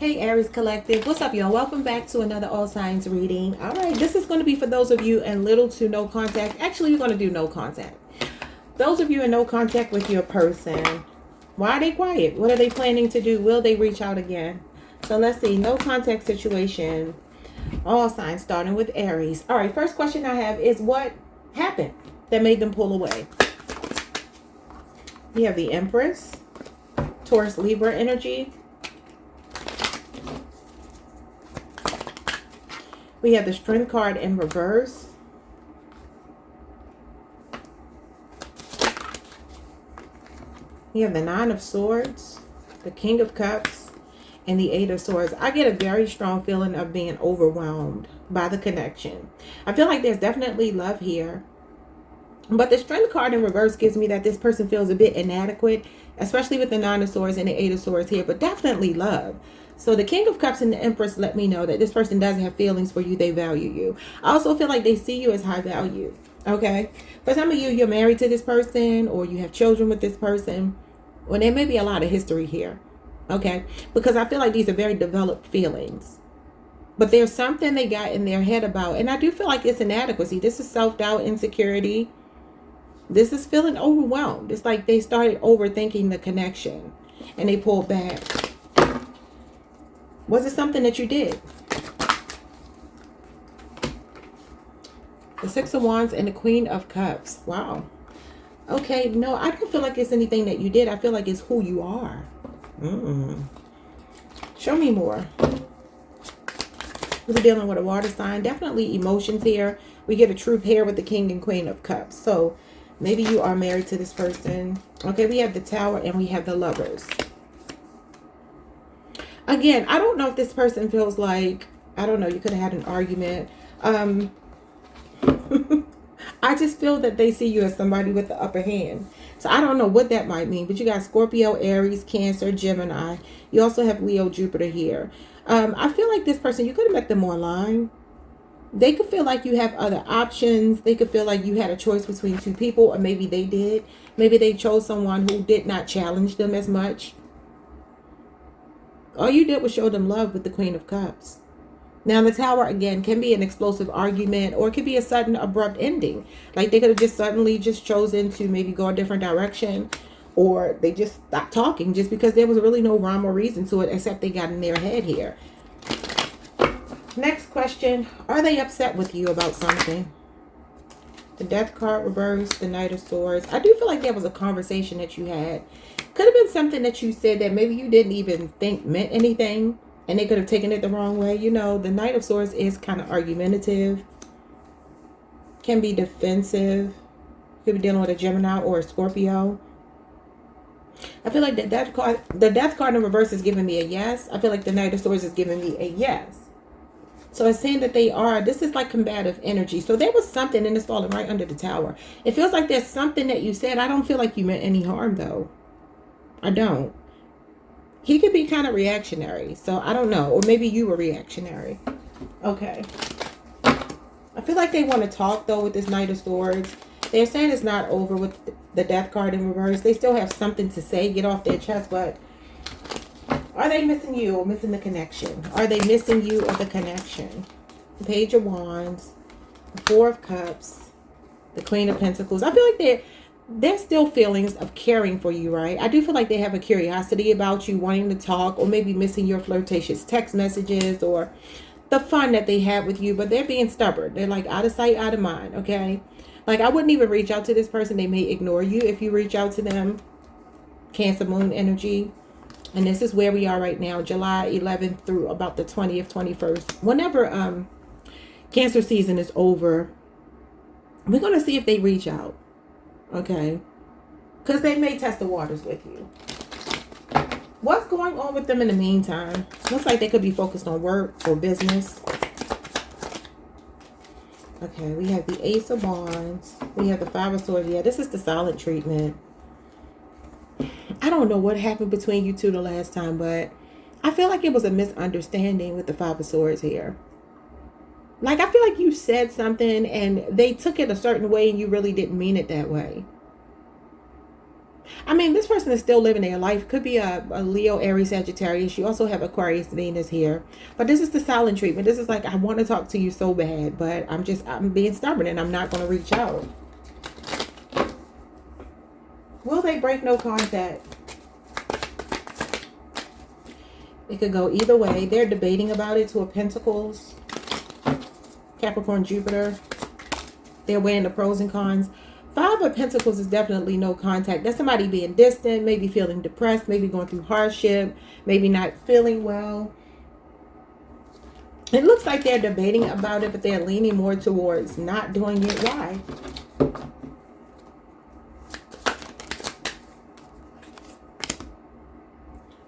Hey Aries Collective, what's up y'all? Welcome back to another all signs reading. All right, this is going to be for those of you in little to no contact. Actually, we're going to do no contact. Those of you in no contact with your person, why are they quiet? What are they planning to do? Will they reach out again? So let's see, no contact situation, all signs starting with Aries. All right, first question I have is what happened that made them pull away? We have the Empress, Taurus, Libra energy. We have the Strength card in reverse. We have the Nine of Swords, the King of Cups, and the Eight of Swords. I get a very strong feeling of being overwhelmed by the connection. I feel like there's definitely love here. But the Strength card in reverse gives me that this person feels a bit inadequate, especially with the Nine of Swords and the Eight of Swords here, but definitely love. So the King of Cups and the Empress let me know that this person does have feelings for you. They value you. I also feel like they see you as high value. Okay. For some of you, you're married to this person or you have children with this person. Well, there may be a lot of history here. Okay. Because I feel like these are very developed feelings. But there's something they got in their head about. And I do feel like it's inadequacy. This is self-doubt, insecurity. This is feeling overwhelmed. It's like they started overthinking the connection and they pulled back. Was it something that you did? The Six of Wands and the Queen of Cups. Wow. Okay, no, I don't feel like it's anything that you did. I feel like it's who you are. Show me more. We're dealing with a water sign. Definitely emotions here. We get a true pair with the King and Queen of Cups. So maybe you are married to this person. Okay, we have the Tower and we have the Lovers. Again, I don't know if this person feels like, I don't know, you could have had an argument. I just feel that they see you as somebody with the upper hand. So I don't know what that might mean. But you got Scorpio, Aries, Cancer, Gemini. You also have Leo, Jupiter here. I feel like this person, you could have met them online. They could feel like you have other options. They could feel like you had a choice between two people. Or maybe they did. Maybe they chose someone who did not challenge them as much. All you did was show them love with the Queen of Cups. Now, the Tower, again, can be an explosive argument or it could be a sudden, abrupt ending. Like they could have just suddenly just chosen to maybe go a different direction or they just stopped talking just because there was really no rhyme or reason to it except they got in their head here. Next question. Are they upset with you about something? The Death card reversed, the Knight of Swords. I do feel like there was a conversation that you had. Could have been something that you said that maybe you didn't even think meant anything. And they could have taken it the wrong way. You know, the Knight of Swords is kind of argumentative. Can be defensive. Could be dealing with a Gemini or a Scorpio. I feel like the Death card in reverse is giving me a yes. I feel like the Knight of Swords is giving me a yes. So it's saying that this is like combative energy. So there was something and it's falling right under the Tower. It feels like there's something that you said. I don't feel like you meant any harm though. I don't. He could be kind of reactionary. So I don't know. Or maybe you were reactionary. Okay. I feel like they want to talk though with this Knight of Swords. They're saying it's not over with the Death card in reverse. They still have something to say, get off their chest, but are they missing you or missing the connection? Are they missing you or the connection? The Page of Wands, the Four of Cups, the Queen of Pentacles. I feel like there's still feelings of caring for you, right? I do feel like they have a curiosity about you, wanting to talk, or maybe missing your flirtatious text messages or the fun that they had with you, but they're being stubborn. They're like out of sight, out of mind, okay? Like I wouldn't even reach out to this person. They may ignore you if you reach out to them. Cancer Moon energy. And this is where we are right now, July 11th through about the 20th, 21st. Whenever Cancer season is over, we're going to see if they reach out. Okay? Because they may test the waters with you. What's going on with them in the meantime? Looks like they could be focused on work or business. Okay, we have the Ace of Wands. We have the Five of Swords. Yeah, this is the silent treatment. I don't know what happened between you two the last time, but I feel like it was a misunderstanding with the Five of Swords here. Like, I feel like you said something and they took it a certain way and you really didn't mean it that way. I mean, this person is still living their life. Could be a Leo, Aries, Sagittarius. You also have Aquarius, Venus here. But this is the silent treatment. This is like, I want to talk to you so bad, but I'm being stubborn and I'm not going to reach out. Will they break no contact? It could go either way. They're debating about it. Two of Pentacles, Capricorn, Jupiter. They're weighing the pros and cons. Five of Pentacles is definitely no contact. That's somebody being distant, maybe feeling depressed, maybe going through hardship, maybe not feeling well. It looks like they're debating about it, but they're leaning more towards not doing it. Why?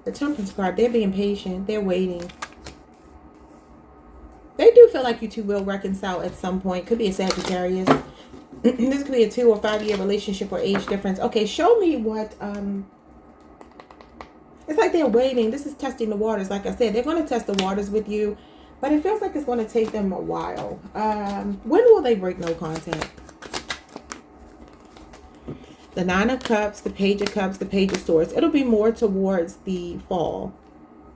The Temperance card, they're being patient. They're waiting. They do feel like you two will reconcile at some point. Could be a Sagittarius. This could be a 2 or 5 year relationship or age difference. Okay, show me what, it's like they're waiting. This is testing the waters. Like I said, they're going to test the waters with you, but it feels like it's going to take them a while. When will they break no contact? The Nine of Cups, the Page of Cups, the Page of Swords. It'll be more towards the fall.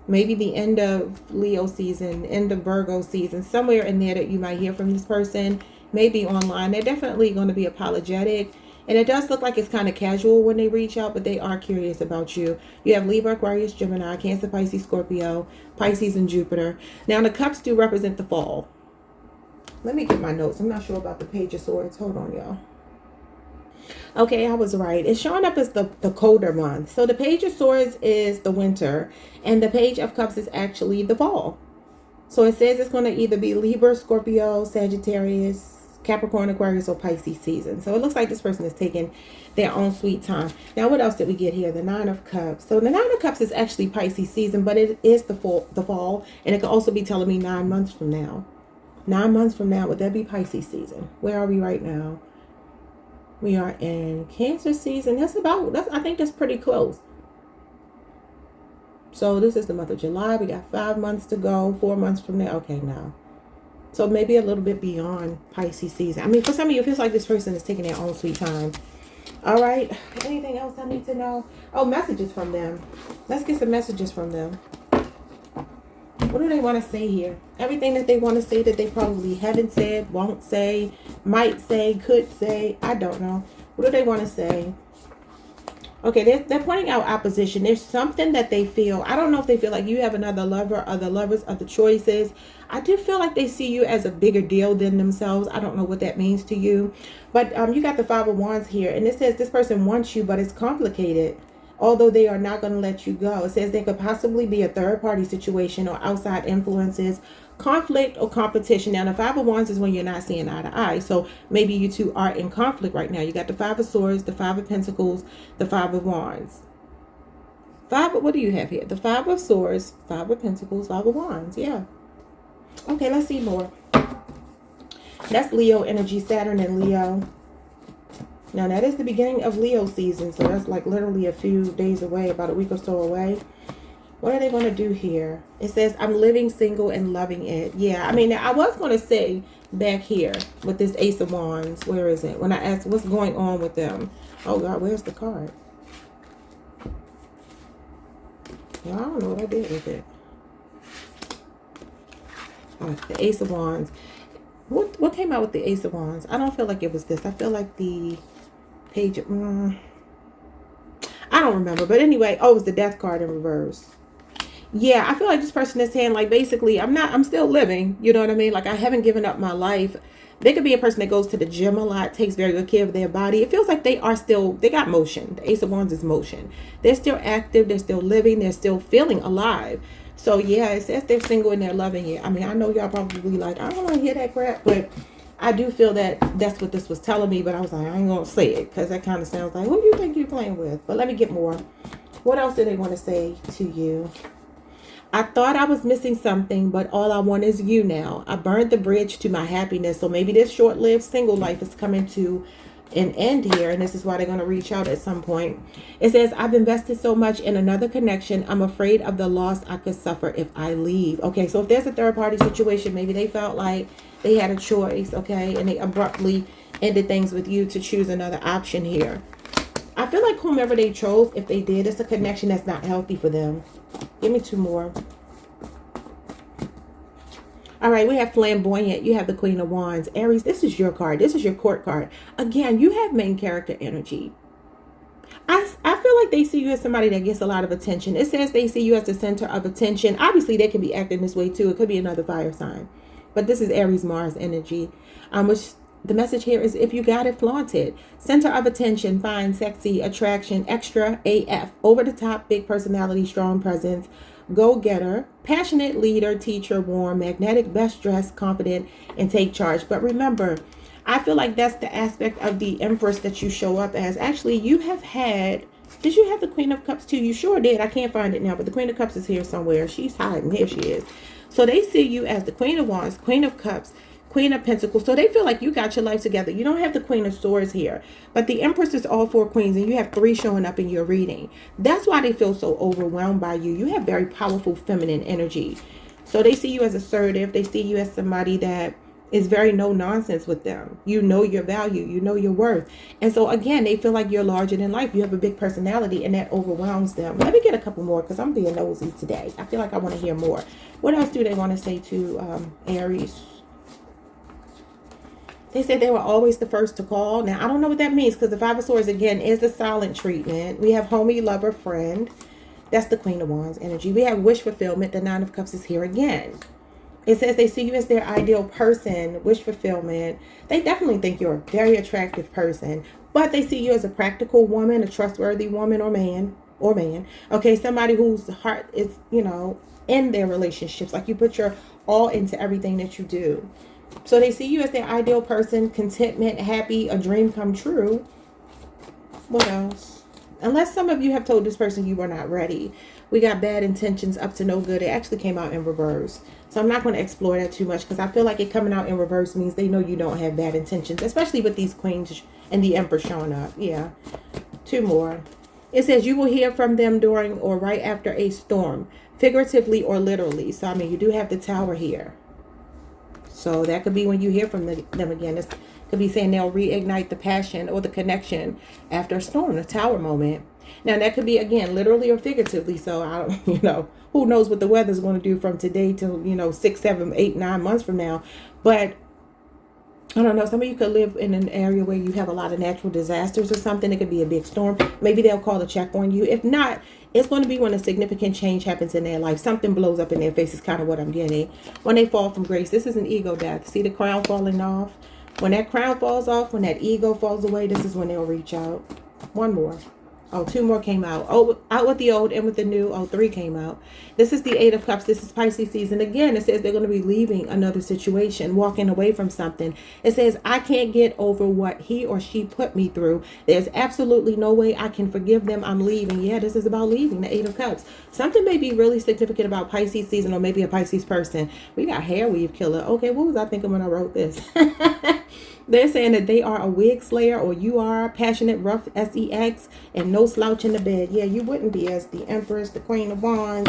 Maybe the end of Leo season, end of Virgo season. Somewhere in there that you might hear from this person. Maybe online. They're definitely going to be apologetic. And it does look like it's kind of casual when they reach out, but they are curious about you. You have Libra, Aquarius, Gemini, Cancer, Pisces, Scorpio, Pisces, and Jupiter. Now, the cups do represent the fall. Let me get my notes. I'm not sure about the Page of Swords. Hold on, y'all. Okay, I was right. It's showing up as the colder month. So the Page of Swords is the winter, and the Page of Cups is actually the fall. So it says it's going to either be Libra, Scorpio, Sagittarius, Capricorn, Aquarius, or Pisces season. So it looks like this person is taking their own sweet time. Now, what else did we get here? The Nine of Cups. So the Nine of Cups is actually Pisces season, but it is the fall. And it could also be telling me 9 months from now. 9 months from now, would that be Pisces season? Where are we right now? We are in Cancer season. I think that's pretty close. So this is the month of July. We got 5 months to go. 4 months from there. Okay, now. So maybe a little bit beyond Pisces season. I mean, for some of you, it feels like this person is taking their own sweet time. All right. Anything else I need to know? Oh, messages from them. Let's get some messages from them. What do they want to say here? Everything that they want to say that they probably haven't said, won't say, might say, could say. I don't know. What do they want to say? Okay, they're pointing out opposition. There's something that they feel. I don't know if they feel like you have another lover, other lovers, other choices. I do feel like they see you as a bigger deal than themselves. I don't know what that means to you. But you got the Five of Wands here. And it says this person wants you, but it's complicated. Although they are not going to let you go. It says there could possibly be a third-party situation or outside influences, conflict or competition. Now, the Five of Wands is when you're not seeing eye to eye. So maybe you two are in conflict right now. You got the Five of Swords, the Five of Pentacles, the Five of Wands. What do you have here? The Five of Swords, Five of Pentacles, Five of Wands. Yeah. Okay, let's see more. That's Leo energy, Saturn and Leo. Now, that is the beginning of Leo season, so that's like literally a few days away, about a week or so away. What are they going to do here? It says, I'm living single and loving it. Yeah, I mean, I was going to say back here with this Ace of Wands, where is it? When I asked what's going on with them. Oh, God, where's the card? Well, I don't know what I did with it. The Ace of Wands. What came out with the Ace of Wands? I don't feel like it was this. I feel like the Page of... I don't remember. But anyway, oh, it was the Death card in reverse. Yeah, I feel like this person is saying, like, basically, I'm still living. You know what I mean? Like, I haven't given up my life. They could be a person that goes to the gym a lot, takes very good care of their body. It feels like they got motion. The Ace of Wands is motion. They're still active. They're still living. They're still feeling alive. So, yeah, it says they're single and they're loving it. I mean, I know y'all probably like, I don't want to hear that crap, but I do feel that that's what this was telling me, but I was like, I ain't going to say it because that kind of sounds like, who do you think you're playing with? But let me get more. What else do they want to say to you? I thought I was missing something, but all I want is you now. I burned the bridge to my happiness. So maybe this short-lived single life is coming to an end here, and this is why they're going to reach out at some point. It says, I've invested so much in another connection. I'm afraid of the loss I could suffer if I leave. Okay, so if there's a third-party situation, maybe they felt like they had a choice, okay, and they abruptly ended things with you to choose another option here. I feel like whomever they chose, if they did, it's a connection that's not healthy for them. Give me 2 more. All right, we have flamboyant. You have the Queen of Wands. Aries, this is your card. This is your court card. Again, you have main character energy. I feel like they see you as somebody that gets a lot of attention. It says they see you as the center of attention. Obviously, they can be acting this way too. It could be another fire sign. But this is Aries Mars energy. Which the message here is, if you got it, flaunt it. Center of attention, fine, sexy, attraction, extra, AF, over the top, big personality, strong presence, go-getter, passionate leader, teacher, warm, magnetic, best dressed, confident, and take charge. But remember, I feel like that's the aspect of the Empress that you show up as. Actually, you have had, did you have the Queen of Cups too? You sure did. I can't find it now, but the Queen of Cups is here somewhere. She's hiding. Here she is. So they see you as the Queen of Wands, Queen of Cups, Queen of Pentacles. So they feel like you got your life together. You don't have the Queen of Swords here, but the Empress is all 4 queens, and you have 3 showing up in your reading. That's why they feel so overwhelmed by you. You have very powerful feminine energy. So they see you as assertive. They see you as somebody that is very no nonsense with them. You know your value. You know your worth. And so again, they feel like you're larger than life. You have a big personality, and that overwhelms them. Let me get a couple more because I'm being nosy today. I feel like I want to hear more. What else do they want to say to Aries? They said they were always the first to call. Now, I don't know what that means, because the 5 of Swords, again, is the silent treatment. We have homie, lover, friend. That's the Queen of Wands energy. We have wish fulfillment. The 9 of Cups is here again. It says they see you as their ideal person, wish fulfillment. They definitely think you're a very attractive person, but they see you as a practical woman, a trustworthy woman or man. Okay, somebody whose heart is, you know, in their relationships. Like, you put your all into everything that you do. So they see you as their ideal person, contentment, happy, a dream come true. What else? Unless some of you have told this person you were not ready. We got bad intentions, up to no good. It actually came out in reverse. So I'm not going to explore that too much, because I feel like it coming out in reverse means they know you don't have bad intentions, especially with these queens and the Emperor showing up. Yeah. 2 more. It says you will hear from them during or right after a storm, figuratively or literally. So, I mean, you do have the Tower here. So that could be when you hear from them again. This could be saying they'll reignite the passion or the connection after a storm, a Tower moment. Now, that could be, again, literally or figuratively. So, I don't, you know, who knows what the weather's going to do from today till, you know, 6, 7, 8, 9 months from now. But I don't know. Some of you could live in an area where you have a lot of natural disasters or something. It could be a big storm. Maybe they'll call to check on you. If not, it's going to be when a significant change happens in their life. Something blows up in their face is kind of what I'm getting. When they fall from grace. This is an ego death. See the crown falling off? When that crown falls off, when that ego falls away, this is when they'll reach out. 1 more. Oh, 2 more came out. Oh, out with the old, in with the new. Oh, 3 came out. This is the 8 of Cups. This is Pisces season. Again, it says they're going to be leaving another situation, walking away from something. It says, I can't get over what he or she put me through. There's absolutely no way I can forgive them. I'm leaving. Yeah, this is about leaving, the 8 of Cups. Something may be really significant about Pisces season, or maybe a Pisces person. We got hair weave killer. Okay, what was I thinking when I wrote this? They're saying that they are a wig slayer, or you are passionate, rough, sex, and no slouch in the bed. Yeah, you wouldn't be as the Empress, the Queen of Wands.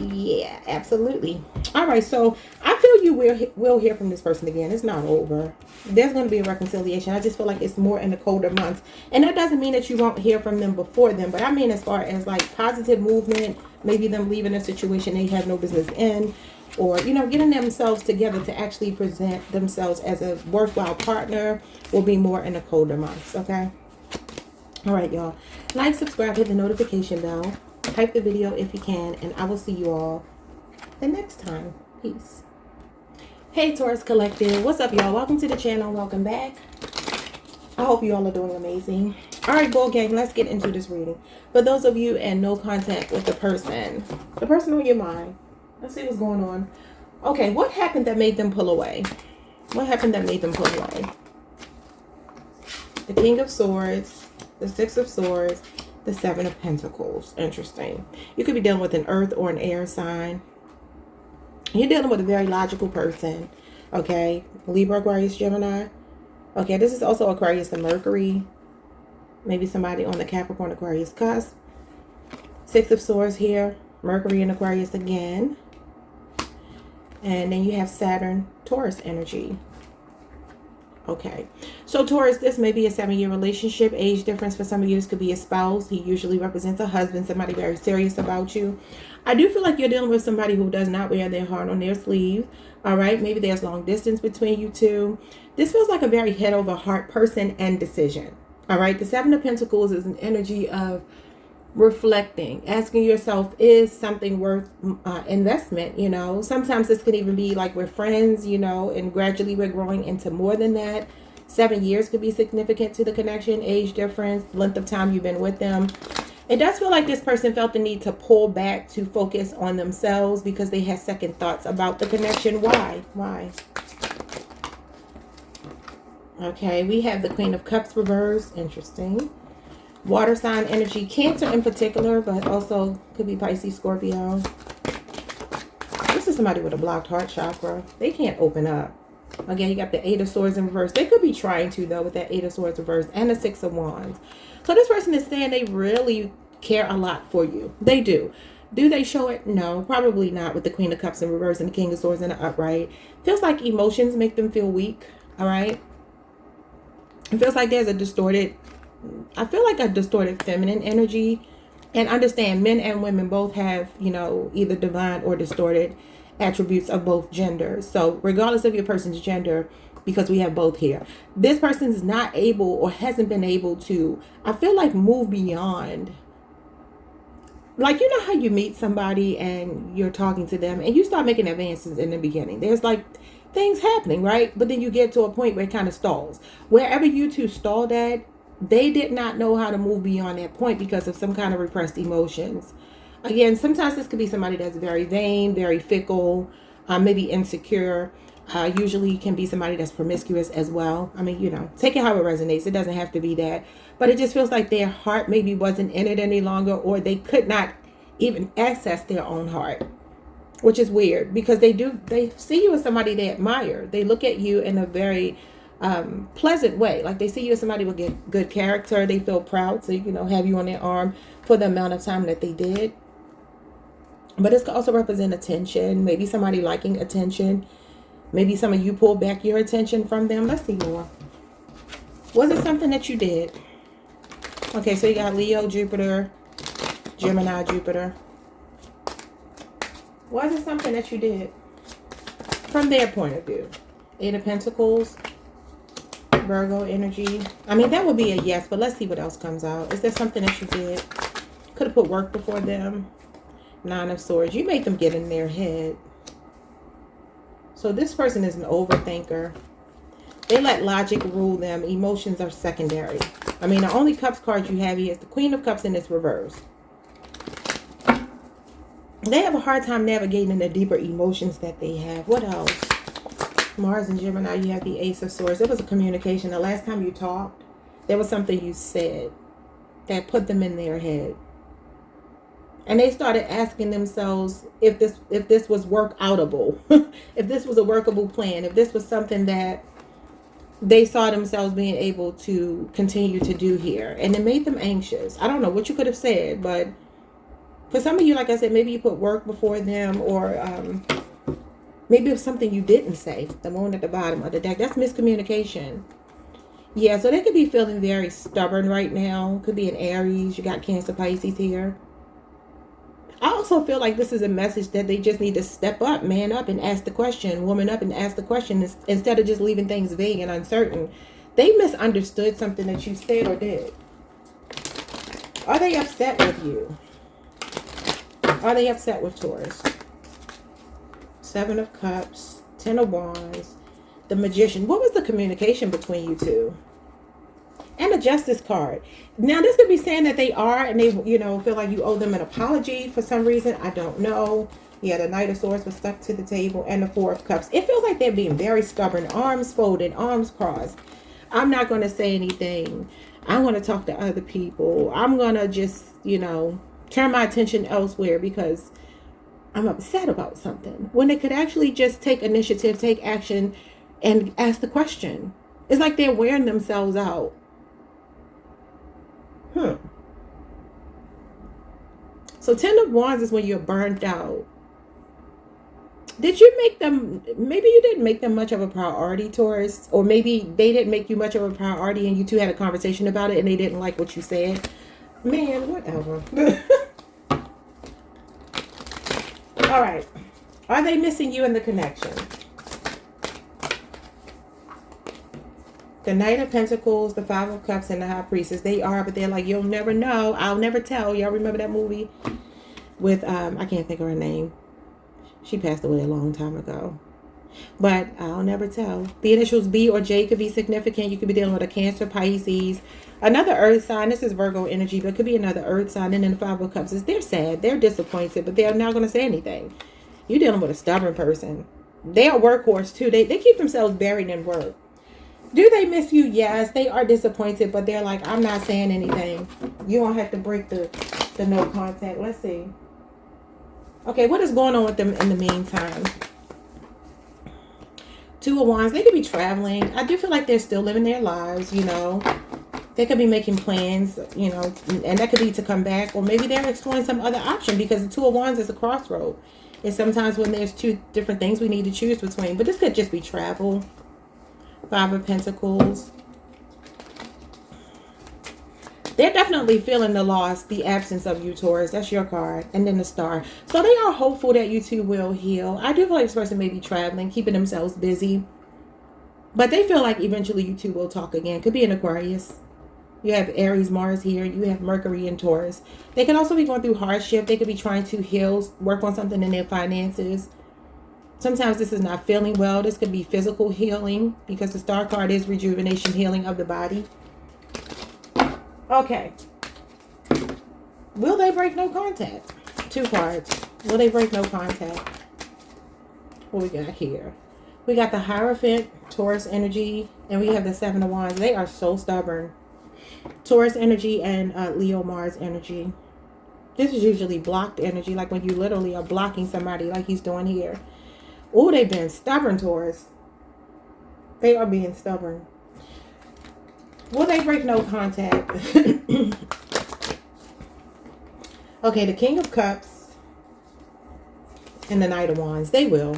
Yeah, absolutely. All right, so I feel you will hear from this person again. It's not over. There's going to be a reconciliation. I just feel like it's more in the colder months. And that doesn't mean that you won't hear from them before them. But I mean, as far as like positive movement, maybe them leaving a situation they have no business in, or, you know, getting themselves together to actually present themselves as a worthwhile partner, will be more in the colder months, okay? All right, y'all. Like, subscribe, hit the notification bell. Type the video if you can, and I will see you all the next time. Peace. Hey, Taurus Collective. What's up, y'all? Welcome to the channel. Welcome back. I hope you all are doing amazing. All right, Bull Gang, let's get into this reading. For those of you in no contact with the person on your mind, let's see what's going on. Okay, what happened that made them pull away? What happened that made them pull away? The King of Swords, the 6 of Swords, the 7 of Pentacles. Interesting. You could be dealing with an earth or an air sign. You're dealing with a very logical person. Okay, Libra, Aquarius, Gemini. Okay, this is also Aquarius and Mercury. Maybe somebody on the Capricorn, Aquarius cusp. 6 of Swords here. Mercury and Aquarius again. And then you have Saturn, Taurus energy. Okay. So Taurus, this may be a 7-year relationship. Age difference for some of you, this could be a spouse. He usually represents a husband, somebody very serious about you. I do feel like you're dealing with somebody who does not wear their heart on their sleeve. All right. Maybe there's long distance between you two. This feels like a very head over heart person and decision. All right. The 7 of Pentacles is an energy of reflecting, asking yourself, is something worth investment? You know, sometimes this could even be like we're friends, you know, and gradually we're growing into more than that. 7 years could be significant to the connection. Age difference, length of time you've been with them. It does feel like this person felt the need to pull back to focus on themselves because they had second thoughts about the connection. Why? Okay, we have the Queen of Cups reversed. Interesting. Water sign energy, Cancer in particular, but also could be Pisces, Scorpio. This is somebody with a blocked heart chakra. They can't open up. Again, you got the 8 of Swords in reverse. They could be trying to, though, with that 8 of Swords reverse and the 6 of Wands. So this person is saying they really care a lot for you. They do. Do they show it? No, probably not, with the Queen of Cups in reverse and the King of Swords in the upright. Feels like emotions make them feel weak. All right. It feels like there's a distorted feminine energy. And understand, men and women both have, you know, either divine or distorted attributes of both genders. So regardless of your person's gender, because we have both here, this person is not able or hasn't been able to, I feel like, move beyond. Like, you know how you meet somebody and you're talking to them and you start making advances in the beginning. There's like things happening, right? But then you get to a point where it kind of stalls. Wherever you two stalled at, they did not know how to move beyond that point because of some kind of repressed emotions. Again, sometimes this could be somebody that's very vain, very fickle, maybe insecure. Usually can be somebody that's promiscuous as well. I mean, you know, take it how it resonates. It doesn't have to be that. But it just feels like their heart maybe wasn't in it any longer, or they could not even access their own heart, which is weird because they see you as somebody they admire. They look at you in a very pleasant way. Like they see you as somebody with good character. They feel proud to, you know, have you on their arm for the amount of time that they did. But this could also represent attention. Maybe somebody liking attention. Maybe some of you pulled back your attention from them. Let's see more. Was it something that you did? Okay, so you got Leo, Jupiter, Gemini, Jupiter. Was it something that you did from their point of view? 8 of Pentacles, Virgo energy. I mean, that would be a yes, but let's see what else comes out. Is there something that you did? Could have put work before them. 9 of Swords. You made them get in their head. So this person is an overthinker. They let logic rule them. Emotions are secondary. I mean, the only Cups card you have here is the Queen of Cups in its reverse. They have a hard time navigating the deeper emotions that they have. What else? Mars and Gemini, you have the Ace of Swords. It was a communication. The last time you talked, there was something you said that put them in their head. And they started asking themselves if this was work-outable, if this was a workable plan, if this was something that they saw themselves being able to continue to do here. And it made them anxious. I don't know what you could have said, but for some of you, like I said, maybe you put work before them, or maybe it was something you didn't say. The moon at the bottom of the deck, that's miscommunication. Yeah, so they could be feeling very stubborn right now. Could be an Aries. You got Cancer, Pisces here. I also feel like this is a message that they just need to step up, man up, and ask the question, woman up and ask the question, instead of just leaving things vague and uncertain. They misunderstood something that you said or did. Are they upset with you? Are they upset with Taurus? 7 of Cups, 10 of Wands, the Magician. What was the communication between you two? And a Justice card. Now, this could be saying that they are, and they, you know, feel like you owe them an apology for some reason. I don't know. Yeah, the Knight of Swords was stuck to the table, and the 4 of Cups. It feels like they're being very stubborn, arms folded, arms crossed. I'm not going to say anything. I want to talk to other people. I'm going to just, you know, turn my attention elsewhere because I'm upset about something. When they could actually just take initiative, take action, and ask the question. It's like they're wearing themselves out. So 10 of Wands is when you're burnt out. Did you make them, maybe you didn't make them much of a priority, Taurus, or maybe they didn't make you much of a priority and you two had a conversation about it and they didn't like what you said. Man, whatever. All right. Are they missing you in the connection? The Knight of Pentacles, the Five of Cups, and the High Priestess. They are, but they're like, you'll never know. I'll never tell. Y'all remember that movie with, I can't think of her name. She passed away a long time ago. But I'll never tell. The initials B or J could be significant. You could be dealing with a Cancer, Pisces, another Earth sign. This is Virgo energy, but it could be another Earth sign. And then the Five of Cups is they're sad. They're disappointed, but they're not going to say anything. You're dealing with a stubborn person. They are workhorse too. They keep themselves buried in work. Do they miss you? Yes. They are disappointed, but they're like, I'm not saying anything. You don't have to break the no contact. Let's see. Okay, what is going on with them in the meantime? Two of Wands. They could be traveling. I do feel like they're still living their lives, you know. They could be making plans, you know, and that could be to come back. Or maybe they're exploring some other option because the Two of Wands is a crossroad. It's sometimes when there's two different things we need to choose between. But this could just be travel. Five of Pentacles. They're definitely feeling the loss, the absence of you, Taurus. That's your card. And then the Star. So they are hopeful that you two will heal. I do feel like this person may be traveling, keeping themselves busy. But they feel like eventually you two will talk again. Could be an Aquarius. You have Aries, Mars here. You have Mercury and Taurus. They can also be going through hardship. They could be trying to heal, work on something in their finances. Sometimes this is not feeling well. This could be physical healing because the Star card is rejuvenation, healing of the body. Okay. Will they break no contact? Two cards. Will they break no contact? What we got here? We got the Hierophant, Taurus energy, and we have the Seven of Wands. They are so stubborn. Taurus energy and Leo Mars energy. This is usually blocked energy, like when you literally are blocking somebody like he's doing here. Oh, they've been stubborn, Taurus. They are being stubborn. Will they break no contact? Okay, the King of Cups and the Knight of Wands. They will.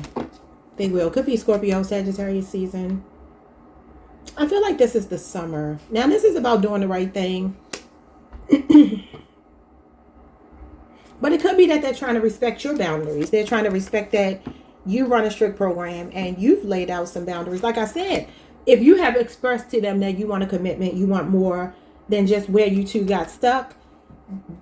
They will. Could be Scorpio, Sagittarius season. I feel like this is the summer. Now, this is about doing the right thing. But it could be that they're trying to respect your boundaries. They're trying to respect that you run a strict program and you've laid out some boundaries. Like I said, if you have expressed to them that you want a commitment, you want more than just where you two got stuck,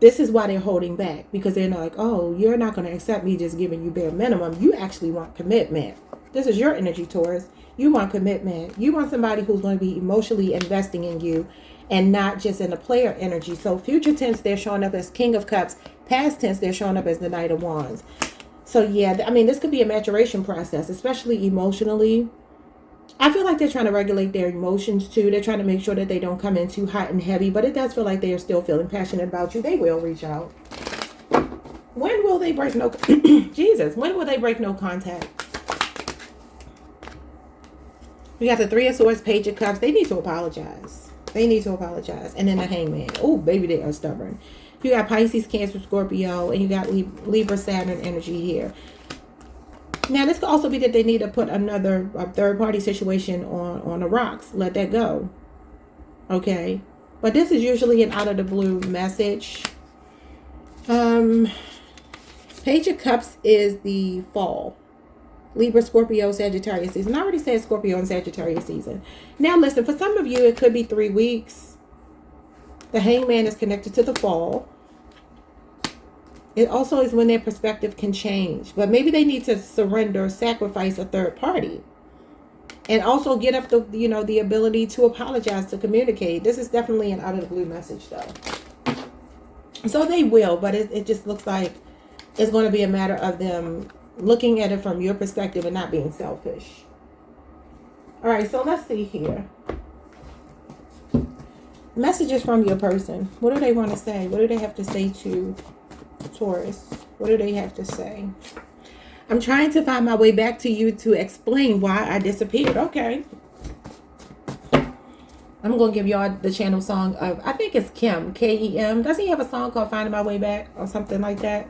this is why they're holding back. Because they're not like, oh, you're not going to accept me just giving you bare minimum. You actually want commitment. This is your energy, Taurus. You want commitment. You want somebody who's going to be emotionally investing in you and not just in a player energy. So future tense, they're showing up as King of Cups. Past tense, they're showing up as the Knight of Wands. So yeah, I mean, this could be a maturation process, especially emotionally. I feel like they're trying to regulate their emotions too. They're trying to make sure that they don't come in too hot and heavy, but it does feel like they are still feeling passionate about you. They will reach out. When will they break no Jesus, when will they break no contact? We got the Three of Swords, Page of Cups. They need to apologize. They need to apologize. And then the Hangman. Oh, baby, they are stubborn. You got Pisces, Cancer, Scorpio, and you got Libra, Saturn energy here. Now, this could also be that they need to put another third-party situation on the rocks. Let that go. Okay? But this is usually an out-of-the-blue message. Page of Cups is the fall. Libra, Scorpio, Sagittarius season. I already said Scorpio and Sagittarius season. Now, listen, for some of you, it could be 3 weeks. The Hangman is connected to the fall. It also is when their perspective can change. But maybe they need to surrender, sacrifice a third party. And also get up the, you know, the ability to apologize, to communicate. This is definitely an out-of-the-blue message, though. So they will, but it just looks like it's going to be a matter of them looking at it from your perspective and not being selfish. All right, so let's see here. Messages from your person. What do they want to say? What do they have to say to Taurus? What do they have to say? I'm trying to find my way back to you to explain why I disappeared. Okay. I'm going to give y'all the channel song of, I think it's Kim, K-E-M. Doesn't he have a song called Finding My Way Back or something like that?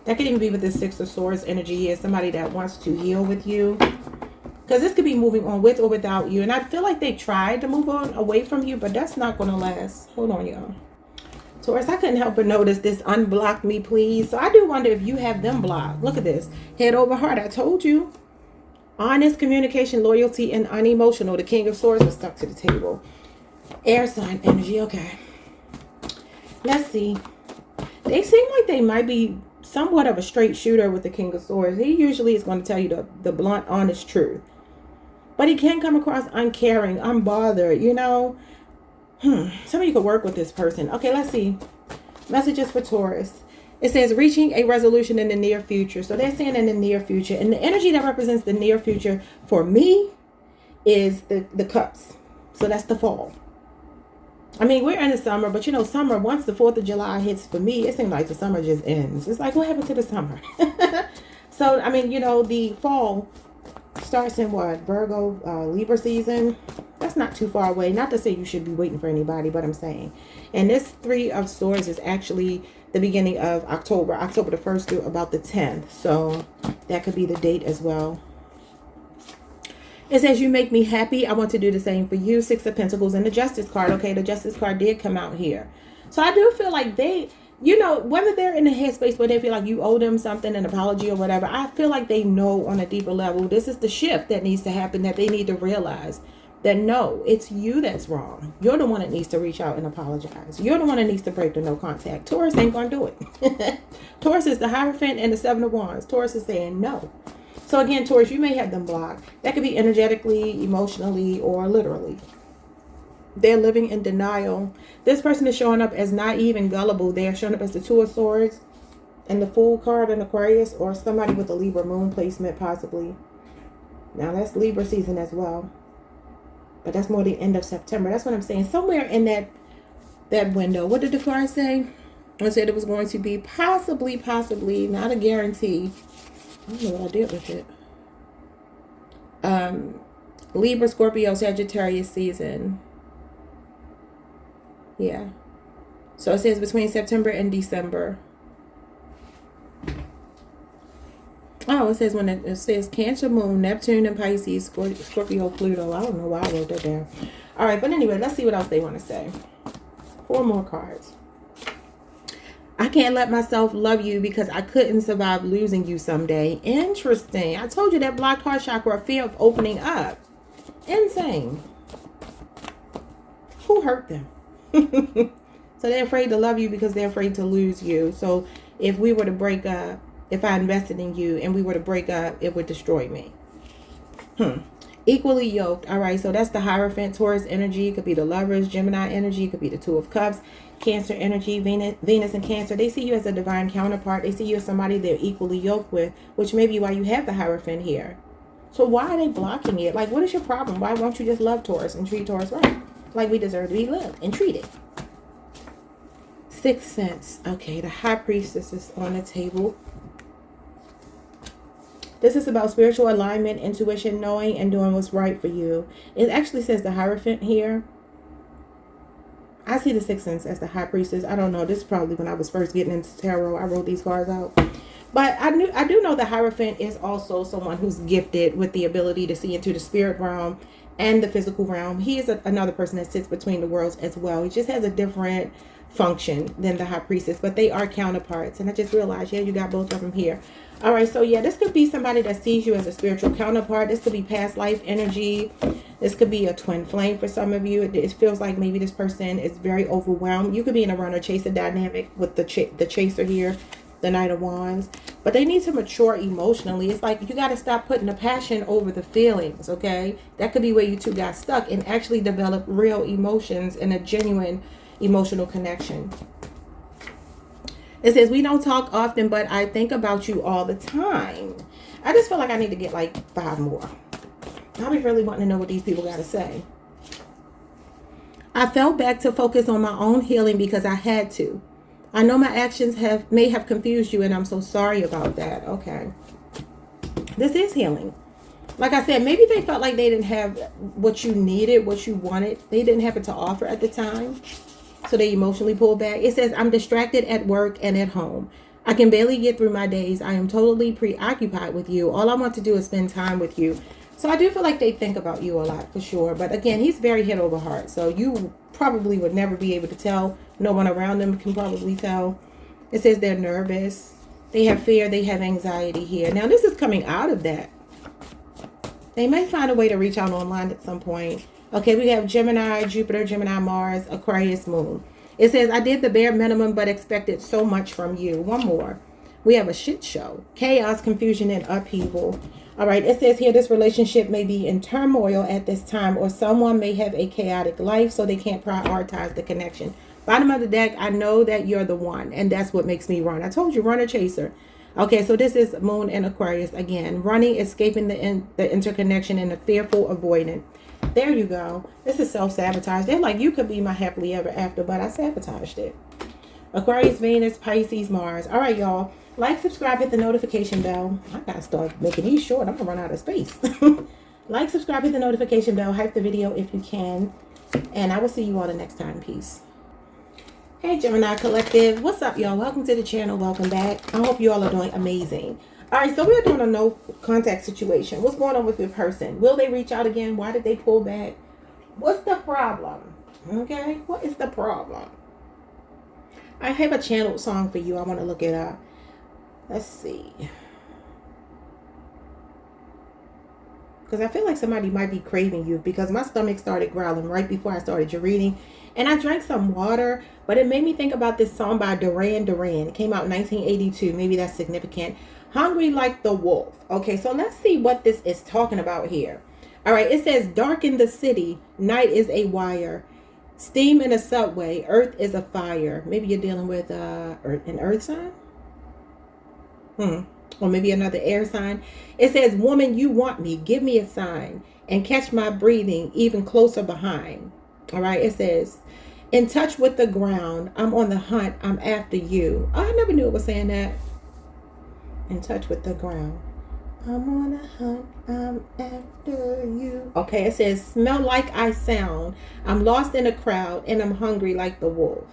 That could even be with the Six of Swords energy here. Somebody that wants to heal with you. Because this could be moving on with or without you. And I feel like they tried to move on away from you, but that's not going to last. Hold on, y'all. Taurus, I couldn't help but notice this unblock me, please. So I do wonder if you have them blocked. Look at this. Head over heart. I told you. Honest communication, loyalty, and unemotional. The King of Swords was stuck to the table. Air sign energy. Okay. Let's see. They seem like they might be somewhat of a straight shooter with the King of Swords. He usually is going to tell you the blunt, honest truth. But he can come across uncaring, unbothered, you know. Some of you could work with this person. Okay, let's see. Messages for Taurus. It says reaching a resolution in the near future. So they're saying in the near future. And the energy that represents the near future for me is the cups. So that's the fall. I mean, we're in the summer, but you know, summer, once the 4th of July hits for me, it seems like the summer just ends. It's like, what happened to the summer? So, I mean, you know, the fall starts in what? Virgo, Libra season. That's not too far away. Not to say you should be waiting for anybody, but I'm saying. And this 3 of Swords is actually the beginning of October. October the 1st through about the 10th. So that could be the date as well. It says, you make me happy. I want to do the same for you. 6 of Pentacles and the Justice card. Okay, the Justice card did come out here. So I do feel like they, you know, whether they're in the headspace where they feel like you owe them something, an apology or whatever, I feel like they know on a deeper level, this is the shift that needs to happen, that they need to realize that no, it's you that's wrong. You're the one that needs to reach out and apologize. You're the one that needs to break the no contact. Taurus ain't going to do it. Taurus is the Hierophant and the 7 of Wands. Taurus is saying no. So again, Taurus, you may have them blocked. That could be energetically, emotionally, or literally. They're living in denial. This person is showing up as naive and gullible. They are showing up as the 2 of Swords and the Fool card in Aquarius, or somebody with a Libra moon placement possibly. Now that's Libra season as well. But that's more the end of September. That's what I'm saying. Somewhere in that window. What did the card say? I said it was going to be possibly, not a guarantee. I don't know what I did with it. Libra, Scorpio, Sagittarius season. Yeah. So it says between September and December. Oh, it says when it says Cancer, Moon, Neptune, and Pisces, Scorpio, Pluto. I don't know why I wrote that down. All right, but anyway, let's see what else they want to say. 4 more cards. I can't let myself love you because I couldn't survive losing you someday. Interesting. I told you that blocked heart chakra, fear of opening up. Insane. Who hurt them? So they're afraid to love you because they're afraid to lose you. So if we were to break up, if I invested in you and we were to break up, it would destroy me. Equally yoked. All right, so that's the Hierophant, Taurus energy. It could be the Lovers, Gemini energy. It could be the 2 of Cups, Cancer energy, Venus and Cancer. They see you as a divine counterpart. They see you as somebody they're equally yoked with, which may be why you have the Hierophant here. So why are they blocking it? Like, what is your problem? Why won't you just love Taurus and treat Taurus right? Like we deserve to be loved and treated. 6th sense. Okay, the High Priestess is on the table. This is about spiritual alignment, intuition, knowing, and doing what's right for you. It actually says the Hierophant here. I see the 6th sense as the High Priestess. I don't know. This is probably when I was first getting into tarot. I wrote these cards out. But I do know the Hierophant is also someone who's gifted with the ability to see into the spirit realm and the physical realm. He is another person that sits between the worlds as well. He just has a different function than the High Priestess, but they are counterparts. And I just realized, yeah, you got both of them here. All right, so yeah, this could be somebody that sees you as a spiritual counterpart. This could be past life energy. This could be a twin flame for some of you. It feels like maybe this person is very overwhelmed. You could be in a runner-chaser dynamic with the chaser here, the Knight of Wands. But they need to mature emotionally. It's like you got to stop putting the passion over the feelings, okay? That could be where you two got stuck and actually develop real emotions and a genuine emotional connection. It says, we don't talk often, but I think about you all the time. I just feel like I need to get like 5 more. I'll be really wanting to know what these people got to say. I fell back to focus on my own healing because I had to. I know my actions may have confused you, and I'm so sorry about that. Okay. This is healing. Like I said, maybe they felt like they didn't have what you needed, what you wanted. They didn't have it to offer at the time. So they emotionally pulled back. It says, I'm distracted at work and at home. I can barely get through my days. I am totally preoccupied with you. All I want to do is spend time with you. So I do feel like they think about you a lot for sure. But again, he's very head over heart. So you probably would never be able to tell. No one around them can probably tell. It says they're nervous. They have fear. They have anxiety here. Now, this is coming out of that. They may find a way to reach out online at some point. Okay, we have Gemini, Jupiter, Gemini, Mars, Aquarius, Moon. It says, I did the bare minimum but expected so much from you. One more. We have a shit show. Chaos, confusion, and upheaval. All right, it says here this relationship may be in turmoil at this time, or someone may have a chaotic life, so they can't prioritize the connection. Bottom of the deck, I know that you're the one, and that's what makes me run. I told you, runner chaser. Okay, so this is Moon and Aquarius again. Running, escaping the interconnection, and the fearful avoidant. There you go. This is self-sabotage. They're like, you could be my happily ever after, but I sabotaged it. Aquarius, Venus, Pisces, Mars. All right, y'all. Like, subscribe, hit the notification bell. I got to start making these short. I'm going to run out of space. Like, subscribe, hit the notification bell. Hype the video if you can. And I will see you all the next time. Peace. Hey, Gemini Collective. What's up, y'all? Welcome to the channel. Welcome back. I hope you all are doing amazing. All right, so we're doing a no contact situation. What's going on with your person? Will they reach out again? Why did they pull back? What's the problem? Okay, what is the problem? I have a channeled song for you. I want to look it up. Let's see. Because I feel like somebody might be craving you, because my stomach started growling right before I started your reading. And I drank some water, but it made me think about this song by Duran Duran. It came out in 1982. Maybe that's significant. Hungry like the wolf. Okay, so let's see what this is talking about here. All right, it says, dark in the city, night is a wire. Steam in a subway, earth is a fire. Maybe you're dealing with an earth sign? Or maybe another air sign. It says, woman, you want me. Give me a sign and catch my breathing even closer behind. All right, it says, in touch with the ground. I'm on the hunt. I'm after you. Oh, I never knew it was saying that. In touch with the ground. I'm on a hunt. I'm after you. Okay, it says, smell like I sound. I'm lost in a crowd and I'm hungry like the wolf.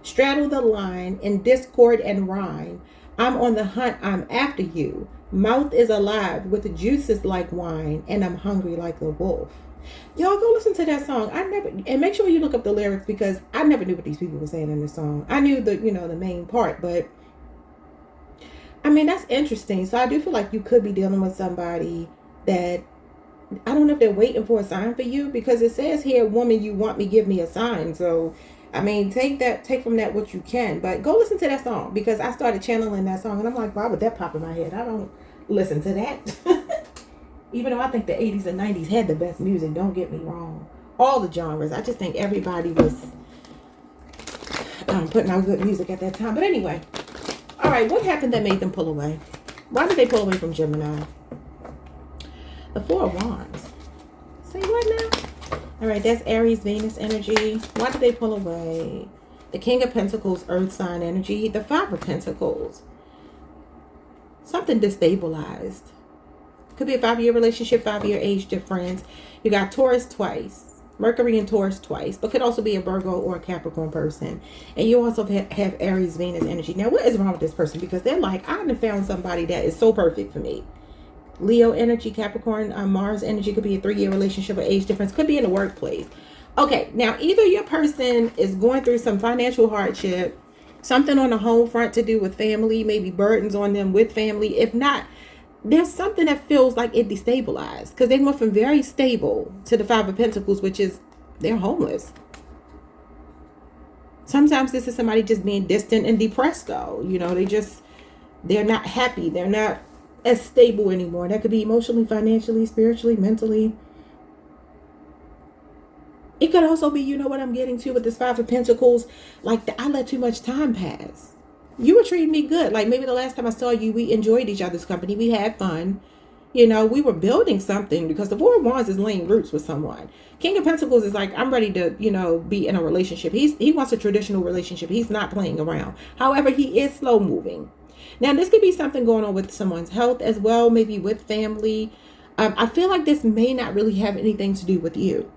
Straddle the line in discord and rhyme. I'm on the hunt. I'm after you. Mouth is alive with juices like wine and I'm hungry like the wolf. Y'all go listen to that song. And make sure you look up the lyrics, because I never knew what these people were saying in the song. I knew the main part, but I mean, that's interesting. So I do feel like you could be dealing with somebody that, I don't know if they're waiting for a sign for you, because it says here, woman, you want me, give me a sign. So, I mean, take from that what you can, but go listen to that song, because I started channeling that song and I'm like, why would that pop in my head? I don't listen to that. Even though I think the 80s and 90s had the best music, don't get me wrong. All the genres. I just think everybody was putting out good music at that time. But anyway. All right, what happened that made them pull away? Why did they pull away from Gemini? The Four of Wands. Say what now? All right, that's Aries, Venus energy. Why did they pull away? The King of Pentacles, Earth sign energy. The Five of Pentacles. Something destabilized. Could be a 5-year relationship, 5-year age difference. You got Taurus twice. Mercury and Taurus twice. But could also be a Virgo or a Capricorn person. And you also have Aries, Venus energy. Now, what is wrong with this person? Because they're like, I haven't found somebody that is so perfect for me. Leo energy, Capricorn, Mars energy. Could be a 3-year relationship or age difference. Could be in the workplace. Okay, now either your person is going through some financial hardship. Something on the home front to do with family. Maybe burdens on them with family. If not, there's something that feels like it destabilized, because they went from very stable to the Five of Pentacles, which is they're homeless. Sometimes this is somebody just being distant and depressed, though. They're not happy. They're not as stable anymore. That could be emotionally, financially, spiritually, mentally. It could also be, you know what I'm getting to with this Five of Pentacles, like I let too much time pass. You were treating me good. Like maybe the last time I saw you, we enjoyed each other's company. We had fun. We were building something, because the Four of Wands is laying roots with someone. King of Pentacles is like, I'm ready to, be in a relationship. He wants a traditional relationship. He's not playing around. However, he is slow moving. Now, this could be something going on with someone's health as well, maybe with family. I feel like this may not really have anything to do with you.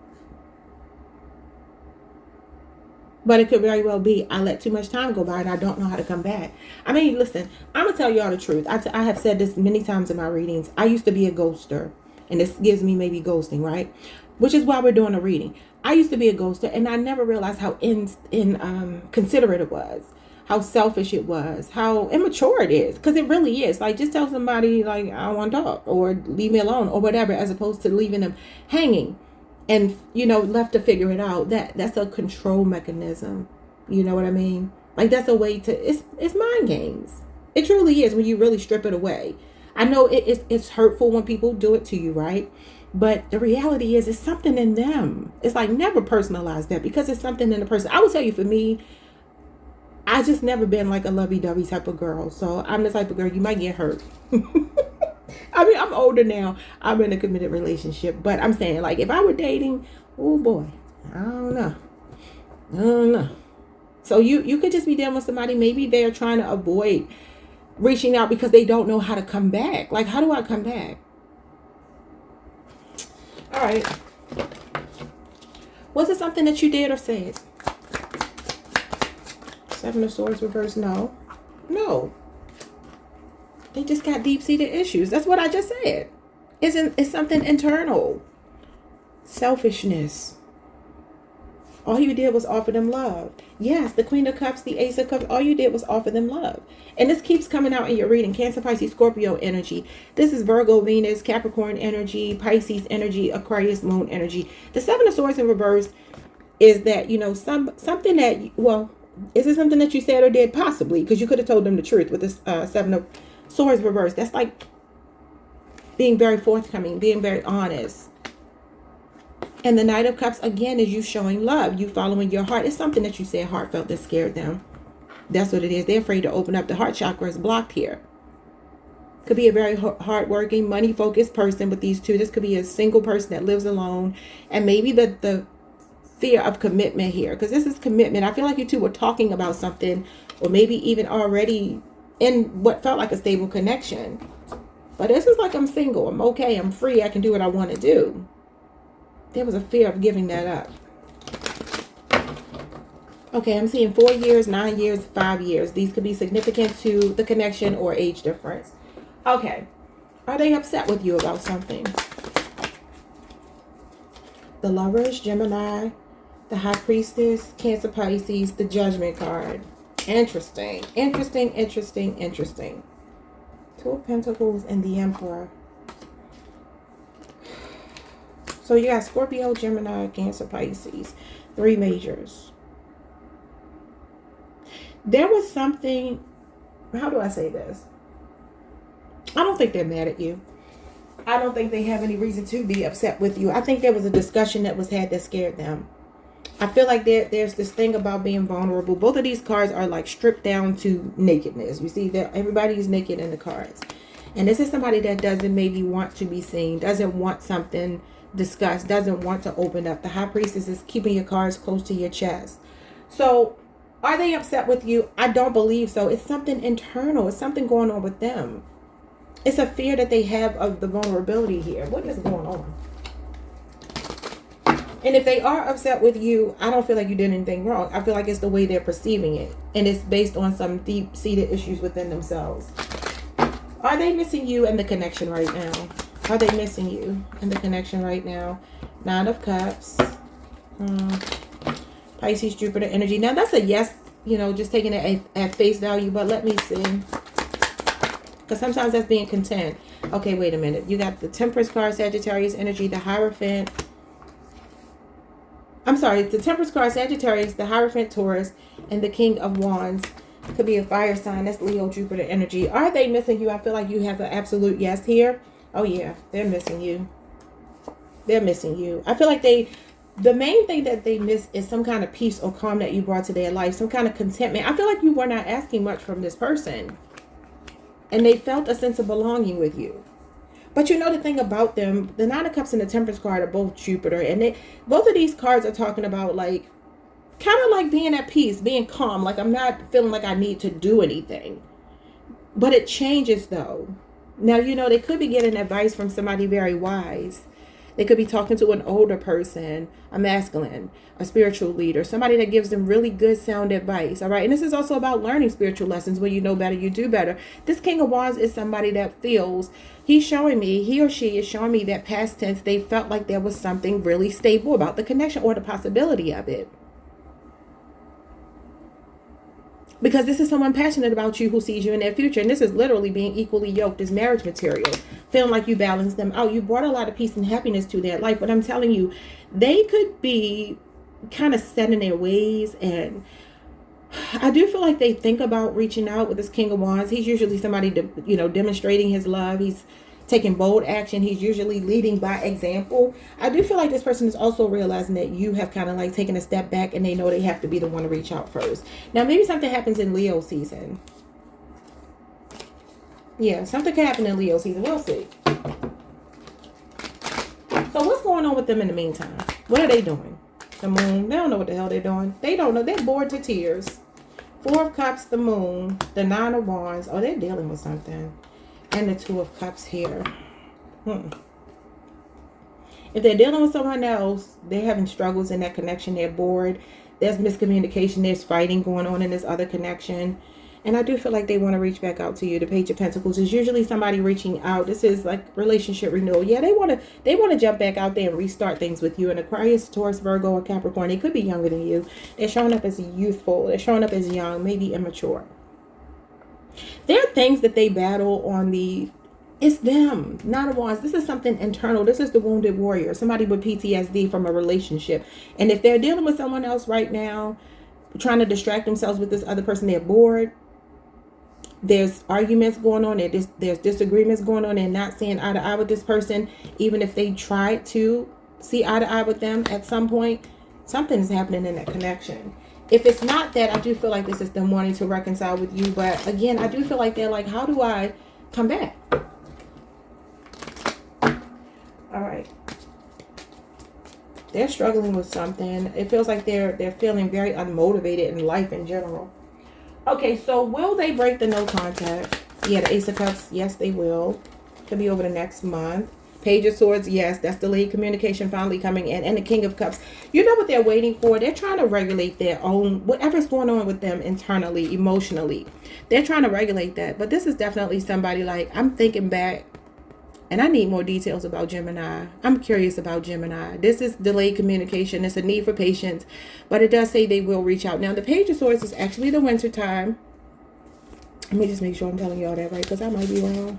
But it could very well be I let too much time go by and I don't know how to come back. I mean, listen, I'm going to tell y'all the truth. I have said this many times in my readings. I used to be a ghoster. And this gives me maybe ghosting, right? Which is why we're doing a reading. I used to be a ghoster and I never realized how considerate it was. How selfish it was. How immature it is. Because it really is. Like, just tell somebody, like, I don't want to talk. Or leave me alone. Or whatever. As opposed to leaving them hanging. And, you know, left to figure it out. That's a control mechanism. You know what I mean? Like, that's a way to, it's mind games. It truly is when you really strip it away. I know it's hurtful when people do it to you, right? But the reality is it's something in them. It's like, never personalize that because it's something in the person. I will tell you, for me, I just never been like a lovey-dovey type of girl. So I'm the type of girl, you might get hurt. I mean, I'm older now. I'm in a committed relationship. But I'm saying, like, if I were dating, oh boy, I don't know. So you could just be dealing with somebody, maybe they're trying to avoid reaching out because they don't know how to come back. Like, how do I come back? All right. Was it something that you did or said? Seven of Swords reverse. No. They just got deep-seated issues. That's what I just said. It's something internal. Selfishness. All you did was offer them love. Yes, the Queen of Cups, the Ace of Cups, all you did was offer them love. And this keeps coming out in your reading. Cancer, Pisces, Scorpio energy. This is Virgo, Venus, Capricorn energy, Pisces energy, Aquarius, Moon energy. The Seven of Swords in reverse is that, you know, something that, well, is it something that you said or did? Possibly, because you could have told them the truth with this Seven of Swords reverse. That's like being very forthcoming, being very honest. And the Knight of Cups, again, is you showing love, you following your heart. It's something that you said heartfelt that scared them. That's what it is. They're afraid to open up. The heart chakra is blocked here. Could be a very hardworking, money-focused person with these two. This could be a single person that lives alone. And maybe the fear of commitment here. Because this is commitment. I feel like you two were talking about something. Or maybe even already in what felt like a stable connection. But this is like, I'm single. I'm okay. I'm free. I can do what I want to do. There was a fear of giving that up. Okay, I'm seeing 4 years, 9 years, 5 years. These could be significant to the connection or age difference. Okay. Are they upset with you about something? The Lovers, Gemini, the High Priestess, Cancer, Pisces, the Judgment card. Interesting. Interesting. Two of Pentacles and the Emperor. So you got Scorpio, Gemini, Cancer, Pisces. 3 majors. There was something, how do I say this? I don't think they're mad at you. I don't think they have any reason to be upset with you. I think there was a discussion that was had that scared them. I feel like there's this thing about being vulnerable. Both of these cards are like stripped down to nakedness. You see that everybody is naked in the cards. And this is somebody that doesn't maybe want to be seen, doesn't want something discussed, doesn't want to open up. The High Priestess is keeping your cards close to your chest. So are they upset with you? I don't believe so. It's something internal. It's something going on with them. It's a fear that they have of the vulnerability here. What is going on? And if they are upset with you, I don't feel like you did anything wrong. I feel like it's the way they're perceiving it. And it's based on some deep-seated issues within themselves. Are they missing you in the connection right now? Are they missing you in the connection right now? 9 of Cups. Pisces, Jupiter energy. Now, that's a yes, you know, just taking it at face value. But let me see. Because sometimes that's being content. Okay, wait a minute. You got the Temperance card, Sagittarius energy, the Hierophant. I'm sorry, the Temperance card, Sagittarius, the Hierophant, Taurus, and the King of Wands. Could be a fire sign. That's Leo, Jupiter energy. Are they missing you? I feel like you have an absolute yes here. Oh, yeah. They're missing you. They're missing you. I feel like the main thing that they miss is some kind of peace or calm that you brought to their life. Some kind of contentment. I feel like you were not asking much from this person. And they felt a sense of belonging with you. But you know the thing about them, the 9 of Cups and the Temperance card are both Jupiter. And both of these cards are talking about like, kind of like being at peace, being calm. Like I'm not feeling like I need to do anything. But it changes though. Now, you know, they could be getting advice from somebody very wise. They could be talking to an older person, a masculine, a spiritual leader, somebody that gives them really good sound advice. All right. And this is also about learning spiritual lessons. When you know better, you do better. This King of Wands is somebody that feels, he's showing me, he or she is showing me that past tense, they felt like there was something really stable about the connection or the possibility of it. Because this is someone passionate about you who sees you in their future. And this is literally being equally yoked as marriage material. Feeling like you balance them out. You brought a lot of peace and happiness to their life. But I'm telling you, they could be kind of set in their ways. And I do feel like they think about reaching out with this King of Wands. He's usually somebody, demonstrating his love. He's taking bold action. He's usually leading by example. I do feel like this person is also realizing that you have kind of like taken a step back and they know they have to be the one to reach out first. Now, maybe something happens in Leo season. Yeah, something can happen in Leo season. We'll see. So what's going on with them in the meantime? What are they doing? The moon, they don't know what the hell they're doing. They don't know. They're bored to tears. 4 of Cups, the moon, the 9 of Wands. Oh, they're dealing with something. And the 2 of Cups here. If they're dealing with someone else, they're having struggles in that connection. They're bored. There's miscommunication. There's fighting going on in this other connection. And I do feel like they want to reach back out to you. The Page of Pentacles is usually somebody reaching out. This is like relationship renewal. Yeah, they want to jump back out there and restart things with you. And Aquarius, Taurus, Virgo, or Capricorn, they could be younger than you. They're showing up as youthful. They're showing up as young, maybe immature. There are things that they battle on it's them, Nine of Wands. This is something internal. This is the wounded warrior, somebody with PTSD from a relationship. And if they're dealing with someone else right now, trying to distract themselves with this other person, they're bored. There's arguments going on. There's disagreements going on. They're not seeing eye to eye with this person. Even if they try to see eye to eye with them at some point, something is happening in that connection. If it's not that, I do feel like this is them wanting to reconcile with you. But again, I do feel like they're like, how do I come back? All right. They're struggling with something. It feels like they're feeling very unmotivated in life in general. Okay, so will they break the no contact? Yeah, the Ace of Cups, yes, they will. Could be over the next month. Page of Swords, yes, that's delayed communication finally coming in. And the King of Cups, you know what they're waiting for? They're trying to regulate their own, whatever's going on with them internally, emotionally. They're trying to regulate that. But this is definitely somebody like, I'm thinking back, and I need more details about Gemini. I'm curious about Gemini. This is delayed communication. It's a need for patience. But it does say they will reach out. Now, the Page of Swords is actually the winter time. Let me just make sure I'm telling you all that right, because I might be wrong.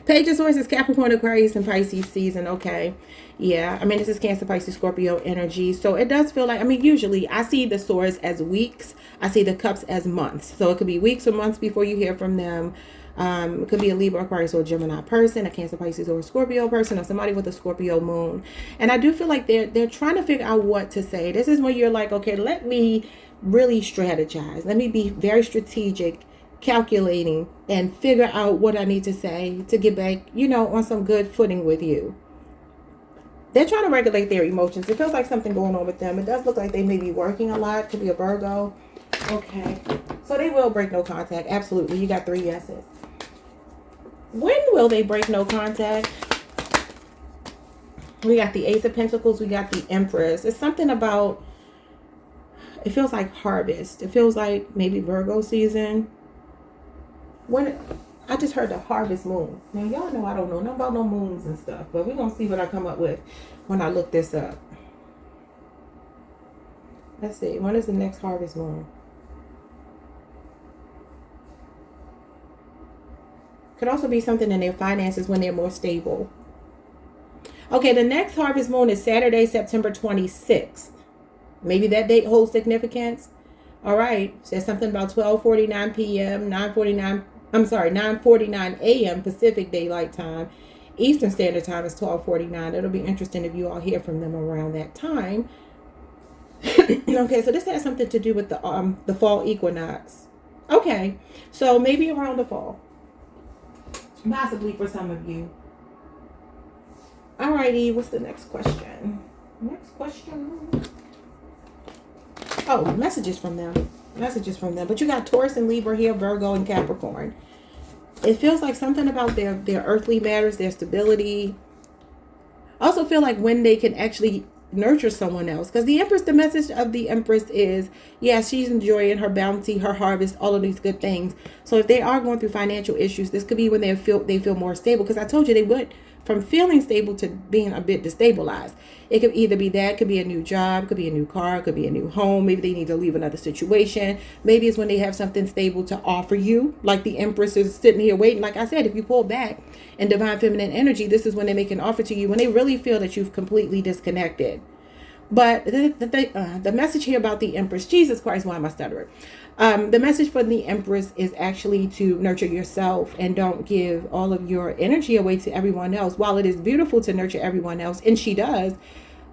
Page of Swords is Capricorn, Aquarius, and Pisces season. Okay. Yeah. I mean, this is Cancer, Pisces, Scorpio energy. So it does feel like, I mean, usually I see the Swords as weeks. I see the Cups as months. So it could be weeks or months before you hear from them. It could be a Libra, Aquarius, or a Gemini person, a Cancer, Pisces, or a Scorpio person, or somebody with a Scorpio moon. And I do feel like they're trying to figure out what to say. This is when you're like, okay, let me really strategize. Let me be very strategic, calculating, and figure out what I need to say to get back, on some good footing with you. They're trying to regulate their emotions. It feels like something going on with them. It does look like they may be working a lot. Could be a Virgo. Okay. So they will break no contact. Absolutely. You got 3 yeses. When will they break no contact? We got the Ace of Pentacles. We got the Empress. It's something about, it feels like harvest. It feels like maybe Virgo season. When I just heard the harvest moon. Now, y'all know I don't know nothing about no moons and stuff, but we're going to see what I come up with when I look this up. Let's see. When is the next harvest moon? Could also be something in their finances when they're more stable. Okay, the next harvest moon is Saturday, September 26th. Maybe that date holds significance. All right. Says something about 12:49 p.m., 9:49 a.m. Pacific Daylight Time. Eastern Standard Time is 12:49. It'll be interesting if you all hear from them around that time. Okay, so this has something to do with the fall equinox. Okay, so maybe around the fall. Possibly for some of you. Alrighty, what's the next question? Next question. Oh, messages from them. Messages from them. But you got Taurus and Libra here, Virgo and Capricorn. It feels like something about their earthly matters, their stability. I also feel like when they can actually nurture someone else, because the Empress, the message of the Empress is, yeah, she's enjoying her bounty, her harvest, all of these good things. So if they are going through financial issues, this could be when they feel more stable, because I told you they went from feeling stable to being a bit destabilized. It could either be that, could be a new job, could be a new car, could be a new home. Maybe they need to leave another situation. Maybe it's when they have something stable to offer you, like the Empress is sitting here waiting. Like I said, if you pull back in divine feminine energy, this is when they make an offer to you, when they really feel that you've completely disconnected. But the message here about the Empress, Jesus Christ, why am I stuttering? The message for the Empress is actually to nurture yourself and don't give all of your energy away to everyone else. While it is beautiful to nurture everyone else, and she does,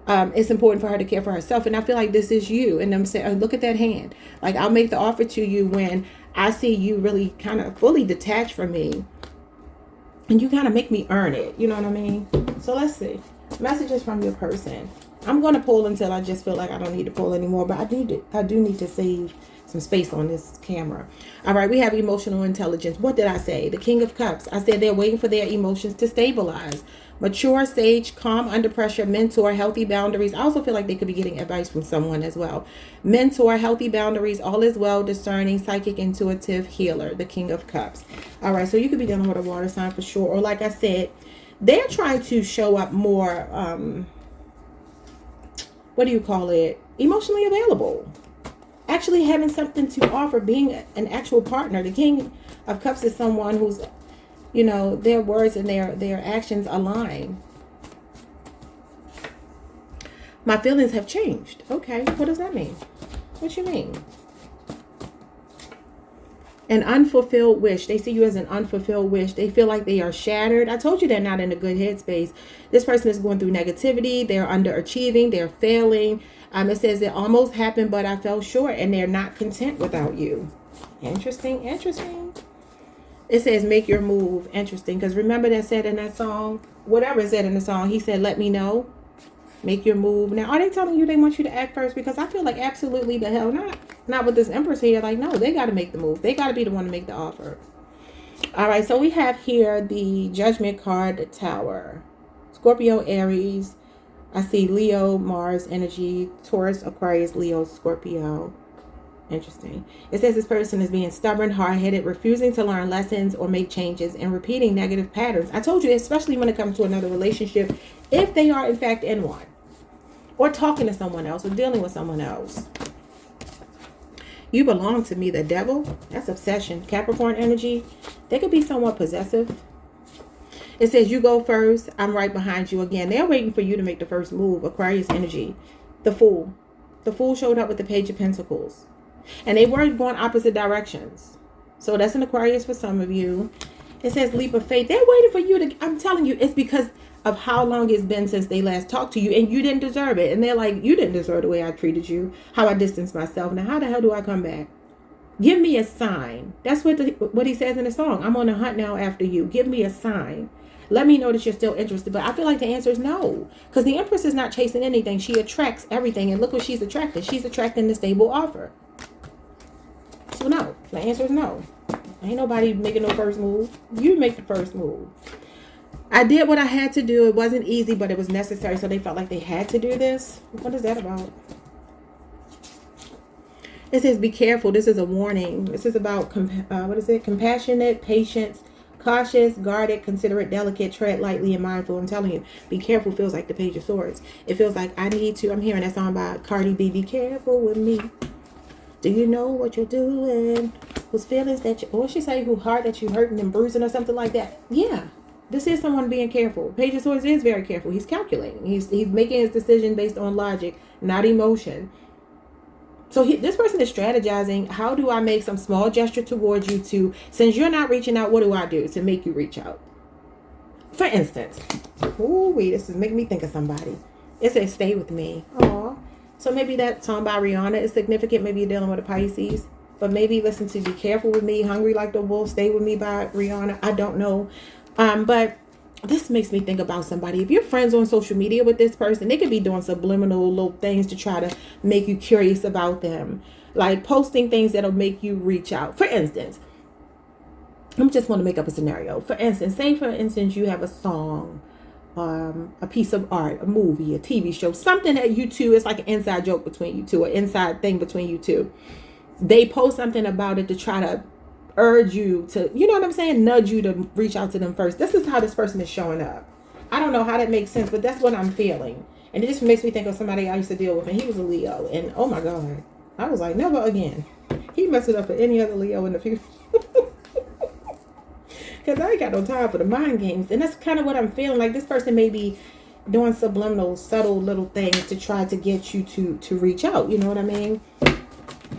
it's important for her to care for herself. And I feel like this is you. And I'm saying, look at that hand. Like, I'll make the offer to you when I see you really kind of fully detached from me. And you kind of make me earn it. You know what I mean? So let's see. Messages from your person. I'm going to pull until I just feel like I don't need to pull anymore. But I do need to save some space on this camera. All right, we have emotional intelligence. What did I say? The King of Cups. I said they're waiting for their emotions to stabilize. Mature, sage, calm under pressure, mentor, healthy boundaries. I also feel like they could be getting advice from someone as well. Mentor, healthy boundaries, all is well, discerning, psychic, intuitive, healer. The King of Cups. All right, so you could be dealing with a water sign for sure. Or like I said, they're trying to show up more, what do you call it? Emotionally available. Actually having something to offer, being an actual partner. The King of Cups is someone who's, you know, their words and their actions align. My feelings have changed. Okay, what does that mean? What you mean? An unfulfilled wish. They see you as an unfulfilled wish. They feel like they are shattered. I told you they're not in a good headspace. This person is going through negativity. They're underachieving. They're failing. It says it almost happened, but I fell short, and they're not content without you. Interesting, interesting. It says make your move. Interesting, because remember that said in that song, whatever it said in the song, he said, let me know. Make your move. Now, are they telling you they want you to act first? Because I feel like absolutely the hell not. Not with this Empress here. Like, no, they got to make the move. They got to be the one to make the offer. All right, so we have here the Judgment card, the Tower. Scorpio, Aries. I see Leo, Mars, energy, Taurus, Aquarius, Leo, Scorpio. Interesting. It says this person is being stubborn, hard-headed, refusing to learn lessons or make changes, and repeating negative patterns. I told you, especially when it comes to another relationship, if they are in fact in one, or talking to someone else, or dealing with someone else. You belong to me, the Devil. That's obsession. Capricorn energy. They could be somewhat possessive. It says you go first. I'm right behind you. Again, they're waiting for you to make the first move. Aquarius energy. The Fool. The Fool showed up with the Page of Pentacles. And they were going opposite directions. So that's an Aquarius for some of you. It says leap of faith. They're waiting for you to, I'm telling you, it's because of how long it's been since they last talked to you, and you didn't deserve it. And they're like, you didn't deserve the way I treated you, how I distanced myself. Now, how the hell do I come back? Give me a sign. That's what he says in the song. I'm on a hunt now after you. Give me a sign. Let me know that you're still interested. But I feel like the answer is no. Because the Empress is not chasing anything. She attracts everything. And look what she's attracting. She's attracting the stable offer. So no. The answer is no. Ain't nobody making no first move. You make the first move. I did what I had to do. It wasn't easy, but it was necessary. So they felt like they had to do this. What is that about? It says be careful. This is a warning. This is about, what is it? Compassionate, patience, cautious, guarded, considerate, delicate, tread lightly, and mindful. I'm telling you, be careful feels like the Page of Swords. It feels like I need to. I'm hearing that song by Cardi B. Be careful with me. Do you know what you're doing? Whose feelings that you, what she say, who heart that you hurting and bruising or something like that. Yeah. This is someone being careful. Page of Swords is very careful. He's calculating. He's making his decision based on logic, not emotion. So this person is strategizing. How do I make some small gesture towards you to, since you're not reaching out, what do I do to make you reach out? For instance, this is making me think of somebody. It says, stay with me. Aw. So maybe that song by Rihanna is significant. Maybe you're dealing with a Pisces. But maybe listen to Be Careful with Me, Hungry Like the Wolf, Stay With Me by Rihanna. I don't know. But this makes me think about somebody. If you're friends on social media with this person, they could be doing subliminal little things to try to make you curious about them. Like posting things that'll make you reach out. For instance, I just want to make up a scenario. For instance, say for instance, you have a song a piece of art, a movie, a TV show, something that you two, it's like an inside joke between you two, an inside thing between you two. They post something about it to try to urge you to, you know what I'm saying, nudge you to reach out to them first. This is how this person is showing up. I don't know how that makes sense, but that's what I'm feeling. And it just makes me think of somebody I used to deal with, and he was a Leo. And oh my God, I was like, never again. He messed it up for any other Leo in the future. Because I ain't got no time for the mind games. And that's kind of what I'm feeling. Like this person may be doing subliminal, subtle little things to try to get you to reach out. You know what I mean?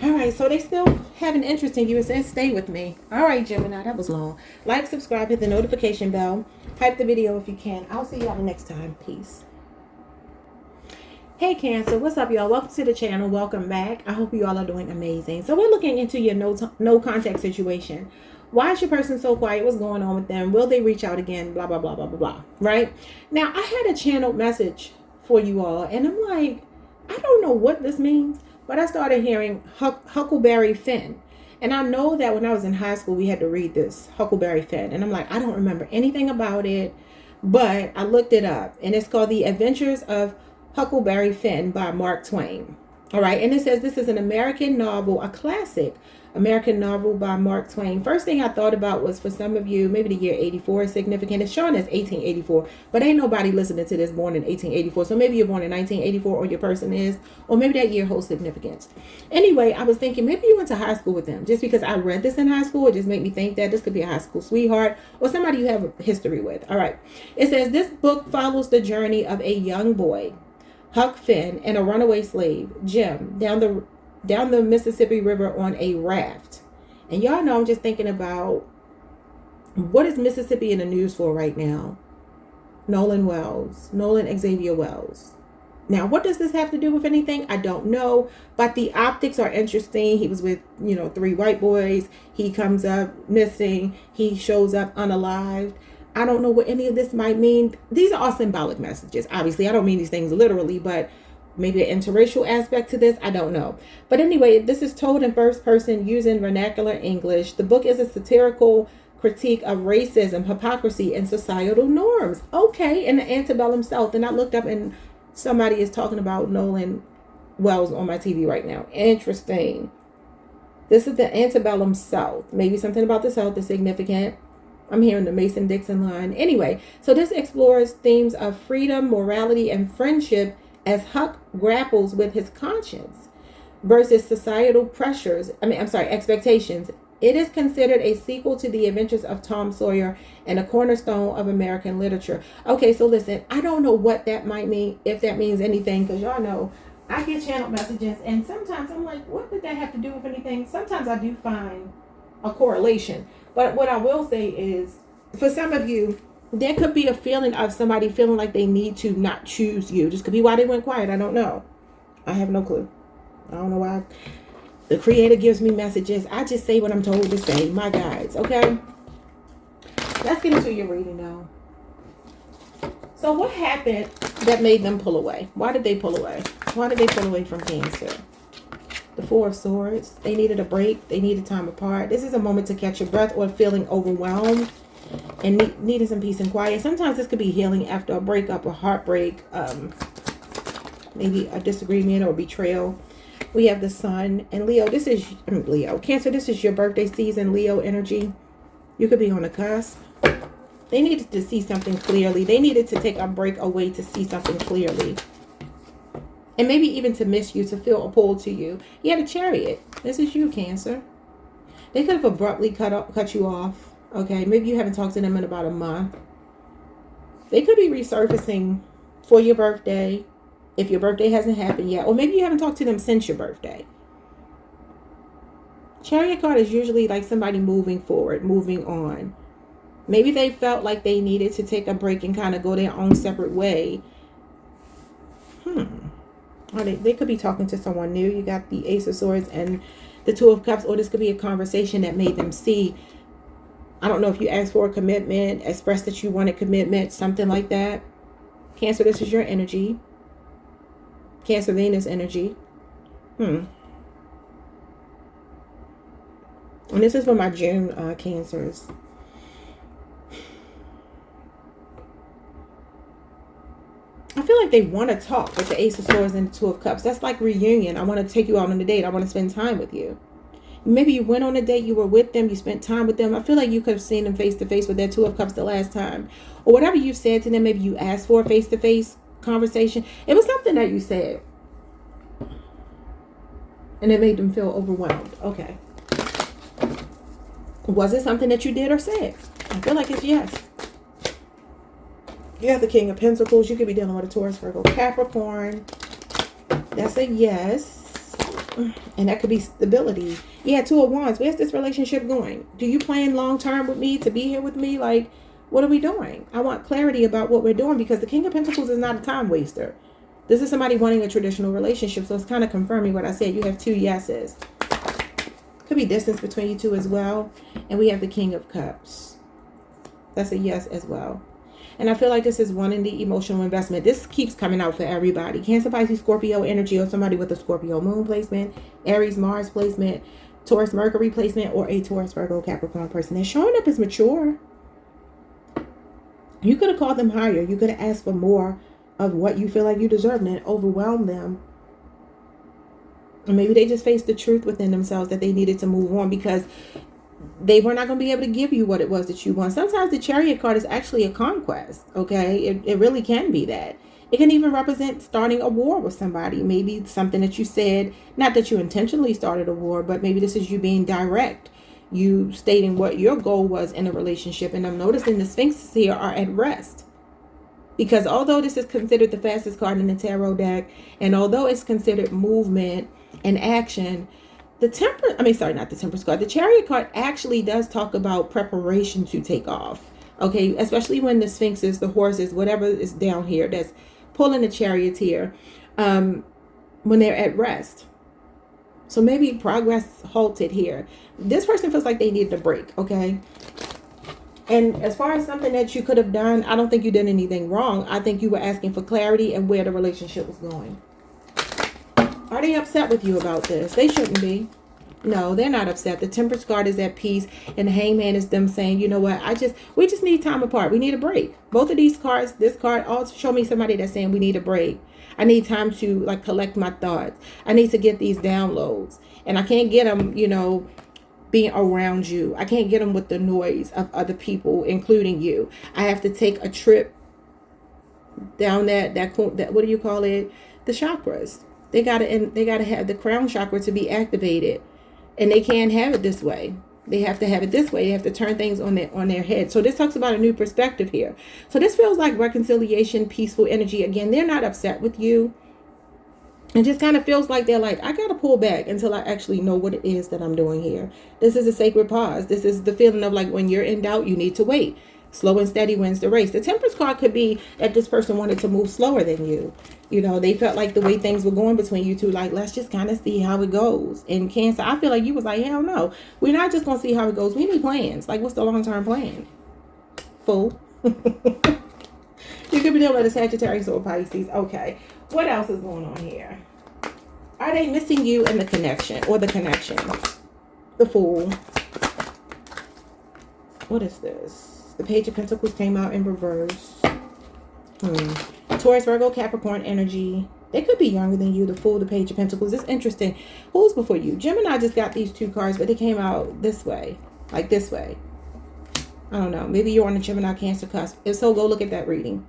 All right, so they still have an interest in you. It says stay with me. All right, Gemini, that was long. Like, subscribe, hit the notification bell. Type the video if you can. I'll see y'all next time. Peace. Hey Cancer, what's up y'all? Welcome to the channel. Welcome back. I hope you all are doing amazing. So we're looking into your no contact situation. Why is your person so quiet? What's going on with them? Will they reach out again? Blah, blah, blah, blah, blah, blah. Right? Now, I had a channeled message for you all. And I'm like, I don't know what this means. But I started hearing Huckleberry Finn. And I know that when I was in high school, we had to read this Huckleberry Finn. And I'm like, I don't remember anything about it. But I looked it up. And it's called The Adventures of Huckleberry Finn by Mark Twain. All right. And it says this is an American novel, a classic American novel by Mark Twain. First thing I thought about was, for some of you, maybe the year 84 is significant. It's showing as 1884, but ain't nobody listening to this born in 1884. So maybe you're born in 1984, or your person is, or maybe that year holds significance. Anyway, I was thinking maybe you went to high school with them. Just because I read this in high school, it just made me think that this could be a high school sweetheart or somebody you have a history with. All right. It says this book follows the journey of a young boy, Huck Finn, and a runaway slave, Jim, down the Mississippi River on a raft. And y'all know I'm just thinking about, what is Mississippi in the news for right now? Nolan Xavier Wells. Now, what does this have to do with anything? I don't know, but the optics are interesting. He was with, 3 white boys. He comes up missing. He shows up unalived. I don't know what any of this might mean. These are all symbolic messages. Obviously, I don't mean these things literally, but maybe an interracial aspect to this. I don't know. But anyway, this is told in first person using vernacular English. The book is a satirical critique of racism, hypocrisy, and societal norms. Okay, in the antebellum South. And I looked up and somebody is talking about Nolan Wells on my TV right now. Interesting. This is the antebellum South. Maybe something about the South is significant. I'm hearing the Mason-Dixon line. Anyway, so this explores themes of freedom, morality, and friendship as Huck grapples with his conscience versus societal expectations. It is considered a sequel to The Adventures of Tom Sawyer and a cornerstone of American literature. Okay, so listen, I don't know what that might mean, if that means anything, because y'all know I get channel messages, and sometimes I'm like, what did that have to do with anything? Sometimes I do find a correlation. But what I will say is, for some of you, there could be a feeling of somebody feeling like they need to not choose you. This could be why they went quiet. I don't know. I have no clue. I don't know why the creator gives me messages. I just say what I'm told to say. My guides. Okay. Let's get into your reading now. So what happened that made them pull away? Why did they pull away? Why did they pull away from Cancer? The Four of Swords. They needed a break. They needed time apart. This is a moment to catch your breath or feeling overwhelmed and needing some peace and quiet. Sometimes this could be healing after a breakup or heartbreak, maybe a disagreement or betrayal. We have the Sun and Leo. This is Leo. Cancer, this is your birthday season, Leo energy. You could be on the cusp. They needed to see something clearly. They needed to take a break away to see something clearly. And maybe even to miss you, to feel a pull to you. You had a Chariot. This is you, Cancer. They could have abruptly cut you off. Okay, maybe you haven't talked to them in about a month. They could be resurfacing for your birthday, if your birthday hasn't happened yet. Or maybe you haven't talked to them since your birthday. Chariot card is usually like somebody moving forward, moving on. Maybe they felt like they needed to take a break and kind of go their own separate way. Or they could be talking to someone new. You got the Ace of Swords and the Two of Cups. Or this could be a conversation that made them see, I don't know if you asked for a commitment, expressed that you wanted commitment, something like that. Cancer, this is your energy. Cancer, Venus energy. And this is for my June Cancers. I feel like they want to talk with the Ace of Swords and the Two of Cups. That's like reunion. I want to take you out on a date. I want to spend time with you. Maybe you went on a date, you were with them, you spent time with them. I feel like you could have seen them face to face with that Two of Cups the last time. Or whatever you said to them, maybe you asked for a face to face conversation. It was something that you said. And it made them feel overwhelmed. Okay. Was it something that you did or said? I feel like it's yes. You have the King of Pentacles. You could be dealing with a Taurus, Virgo, Capricorn. That's a yes. And that could be stability. Yeah, Two of Wands. Where's this relationship going? Do you plan long term with me, to be here with me? Like, what are we doing? I want clarity about what we're doing, because the King of Pentacles is not a time waster. This is somebody wanting a traditional relationship. So it's kind of confirming what I said. You have two yeses. Could be distance between you two as well. And we have the King of Cups. That's a yes as well. And I feel like this is one in the emotional investment. This keeps coming out for everybody. Cancer, Pisces, Scorpio energy, or somebody with a Scorpio moon placement, Aries, Mars placement, Taurus, Mercury placement, or a Taurus, Virgo, Capricorn person. They're showing up as mature. You could have called them higher. You could have asked for more of what you feel like you deserve, and it overwhelmed them. And maybe they just faced the truth within themselves that they needed to move on, because they were not going to be able to give you what it was that you want. Sometimes the Chariot card is actually a conquest, okay? It really can be that. It can even represent starting a war with somebody. Maybe something that you said, not that you intentionally started a war, but maybe this is you being direct. You stating what your goal was in a relationship. And I'm noticing the Sphinxes here are at rest. Because although this is considered the fastest card in the tarot deck, and although it's considered movement and action, the Temperance card, the Chariot card actually does talk about preparation to take off. Okay, especially when the Sphinxes, the horses, whatever is down here that's pulling the chariots here, when they're at rest. So maybe progress halted here. This person feels like they needed a break, okay? And as far as something that you could have done, I don't think you did anything wrong. I think you were asking for clarity and where the relationship was going. Are they upset with you about this? They shouldn't be. No, they're not upset. The Temperance card is at peace, and the Hangman is them saying, you know what, we just need time apart. We need a break. Both of these cards, this card also show me somebody that's saying we need a break. I need time to like collect my thoughts. I need to get these downloads, and I can't get them, you know, being around you. I can't get them with the noise of other people, including you. I have to take a trip down that what do you call it? The chakras. They gotta have the crown chakra to be activated, and they can't have it this way. They have to have it this way. They have to turn things on their head. So this talks about a new perspective here. So this feels like reconciliation, peaceful energy. Again, they're not upset with you. It just kind of feels like they're like, I gotta pull back until I actually know what it is that I'm doing here. This is a sacred pause. This is the feeling of like when you're in doubt, you need to wait. Slow and steady wins the race. The Temperance card could be that this person wanted to move slower than you. You know, they felt like the way things were going between you two, like, let's just kind of see how it goes. In Cancer, I feel like you was like, hell no. We're not just going to see how it goes. We need plans. Like, what's the long-term plan? Fool. You could be dealing with a Sagittarius or Pisces. Okay. What else is going on here? Are they missing you in the connection or the connection? The Fool. What is this? The Page of Pentacles came out in reverse. Taurus, Virgo, Capricorn energy. They could be younger than you. The Fool, the Page of Pentacles. It's interesting. Who's before you? Gemini just got these two cards, but they came out this way. Like this way. I don't know. Maybe you're on the Gemini Cancer cusp. If so, go look at that reading.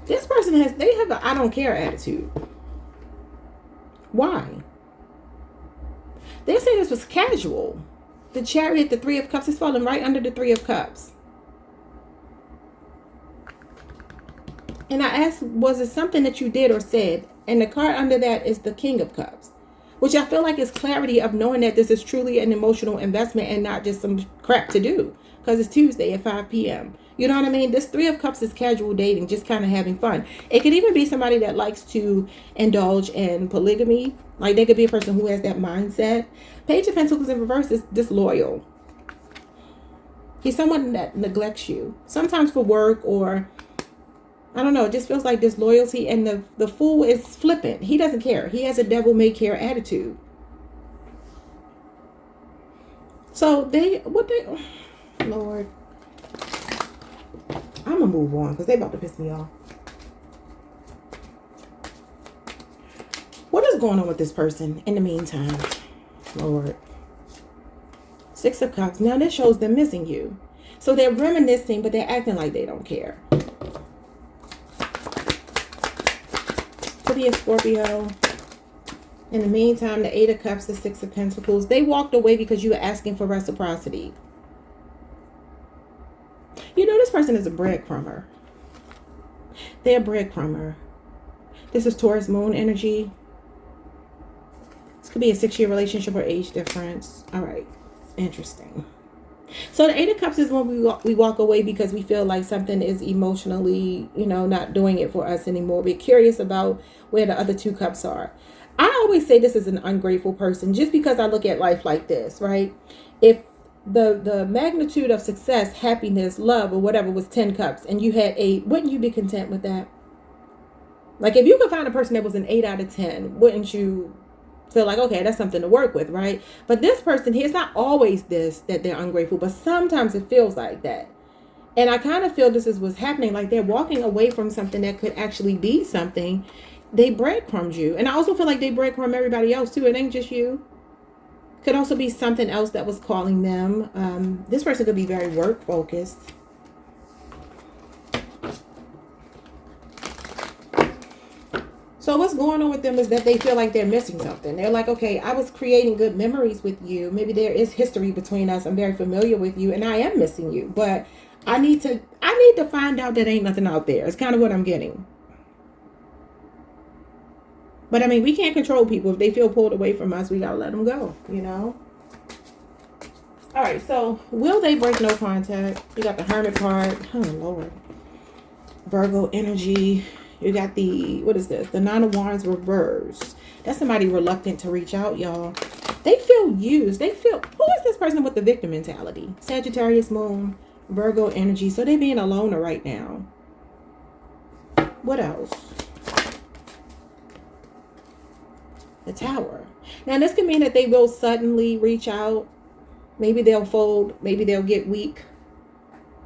This person they have an I don't care attitude. Why? They say this was casual. The Chariot, the Three of Cups, is falling right under the Three of Cups. And I asked, was it something that you did or said? And the card under that is the King of Cups, which I feel like is clarity of knowing that this is truly an emotional investment and not just some crap to do because it's Tuesday at 5 p.m. You know what I mean? This Three of Cups is casual dating, just kind of having fun. It could even be somebody that likes to indulge in polygamy. Like, they could be a person who has that mindset. Page of Pentacles in reverse is disloyal. He's someone that neglects you. Sometimes for work or, I don't know, it just feels like disloyalty. And the Fool is flippant. He doesn't care. He has a devil-may-care attitude. So Lord. move on because they about to piss me off. What is going on with this person in the meantime? Lord. Six of Cups. Now this shows them missing you. So they're reminiscing, but they're acting like they don't care. Could be a Scorpio. In the meantime, the Eight of Cups, the Six of Pentacles. They walked away because you were asking for reciprocity. You know, this person is a breadcrumber. They're a breadcrumber. This is Taurus moon energy. This could be a 6-year relationship or age difference. All right. Interesting. So the Eight of Cups is when we walk away because we feel like something is emotionally, you know, not doing it for us anymore. We're curious about where the other two cups are. I always say this is an ungrateful person just because I look at life like this, right? If the magnitude of success, happiness, love, or whatever was 10 cups and you had 8, wouldn't you be content with that? Like if you could find a person that was an 8 out of 10, wouldn't you feel like, okay, that's something to work with, right? But this person here, it's not always this, that they're ungrateful, but sometimes it feels like that. And I kind of feel this is what's happening. Like they're walking away from something that could actually be something. They breadcrumbed you. And I also feel like they breadcrumb everybody else too. It ain't just you. Could also be something else that was calling them. This person could be very work focused. So what's going on with them is that they feel like they're missing something. They're like, okay, I was creating good memories with you. Maybe there is history between us. I'm very familiar with you and I am missing you. But I need to find out that ain't nothing out there. It's kind of what I'm getting. But I mean, we can't control people. If they feel pulled away from us, we got to let them go, you know? All right, so will they break no contact? You got the Hermit card. Oh, Lord. Virgo energy. You got the, what is this? The Nine of Wands reversed. That's somebody reluctant to reach out, y'all. They feel used. They feel, who is this person with the victim mentality? Sagittarius moon, Virgo energy. So they're being a loner right now. What else? The Tower. Now this can mean that they will suddenly reach out. Maybe they'll fold. Maybe they'll get weak.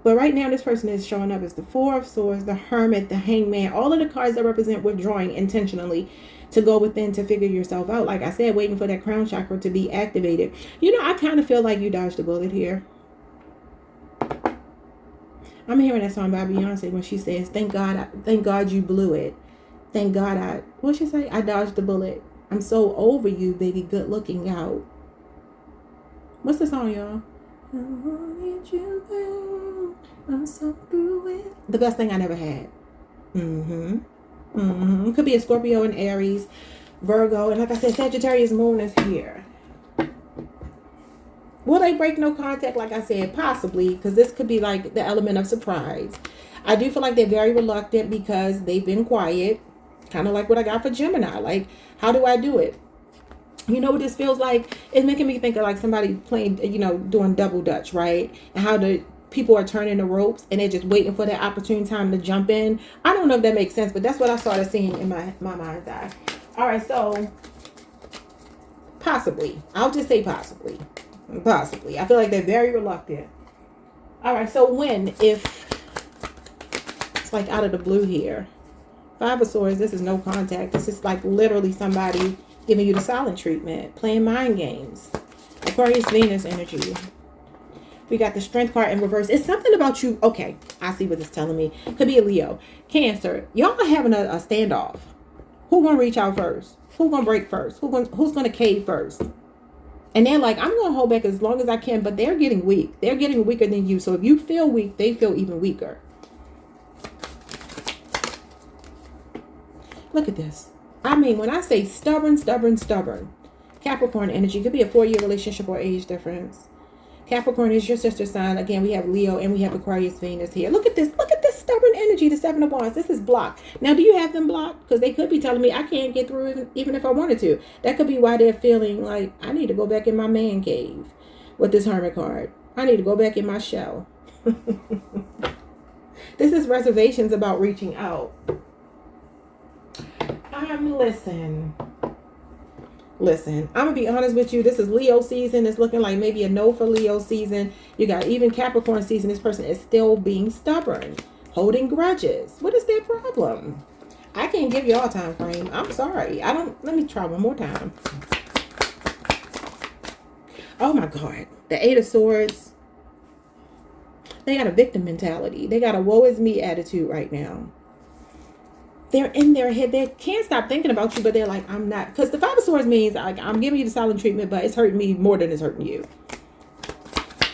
But right now this person is showing up as the Four of Swords, the Hermit, the Hangman. All of the cards that represent withdrawing intentionally to go within to figure yourself out. Like I said, waiting for that crown chakra to be activated. You know, I kind of feel like you dodged a bullet here. I'm hearing that song by Beyonce when she says, thank God you blew it. Thank God what'd she say? I dodged the bullet. I'm so over you, baby. Good looking out. What's the song, y'all? I wanted you there. I'm so through it. The best thing I never had. Could be a Scorpio and Aries, Virgo. And like I said, Sagittarius moon is here. Will they break no contact? Like I said, possibly. Because this could be like the element of surprise. I do feel like they're very reluctant because they've been quiet. Kind of like what I got for Gemini. Like, how do I do it? You know what this feels like? It's making me think of like somebody playing, you know, doing double dutch, right? And how the people are turning the ropes and they're just waiting for their opportune time to jump in. I don't know if that makes sense, but that's what I started seeing in my mind's eye. All right, so possibly. I'll just say possibly. Possibly. I feel like they're very reluctant. All right, so if it's like out of the blue here. Five of Swords, this is no contact. This is like literally somebody giving you the silent treatment, playing mind games. Aquarius, Venus energy. We got the Strength card in reverse. It's something about you. Okay, I see what it's telling me. Could be a Leo. Cancer, y'all are having a standoff. Who gonna reach out first? Who gonna break first? Who's gonna cave first? And they're like, I'm gonna hold back as long as I can, but they're getting weak. They're getting weaker than you. So if you feel weak, they feel even weaker. Look at this. I mean, when I say stubborn. Capricorn energy. Could be a 4-year relationship or age difference. Capricorn is your sister sign. Again, we have Leo and we have Aquarius, Venus here. Look at this. Look at this stubborn energy. The Seven of Wands. This is blocked. Now, do you have them blocked? Because they could be telling me I can't get through even if I wanted to. That could be why they're feeling like I need to go back in my man cave with this Hermit card. I need to go back in my shell. This is reservations about reaching out. Listen, I'm gonna be honest with you. This is Leo season. It's looking like maybe a no for Leo season. You got even Capricorn season. This person is still being stubborn. Holding grudges. What is their problem? I can't give y'all a time frame. I'm sorry. I don't. Let me try one more time. Oh my God. The Eight of Swords. They got a victim mentality. They got a woe is me attitude right now. They're in their head. They can't stop thinking about you, but they're like, I'm not. Because the Five of Swords means, like, I'm giving you the silent treatment, but it's hurting me more than it's hurting you.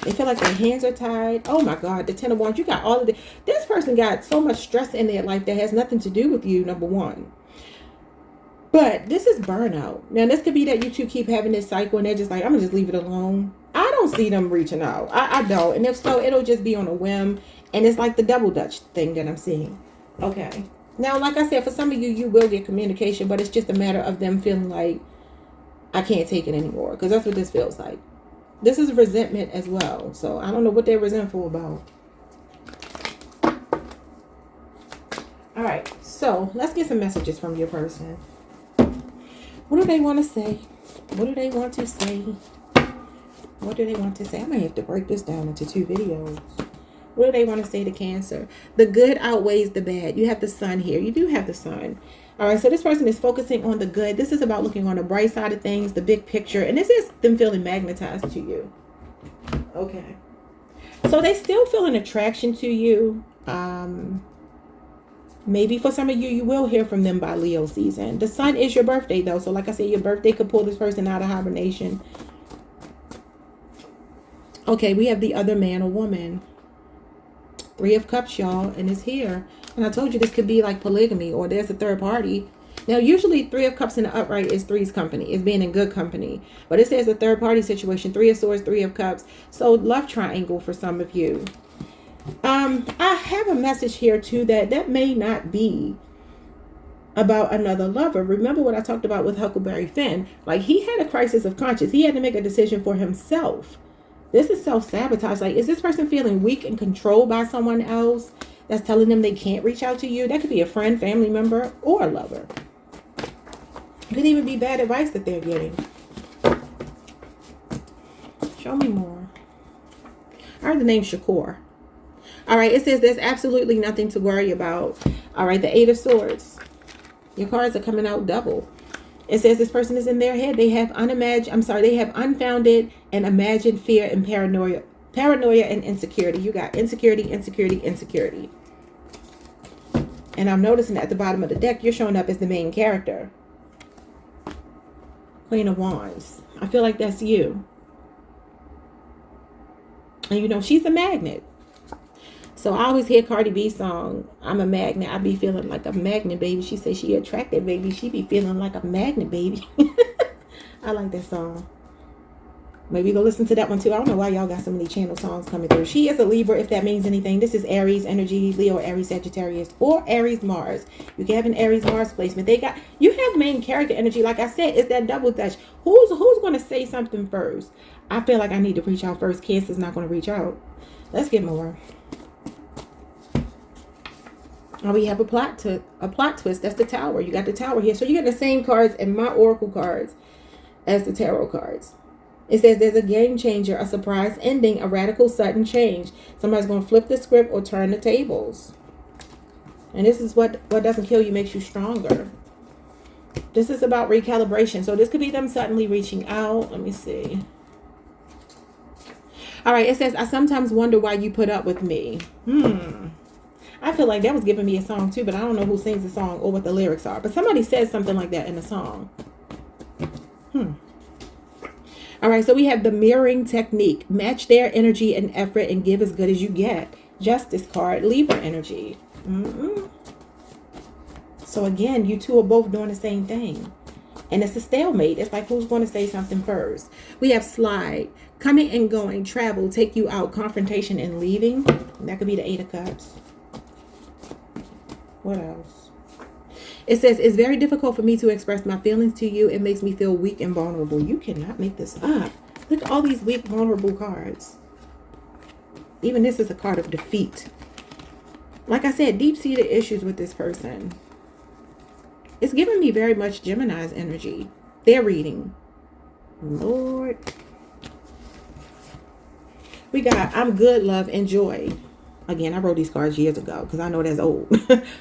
They feel like their hands are tied. Oh my God, the Ten of Wands. You got all of the. This person got so much stress in their life that has nothing to do with you, number one. But this is burnout. Now, this could be that you two keep having this cycle and they're just like, I'm going to just leave it alone. I don't see them reaching out. I don't. And if so, it'll just be on a whim. And it's like the double Dutch thing that I'm seeing. Okay. Now, like I said, for some of you, you will get communication, but it's just a matter of them feeling like, I can't take it anymore. Because that's what this feels like. This is resentment as well. So I don't know what they're resentful about. All right. So let's get some messages from your person. What do they want to say? What do they want to say? What do they want to say? I might have to break this down into 2 videos. What do they want to say to Cancer? The good outweighs the bad. You have the Sun here. You do have the Sun. All right, so this person is focusing on the good. This is about looking on the bright side of things, the big picture. And this is them feeling magnetized to you. Okay. So they still feel an attraction to you. Maybe for some of you, you will hear from them by Leo season. The Sun is your birthday, though. So like I said, your birthday could pull this person out of hibernation. Okay, we have the other man or woman. 3 of Cups, y'all, and it's here. And I told you this could be like polygamy or there's a third party. Now, usually 3 of Cups in the upright is three's company. It's being in good company. But it says a third party situation. 3 of Swords, 3 of Cups. So love triangle for some of you. I have a message here too that may not be about another lover. Remember what I talked about with Huckleberry Finn? Like, he had a crisis of conscience. He had to make a decision for himself. This is self-sabotage. Like, is this person feeling weak and controlled by someone else that's telling them they can't reach out to you? That could be a friend, family member, or a lover. It could even be bad advice that they're getting. Show me more. I heard the name Shakur. All right, it says there's absolutely nothing to worry about. All right, the 8 of Swords. Your cards are coming out double. It says this person is in their head. They have they have unfounded and imagined fear and paranoia and insecurity. You got insecurity, insecurity, insecurity. And I'm noticing at the bottom of the deck, you're showing up as the main character. Queen of Wands. I feel like that's you. And you know, she's a magnet. So I always hear Cardi B's song, I'm a magnet. I be feeling like a magnet, baby. She says she attracted, baby. She be feeling like a magnet, baby. I like that song. Maybe go listen to that one too. I don't know why y'all got so many channel songs coming through. She is a Libra, if that means anything. This is Aries energy, Leo, Aries, Sagittarius, or Aries, Mars. You can have an Aries, Mars placement. You have main character energy. Like I said, it's that double dutch. Who's going to say something first? I feel like I need to reach out first. Cancer's not going to reach out. Let's get more. Oh, we have a plot twist. That's the Tower. You got the Tower here. So you got the same cards in my Oracle cards as the Tarot cards. It says there's a game changer, a surprise ending, a radical sudden change. Somebody's going to flip the script or turn the tables. And this is what doesn't kill you makes you stronger. This is about recalibration. So this could be them suddenly reaching out. Let me see. All right. It says, I sometimes wonder why you put up with me. I feel like that was giving me a song too, but I don't know who sings the song or what the lyrics are. But somebody says something like that in the song. All right, so we have the mirroring technique. Match their energy and effort and give as good as you get. Justice card, Libra energy. So again, you two are both doing the same thing. And it's a stalemate. It's like, who's going to say something first? We have slide, coming and going, travel, take you out, confrontation, and leaving. And that could be the 8 of Cups. What else? It says, it's very difficult for me to express my feelings to you. It makes me feel weak and vulnerable. You cannot make this up. Look at all these weak, vulnerable cards. Even this is a card of defeat. Like I said, deep-seated issues with this person. It's giving me very much Gemini's energy. They're reading. Lord. We got, I'm good, love, and joy. Again, I wrote these cards years ago because I know that's old.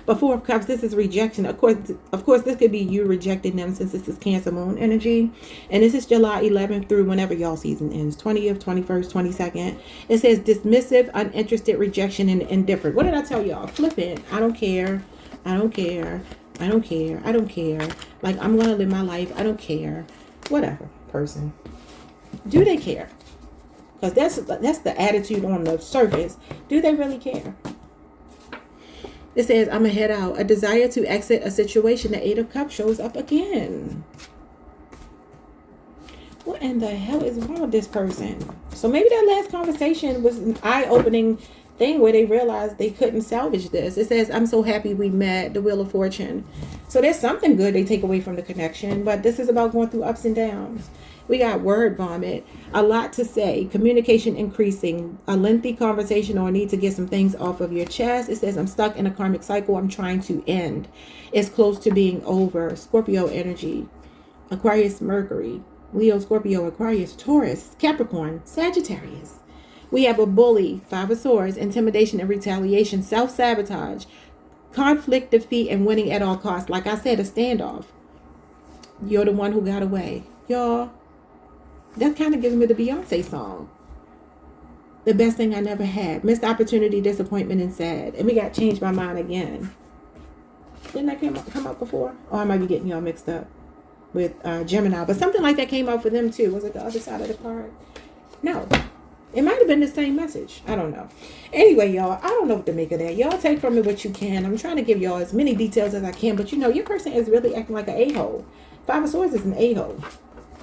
But Four of Cups, this is rejection. Of course, this could be you rejecting them, since this is Cancer Moon energy. And this is July 11th through whenever y'all season ends. 20th, 21st, 22nd. It says dismissive, uninterested, rejection, and indifferent. What did I tell y'all? Flippant. I don't care. I don't care. I don't care. I don't care. Like, I'm going to live my life. I don't care. Whatever, person. Do they care? Because that's the attitude on the surface. Do they really care? It says, I'm going to head out. A desire to exit a situation. The Eight of Cups shows up again. What in the hell is wrong with this person? So maybe that last conversation was an eye-opening thing where they realized they couldn't salvage this. It says, I'm so happy we met. The Wheel of Fortune. So there's something good they take away from the connection. But this is about going through ups and downs. We got word vomit, a lot to say, communication increasing, a lengthy conversation or a need to get some things off of your chest. It says, I'm stuck in a karmic cycle I'm trying to end. It's close to being over. Scorpio energy, Aquarius, Mercury, Leo, Scorpio, Aquarius, Taurus, Capricorn, Sagittarius. We have a bully, Five of Swords, intimidation and retaliation, self-sabotage, conflict, defeat, and winning at all costs. Like I said, a standoff. You're the one who got away. Y'all. That kind of gives me the Beyonce song. The best thing I never had. Missed opportunity, disappointment, and sad. And we got changed my mind again. Didn't that come up before? Or I might be getting y'all mixed up with Gemini. But something like that came out for them too. Was it the other side of the card? No. It might have been the same message. I don't know. Anyway, y'all, I don't know what to make of that. Y'all take from it what you can. I'm trying to give y'all as many details as I can. But you know, your person is really acting like an a-hole. Five of Swords is an a-hole.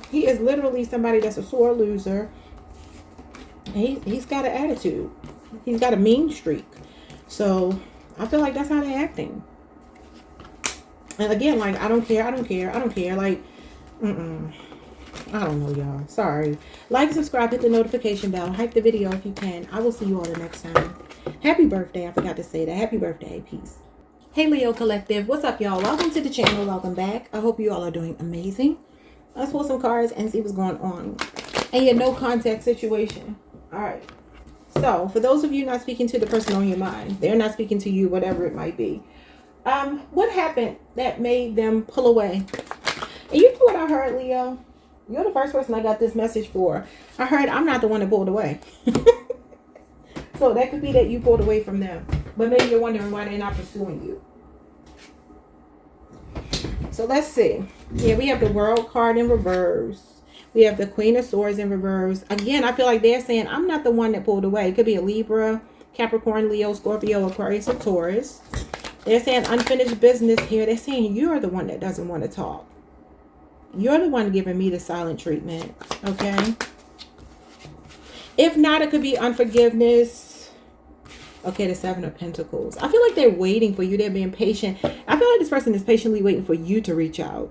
He is literally somebody that's a sore loser. He's got an attitude. He's got a mean streak. So I feel like that's how they're acting. And again, like, I don't care. I don't care. I don't care. Like, I don't know, y'all. Sorry. Like, subscribe, hit the notification bell. Hype the video if you can. I will see you all the next time. Happy birthday. I forgot to say that. Happy birthday. Peace. Hey, Leo Collective. What's up, y'all? Welcome to the channel. Welcome back. I hope you all are doing amazing. Let's pull some cards and see what's going on. And your no contact situation. All right. So, for those of you not speaking to the person on your mind, they're not speaking to you, whatever it might be. What happened that made them pull away? And you know what I heard, Leo? You're the first person I got this message for. I heard I'm not the one that pulled away. So that could be that you pulled away from them. But maybe you're wondering why they're not pursuing you. So let's see. Yeah, we have the World card in reverse. We have the Queen of Swords in reverse. Again, I feel like they're saying, I'm not the one that pulled away. It could be a Libra, Capricorn, Leo, Scorpio, Aquarius, or Taurus. They're saying unfinished business here. They're saying you're the one that doesn't want to talk. You're the one giving me the silent treatment. Okay? If not, it could be unforgiveness. Okay, the Seven of Pentacles. I feel like they're waiting for you. They're being patient. I feel like this person is patiently waiting for you to reach out.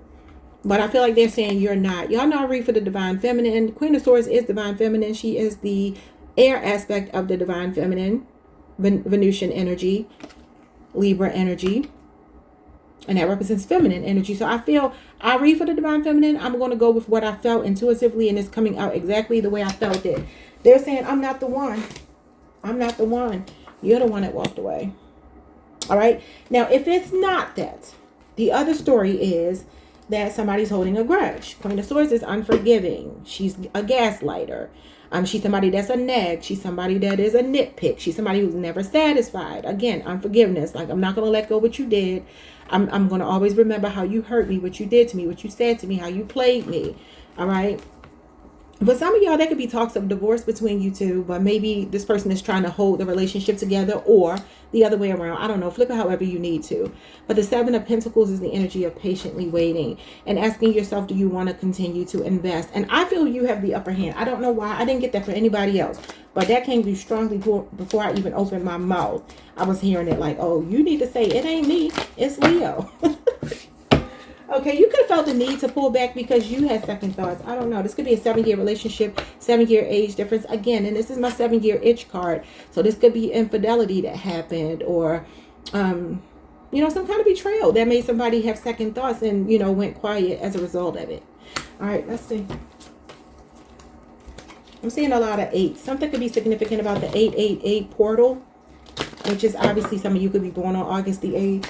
But I feel like they're saying you're not. Y'all know I read for the Divine Feminine. Queen of Swords is Divine Feminine. She is the air aspect of the Divine Feminine. Venusian energy. Libra energy. And that represents feminine energy. So I feel I read for the Divine Feminine. I'm going to go with what I felt intuitively. And it's coming out exactly the way I felt it. They're saying I'm not the one. I'm not the one. You're the one that walked away. All right. Now, if it's not that, the other story is that somebody's holding a grudge. Queen of Swords is unforgiving. She's a gaslighter. She's somebody that's a nag. She's somebody that is a nitpick. She's somebody who's never satisfied. Again, unforgiveness. Like, I'm not going to let go what you did. I'm going to always remember how you hurt me, what you did to me, what you said to me, how you played me. All right. But some of y'all, there could be talks of divorce between you two, but maybe this person is trying to hold the relationship together, or the other way around. I don't know. Flip it however you need to. But the Seven of Pentacles is the energy of patiently waiting and asking yourself, do you want to continue to invest? And I feel you have the upper hand. I don't know why. I didn't get that for anybody else, but that came through strongly before I even opened my mouth. I was hearing it like, oh, you need to say, it ain't me, it's Leo. Okay, you could have felt the need to pull back because you had second thoughts. I don't know. This could be a 7-year relationship, 7-year age difference. Again, and this is my 7-year itch card. So this could be infidelity that happened, or, you know, some kind of betrayal that made somebody have second thoughts and, you know, went quiet as a result of it. All right, let's see. I'm seeing a lot of 8s. Something could be significant about the 888 portal. which is obviously some of you could be born on August the 8th.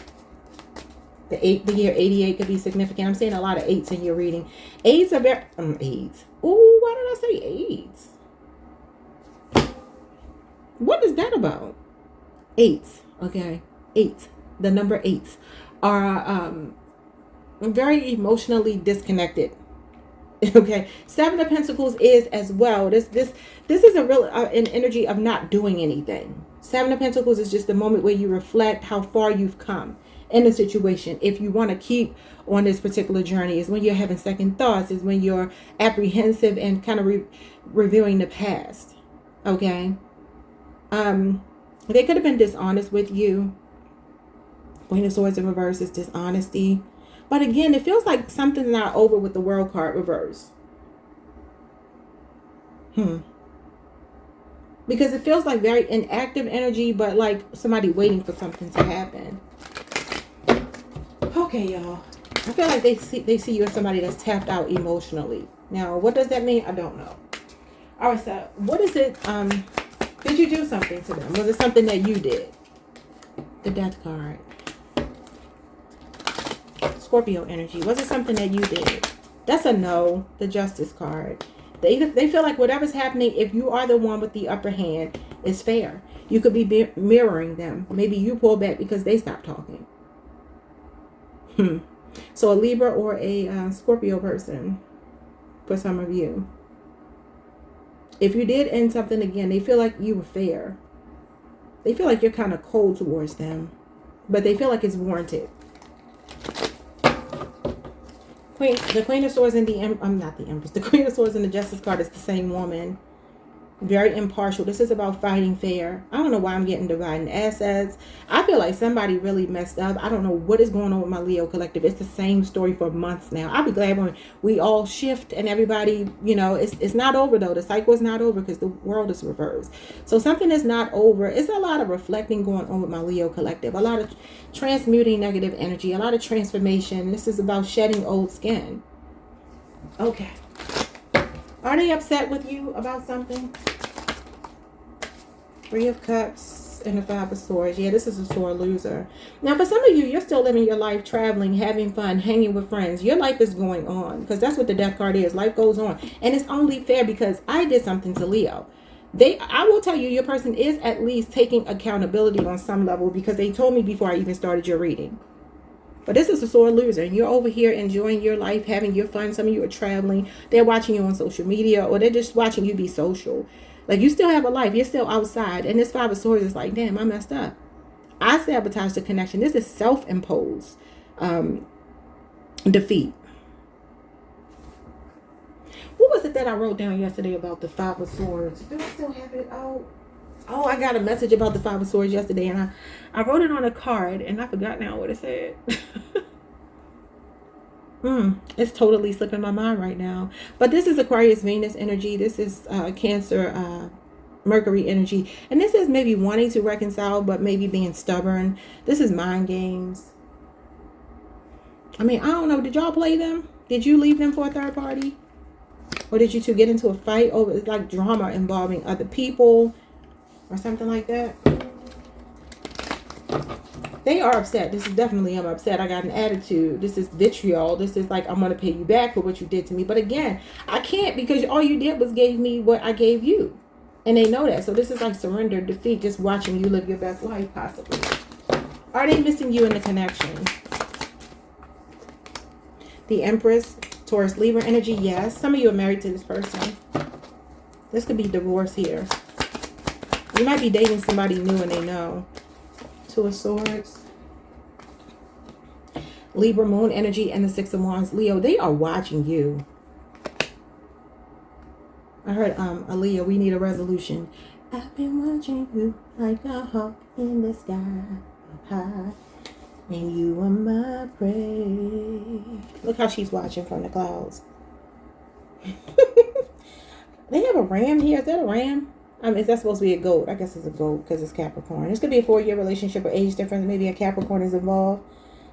The year 88 could be significant. I'm seeing a lot of 8s in your reading. 8s are very, 8s. Ooh, why did I say 8s? What is that about? 8s, okay? 8, the number 8s are very emotionally disconnected. Okay, 7 of Pentacles is as well. This is a real an energy of not doing anything. 7 of Pentacles is just the moment where you reflect how far you've come in a situation. If you want to keep on this particular journey, is when you're having second thoughts, is when you're apprehensive and kind of reviewing the past. Okay, they could have been dishonest with you. Queen of Swords in reverse is dishonesty. But again, it feels like something's not over with the World card reverse. Because it feels like very inactive energy, but like somebody waiting for something to happen. Okay, y'all. I feel like they see you as somebody that's tapped out emotionally. Now, what does that mean? I don't know. All right, so what is it? Did you do something to them? Was it something that you did? The Death card. Scorpio energy. Was it something that you did? That's a no. The Justice card. They feel like whatever's happening, if you are the one with the upper hand, is fair. You could be mirroring them. Maybe you pull back because they stopped talking. So a Libra or a Scorpio person for some of you. If you did end something again, they feel like you were fair. They feel like you're kind of cold towards them, but they feel like it's warranted. The Queen of Swords and the not the Empress. The Queen of Swords and the Justice card is the same woman. Very impartial. This is about fighting fair. I don't know why I'm getting dividing assets. I feel like somebody really messed up. I don't know what is going on with my Leo collective. It's the same story for months now. I'll be glad when we all shift and everybody, you know, it's not over though. The cycle is not over because the world is reversed. So something is not over. It's a lot of reflecting going on with my Leo collective. A lot of transmuting negative energy. A lot of transformation. This is about shedding old skin. Okay. Are they upset with you about something? 3 of Cups and the 5 of Swords. Yeah, this is a sore loser. Now, for some of you, you're still living your life, traveling, having fun, hanging with friends. Your life is going on because that's what the Death card is. Life goes on. And it's only fair because I did something to Leo. I will tell you, your person is at least taking accountability on some level because they told me before I even started your reading. But this is a sore loser, and you're over here enjoying your life, having your fun. Some of you are traveling. They're watching you on social media, or they're just watching you be social. Like, you still have a life. You're still outside. And this 5 of Swords is like, damn, I messed up. I sabotaged the connection. This is self-imposed defeat. What was it that I wrote down yesterday about the 5 of Swords? Do I still have it out? Oh, I got a message about the 5 of Swords yesterday, and I wrote it on a card, and I forgot now what it said. It's totally slipping my mind right now. But this is Aquarius Venus energy. This is Cancer Mercury energy. And this is maybe wanting to reconcile, but maybe being stubborn. This is mind games. I mean, I don't know. Did y'all play them? Did you leave them for a third party? Or did you two get into a fight over, it's like drama involving other people? Or something like that. They are upset. This is definitely, I'm upset. I got an attitude. This is vitriol. This is like, I'm going to pay you back for what you did to me. But again, I can't because all you did was gave me what I gave you. And they know that. So this is like surrender, defeat, just watching you live your best life possibly. Are they missing you in the connection? The Empress, Taurus, Libra energy. Yes. Some of you are married to this person. This could be divorce here. You might be dating somebody new and they know. 2 of Swords. Libra, Moon energy, and the 6 of Wands. Leo, they are watching you. I heard a Leo, we need a resolution. I've been watching you like a hawk in the sky. High, and you are my prey. Look how she's watching from the clouds. They have a ram here. Is that a ram? Is that supposed to be a goat? I guess it's a goat because it's Capricorn. This could be a 4-year relationship or age difference. Maybe a Capricorn is involved.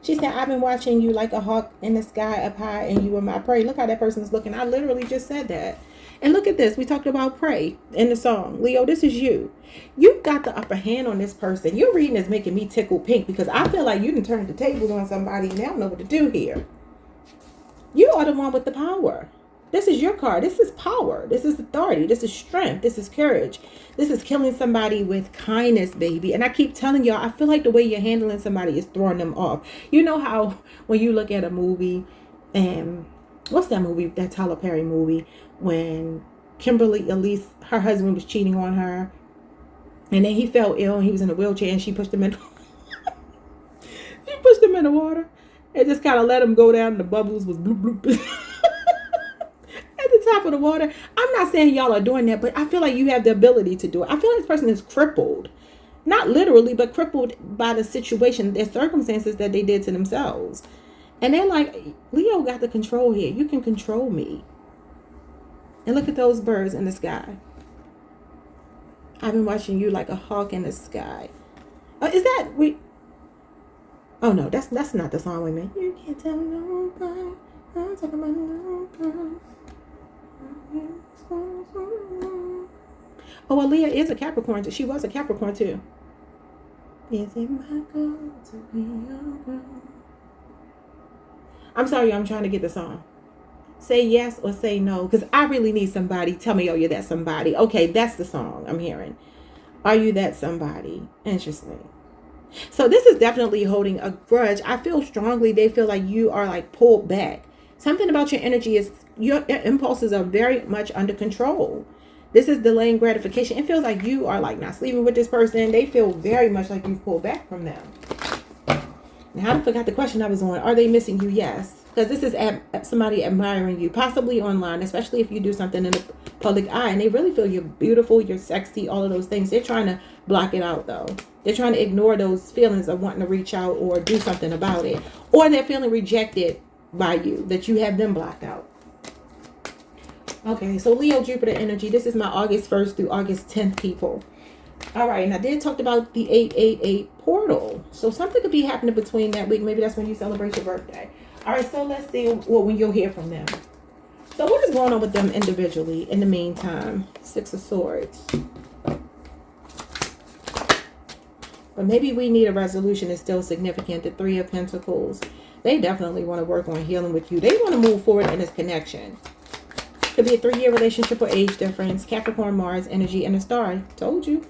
She said, I've been watching you like a hawk in the sky up high and you were my prey. Look how that person is looking. I literally just said that. And look at this. We talked about pray in the song. Leo, this is you. You got the upper hand on this person. Your reading is making me tickle pink because I feel like you done turned the tables on somebody and they don't know what to do here. You are the one with the power. This is your card. This is power. This is authority. This is strength. This is courage. This is killing somebody with kindness, baby. And I keep telling y'all, I feel like the way you're handling somebody is throwing them off. You know how when you look at a movie and what's that movie, that Tyler Perry movie, when Kimberly Elise, her husband was cheating on her, and then he fell ill and he was in a wheelchair and she pushed him in she pushed him in the water and just kind of let him go down and the bubbles was bloop bloop at the top of the water. I'm not saying y'all are doing that, but I feel like you have the ability to do it. I feel like this person is crippled, not literally, but crippled by the situation, their circumstances that they did to themselves. And they're like, Leo got the control here. You can control me. And look at those birds in the sky. I've been watching you like a hawk in the sky. Is that we? Oh no, that's not the song. Wait a minute. You can't tell nobody. I'm talking about nobody. Oh, well, Leah is a Capricorn. She was a Capricorn too. Is it my goal to be your girl? I'm sorry, I'm trying to get the song. Say yes or say no, because I really need somebody. Tell me, oh, you're that somebody. Okay, that's the song I'm hearing. Are you that somebody? Interesting. So this is definitely holding a grudge. I feel strongly they feel like you are like pulled back. Something about your energy is your impulses are very much under control. This is delaying gratification. It feels like you are like not sleeping with this person. They feel very much like you've pulled back from them. Now, I forgot the question I was on. Are they missing you? Yes. Because this is somebody admiring you, possibly online, especially if you do something in the public eye. And they really feel you're beautiful, you're sexy, all of those things. They're trying to block it out, though. They're trying to ignore those feelings of wanting to reach out or do something about it. Or they're feeling rejected by you, that you have them blocked out. Okay, so Leo, Jupiter energy. This is my August 1st through August 10th, people. All right, and I did talk about the 888 portal. So something could be happening between that week. Maybe that's when you celebrate your birthday. All right, so let's see when you'll hear from them. So what is going on with them individually in the meantime? Six of Swords. But maybe we need a resolution that's still significant. The Three of Pentacles. They definitely want to work on healing with you. They want to move forward in this connection. Could be a 3-year relationship or age difference. Capricorn, Mars, energy, and a star. Told you.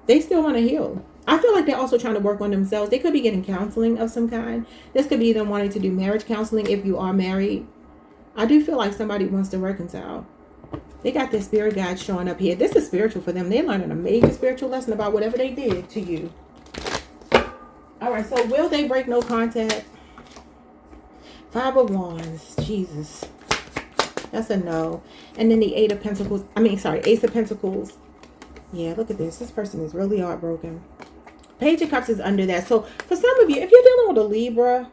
They still want to heal. I feel like they're also trying to work on themselves. They could be getting counseling of some kind. This could be them wanting to do marriage counseling if you are married. I do feel like somebody wants to reconcile. They got their spirit guide showing up here. This is spiritual for them. They're learning a major spiritual lesson about whatever they did to you. All right, so will they break no contact? 5 of Wands. Jesus. That's a no. And then the Ace of Pentacles. Yeah, look at this. This person is really heartbroken. Page of Cups is under that. So for some of you, if you're dealing with a Libra,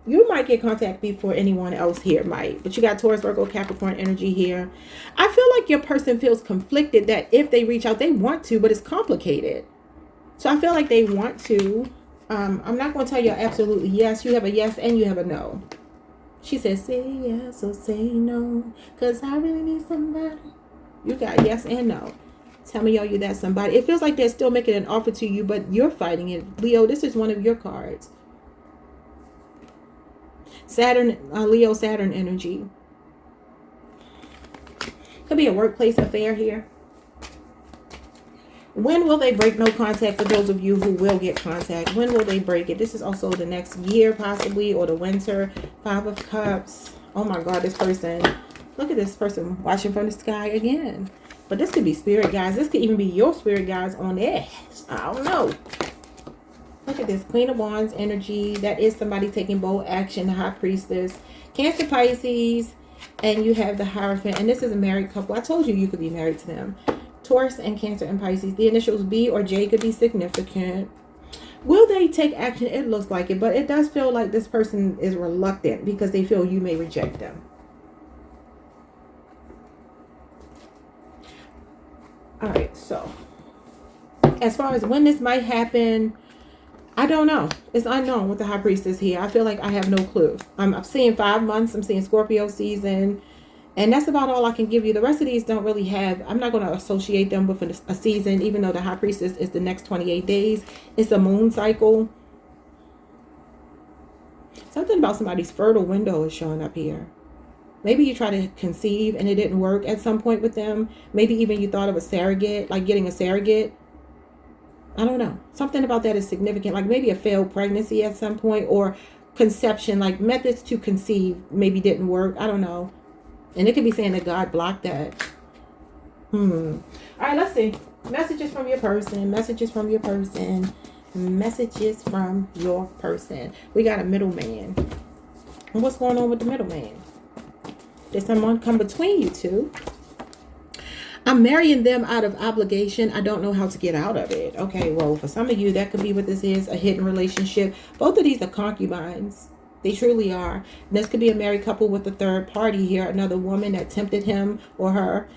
you might get contact before anyone else here might. But you got Taurus, Virgo, Capricorn energy here. I feel like your person feels conflicted that if they reach out, they want to, but it's complicated. So I feel like they want to. I'm not going to tell you absolutely yes. You have a yes and you have a no. She says, say yes or say no, because I really need somebody. You got yes and no. Tell me, are you that somebody? It feels like they're still making an offer to you, but you're fighting it. Leo, this is one of your cards. Saturn, Leo, Saturn energy. Could be a workplace affair here. When will they break no contact for those of you who will get contact? When will they break it? This is also the next year possibly, or the winter. 5 of Cups. Oh my God, this person. Look at this person watching from the sky again. But this could be spirit guides. This could even be your spirit guides on there. I don't know. Look at this. Queen of Wands energy. That is somebody taking bold action. The High Priestess. Cancer, Pisces. And you have the Hierophant. And this is a married couple. I told you could be married to them. Taurus and Cancer and Pisces. The initials B or J could be significant. Will they take action? It looks like it. But it does feel like this person is reluctant because they feel you may reject them. All right, so as far as when this might happen, I don't know. It's unknown with the High Priestess here. I feel like I have no clue. I'm seeing 5 months. I'm seeing Scorpio season. And that's about all I can give you. The rest of these don't really have, I'm not going to associate them with a season, even though the High Priestess is the next 28 days. It's a moon cycle. Something about somebody's fertile window is showing up here. Maybe you try to conceive and it didn't work at some point with them. Maybe even you thought of a surrogate, like getting a surrogate. I don't know. Something about that is significant. Like maybe a failed pregnancy at some point, or conception, like methods to conceive maybe didn't work. I don't know. And it could be saying that God blocked that. All right, let's see. Messages from your person. Messages from your person. Messages from your person. We got a middleman. And what's going on with the middleman? Did someone come between you two? I'm marrying them out of obligation. I don't know how to get out of it. Okay, well, for some of you, that could be what this is, a hidden relationship. Both of these are concubines. They truly are. And this could be a married couple with a third party here. Another woman that tempted him or her,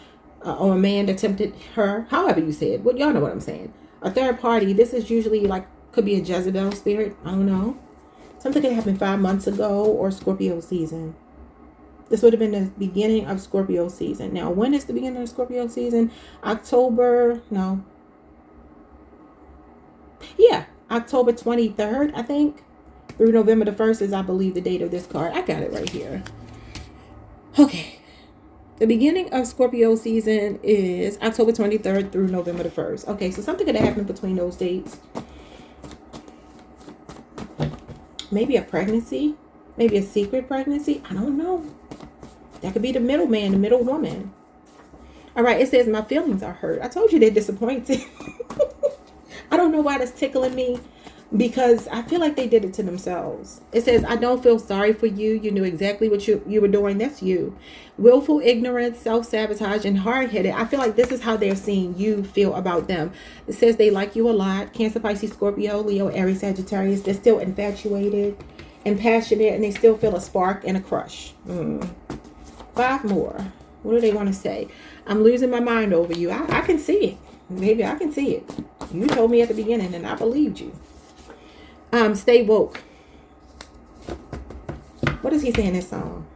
or a man that tempted her. However you say it. Well, y'all know what I'm saying. A third party. This is usually like, could be a Jezebel spirit. I don't know. Something could happen 5 months ago, or Scorpio season. This would have been the beginning of Scorpio season. Now, when is the beginning of Scorpio season? October, no. Yeah, October 23rd, I think. Through November the 1st is, I believe, the date of this card. I got it right here. Okay. The beginning of Scorpio season is October 23rd through November the 1st. Okay, so something could have happened between those dates. Maybe a pregnancy. Maybe a secret pregnancy. I don't know. That could be the middleman, the middle woman. All right, it says my feelings are hurt. I told you they're disappointed. I don't know why that's tickling me, because I feel like they did it to themselves. It says, I don't feel sorry for you. You knew exactly what you were doing. That's you. Willful ignorance, self-sabotage, and hard-headed. I feel like this is how they're seeing you feel about them. It says they like you a lot. Cancer, Pisces, Scorpio, Leo, Aries, Sagittarius. They're still infatuated and passionate, and they still feel a spark and a crush. 5 more. What do they want to say? I'm losing my mind over you. I can see it. Maybe I can see it. You told me at the beginning and I believed you. Stay woke. What does he say in this song?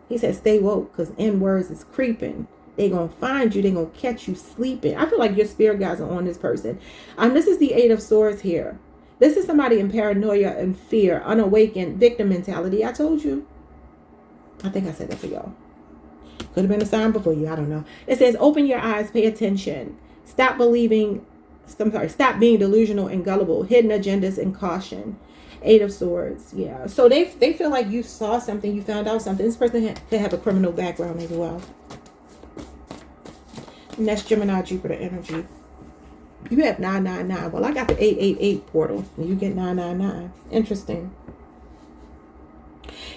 He says stay woke, because N-words is creeping. They gonna find you. They gonna catch you sleeping. I feel like your spirit guides are on this person. This is the 8 of Swords here. This is somebody in paranoia and fear, unawakened, victim mentality. I told you. I think I said that for y'all. Could have been a sign before you. I don't know. It says, open your eyes, pay attention. Stop being delusional and gullible. Hidden agendas and caution. 8 of Swords. Yeah. So they feel like you saw something. You found out something. This person could have a criminal background as well. And that's Gemini, Jupiter energy. You have 999. Well, I got the 888 portal. And you get 999. Interesting.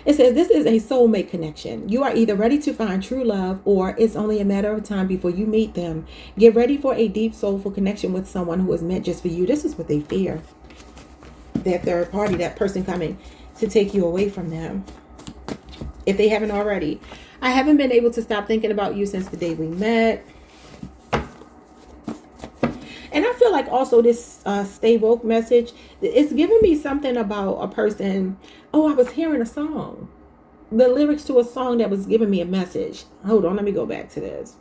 It says this is a soulmate connection. You are either ready to find true love, or it's only a matter of time before you meet them. Get ready for a deep, soulful connection with someone who is meant just for you. This is what they fear. That third party, that person coming to take you away from them. If they haven't already. I haven't been able to stop thinking about you since the day we met. And I feel like also this stay woke message, it's giving me something about a person. Oh, I was hearing a song. The lyrics to a song that was giving me a message. Hold on, let me go back to this.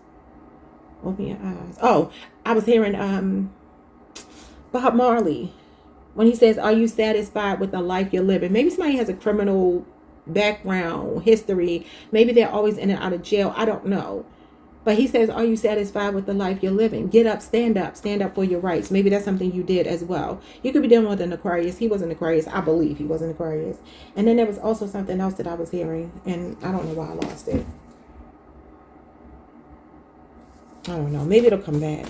Open your eyes. Oh, I was hearing Bob Marley. When he says, are you satisfied with the life you're living? Maybe somebody has a criminal background, history. Maybe they're always in and out of jail. I don't know. But he says, are you satisfied with the life you're living? Get up, stand up for your rights. Maybe that's something you did as well. You could be dealing with an Aquarius. He was an Aquarius. I believe he was an Aquarius. And then there was also something else that I was hearing, and I don't know why I lost it. I don't know. Maybe it'll come back.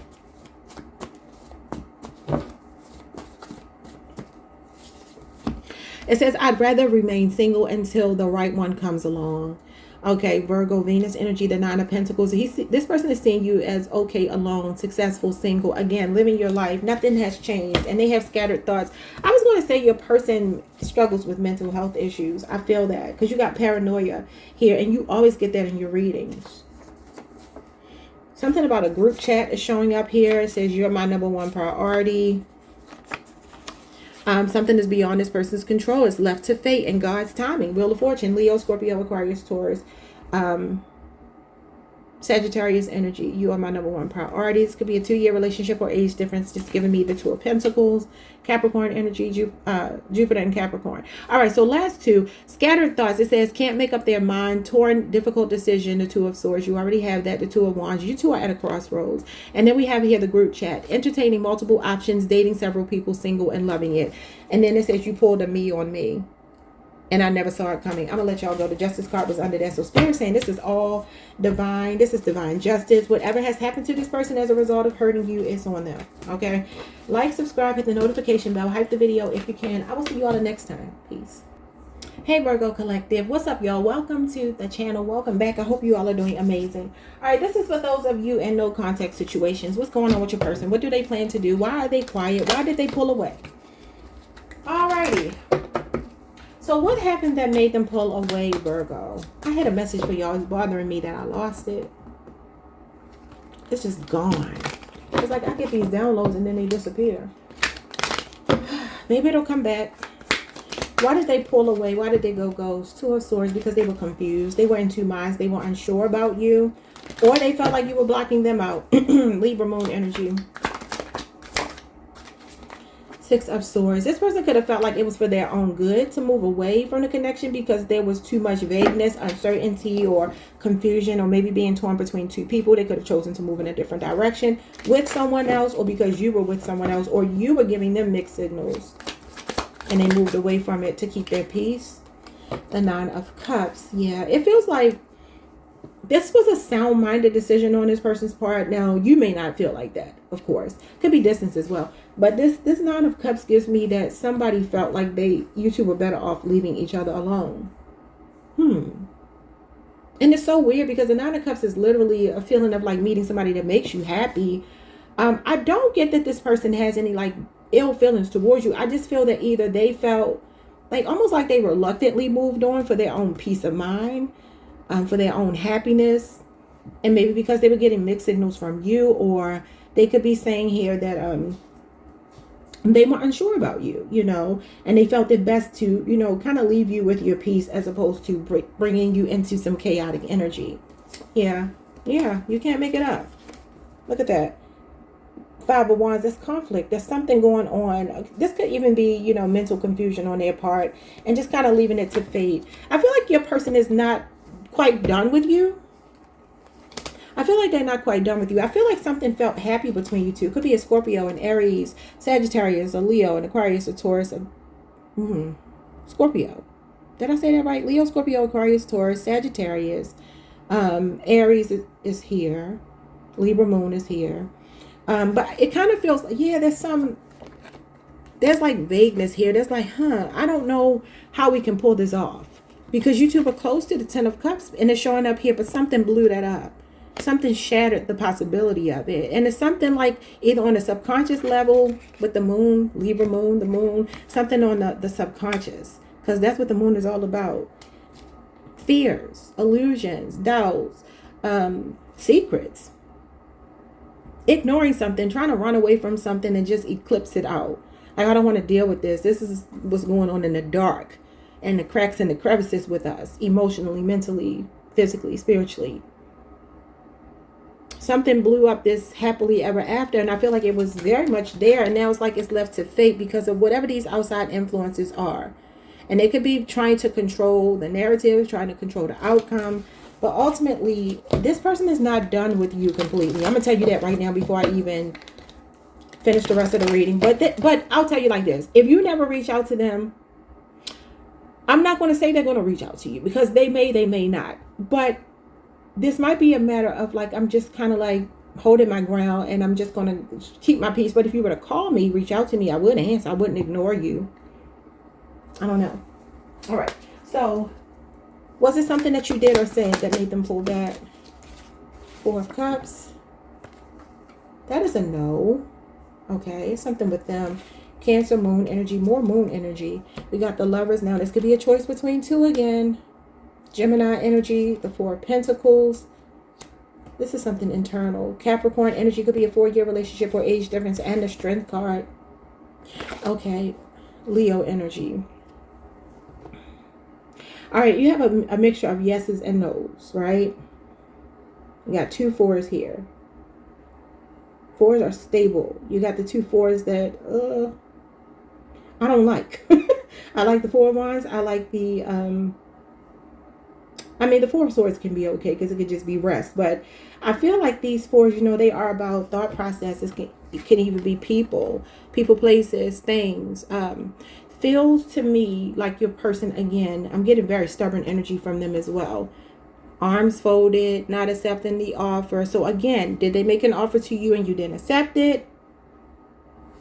It says, I'd rather remain single until the right one comes along. Okay, Virgo, Venus energy, the 9 of Pentacles. This person is seeing you as okay, alone, successful, single. Again, living your life. Nothing has changed. And they have scattered thoughts. I was going to say your person struggles with mental health issues. I feel that. Because you got paranoia here. And you always get that in your readings. Something about a group chat is showing up here. It says, you're my #1 priority. Something is beyond this person's control. It's left to fate and God's timing. Wheel of Fortune, Leo, Scorpio, Aquarius, Taurus. Sagittarius energy. You are my number one priority. This could be a 2-year relationship or age difference. Just giving me the Two of Pentacles. Capricorn energy. Jupiter and Capricorn. All right. So last two. Scattered thoughts. It says can't make up their mind. Torn, difficult decision. The Two of Swords. You already have that. The Two of Wands. You two are at a crossroads. And then we have here the group chat. Entertaining multiple options. Dating several people. Single and loving it. And then it says you pulled a me on me. And I never saw it coming. I'm going to let y'all go. The Justice card was under that. So Spirit saying this is all divine. This is divine justice. Whatever has happened to this person as a result of hurting you, it's on them. Okay? Like, subscribe, hit the notification bell. Hype the video if you can. I will see you all the next time. Peace. Hey, Virgo Collective. What's up, y'all? Welcome to the channel. Welcome back. I hope you all are doing amazing. All right, this is for those of you in no contact situations. What's going on with your person? What do they plan to do? Why are they quiet? Why did they pull away? All righty. So what happened that made them pull away, Virgo? I had a message for y'all. It's bothering me that I lost it. It's just gone. It's like I get these downloads and then they disappear. Maybe it'll come back. Why did they pull away? Why did they go ghost? Two of Swords, because they were confused. They were in two minds. They were unsure about you. Or they felt like you were blocking them out. Libra moon energy. Six of Swords. This person could have felt like it was for their own good to move away from the connection because there was too much vagueness, uncertainty, or confusion, or maybe being torn between two people. They could have chosen to move in a different direction with someone else, or because you were with someone else, or you were giving them mixed signals and they moved away from it to keep their peace. The Nine of Cups. Yeah, it feels like this was a sound-minded decision on this person's part. Now, you may not feel like that, of course. Could be distance as well. But this Nine of Cups gives me that somebody felt like you two were better off leaving each other alone. And it's so weird because the Nine of Cups is literally a feeling of like meeting somebody that makes you happy. I don't get that this person has any like ill feelings towards you. I just feel that either they felt like almost like they reluctantly moved on for their own peace of mind. For their own happiness, and maybe because they were getting mixed signals from you, or they could be saying here that they were unsure about you, and they felt it best to, kind of leave you with your peace as opposed to bringing you into some chaotic energy. Yeah, you can't make it up. Look at that. Five of Wands, there's conflict. There's something going on. This could even be, mental confusion on their part and just kind of leaving it to fate. I feel like your person is not quite done with you. I feel like they're not quite done with you. I feel like something felt happy between you two. Could be a Scorpio, an Aries, Sagittarius, a Leo, an Aquarius, a Taurus, Scorpio. Did I say that right? Leo, Scorpio, Aquarius, Taurus, Sagittarius. Aries is here. Libra moon is here. But it kind of feels like, yeah, there's like vagueness here. There's like, I don't know how we can pull this off. Because you two were close to the Ten of Cups and it's showing up here, but something blew that up. Something shattered the possibility of it. And it's something like either on a subconscious level with the moon, Libra moon, the moon, something on the subconscious. Because that's what the moon is all about. Fears, illusions, doubts, secrets. Ignoring something, trying to run away from something and just eclipse it out. Like, I don't want to deal with this. This is what's going on in the dark. And the cracks and the crevices with us, emotionally, mentally, physically, spiritually. Something blew up this happily ever after, and I feel like it was very much there, and now it's like it's left to fate because of whatever these outside influences are. And they could be trying to control the narrative, trying to control the outcome, but ultimately, this person is not done with you completely. I'm going to tell you that right now before I even finish the rest of the reading. But I'll tell you like this. If you never reach out to them, I'm not going to say they're going to reach out to you because they may not. But this might be a matter of like, I'm just kind of like holding my ground and I'm just going to keep my peace. But if you were to call me, reach out to me, I would answer. I wouldn't ignore you. I don't know. All right. So was it something that you did or said that made them pull back? Four of Cups. That is a no. Okay. Something with them. Cancer, moon energy, more moon energy. We got the Lovers. Now, this could be a choice between two again. Gemini energy, the Four of Pentacles. This is something internal. Capricorn energy could be a 4-year relationship or age difference and the Strength card. Okay. Leo energy. All right, you have a mixture of yeses and nos, right? You got 2 4s here. 4s are stable. You got the 2 4s that I don't like. I like the 4 of Wands. I like the I mean, the 4 of Swords can be okay because it could just be rest. But I feel like these 4s, you know, they are about thought processes. It can even be people, places, things. Feels to me like your person, again, I'm getting very stubborn energy from them as well. Arms folded, not accepting the offer. So again, did they make an offer to you and you didn't accept it?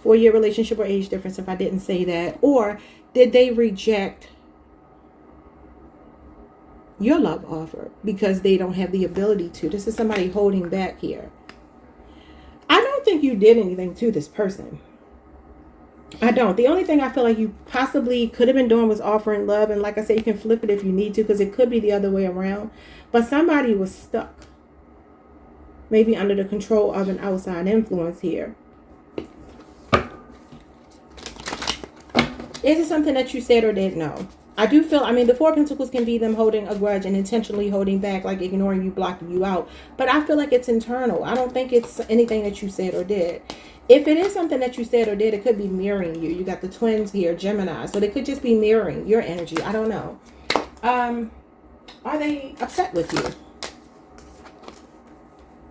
4-year relationship or age difference, if I didn't say that. Or did they reject your love offer because they don't have the ability to? This is somebody holding back here. I don't think you did anything to this person. I don't. The only thing I feel like you possibly could have been doing was offering love. And like I said, you can flip it if you need to, because it could be the other way around. But somebody was stuck, maybe under the control of an outside influence here. Is it something that you said or did? No. I do feel, I mean, the 4 of Pentacles can be them holding a grudge and intentionally holding back, like ignoring you, blocking you out. But I feel like it's internal. I don't think it's anything that you said or did. If it is something that you said or did, it could be mirroring you. You got the twins here, Gemini. So they could just be mirroring your energy. I don't know. Are they upset with you?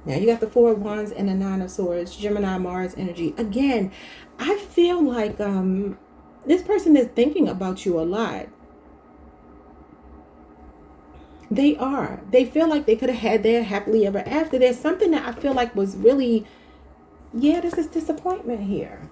Now you got the 4 of Wands and the 9 of Swords, Gemini, Mars energy. Again, I feel like this person is thinking about you a lot. They are. They feel like they could have had their happily ever after. There's something that I feel like was really, yeah, this is disappointment here.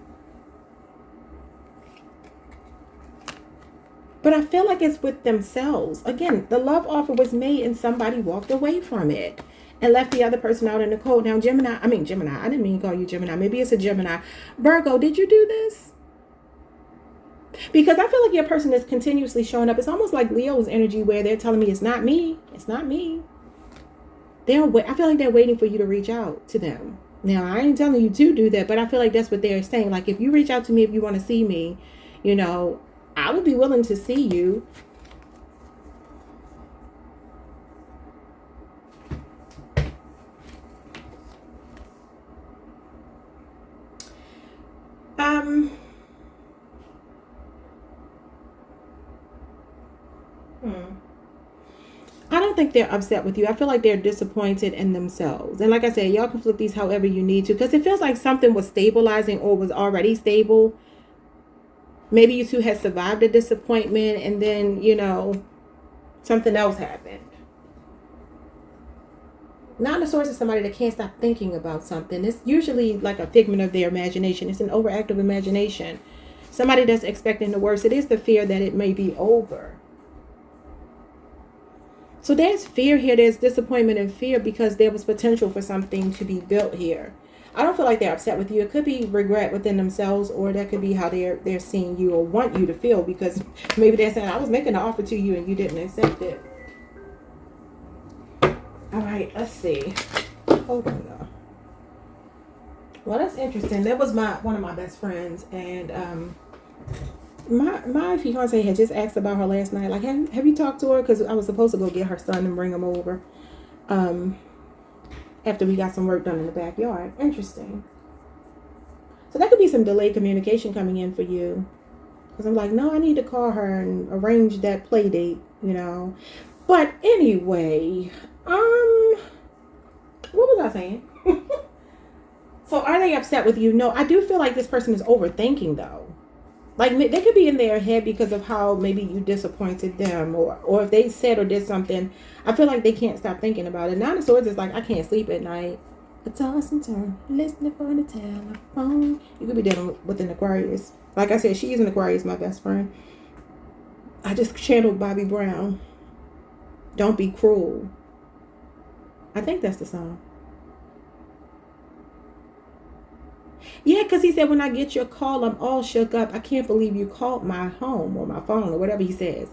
But I feel like it's with themselves. Again, the love offer was made and somebody walked away from it and left the other person out in the cold. Now, Gemini, I didn't mean to call you Gemini. Maybe it's a Gemini. Virgo, did you do this? Because I feel like your person is continuously showing up. It's almost like Leo's energy where they're telling me it's not me. It's not me. I feel like they're waiting for you to reach out to them. Now, I ain't telling you to do that, but I feel like that's what they're saying. Like, if you reach out to me, if you want to see me, you know, I would be willing to see you. I don't think they're upset with you. I feel like they're disappointed in themselves. And like I said, y'all can flip these however you need to, because it feels like something was stabilizing or was already stable. Maybe you two had survived a disappointment and then, you know, something else happened. Nine of Swords is somebody that can't stop thinking about something. It's usually like a figment of their imagination. It's an overactive imagination. Somebody that's expecting the worst. It is the fear that it may be over. So there's fear here. There's disappointment and fear because there was potential for something to be built here. I don't feel like they're upset with you. It could be regret within themselves, or that could be how they're seeing you or want you to feel, because maybe they're saying, I was making an offer to you and you didn't accept it. All right, let's see. Hold on though. Well, that's interesting. That was one of my best friends, and my fiance had just asked about her last night. Like, have you talked to her? Because I was supposed to go get her son and bring him over. After we got some work done in the backyard. Interesting. So that could be some delayed communication coming in for you. Because I'm like, no, I need to call her and arrange that play date, you know. But anyway, what was I saying? So are they upset with you? No, I do feel like this person is overthinking though. Like, they could be in their head because of how maybe you disappointed them, or if they said or did something. I feel like they can't stop thinking about it. Nine of Swords is like, I can't sleep at night. A toss and turn, listening for the telephone. You could be dealing with an Aquarius. Like I said, she's an Aquarius, my best friend. I just channeled Bobby Brown. Don't be cruel. I think that's the song. Yeah, because he said, when I get your call, I'm all shook up. I can't believe you called my home or my phone or whatever he says.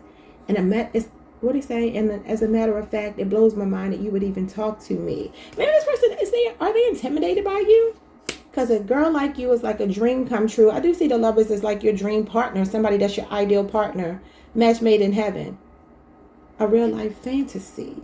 And it's what he say? And as a matter of fact, it blows my mind that you would even talk to me. Maybe this person, are they intimidated by you? Because a girl like you is like a dream come true. I do see the lovers as like your dream partner, somebody that's your ideal partner, match made in heaven. A real life fantasy.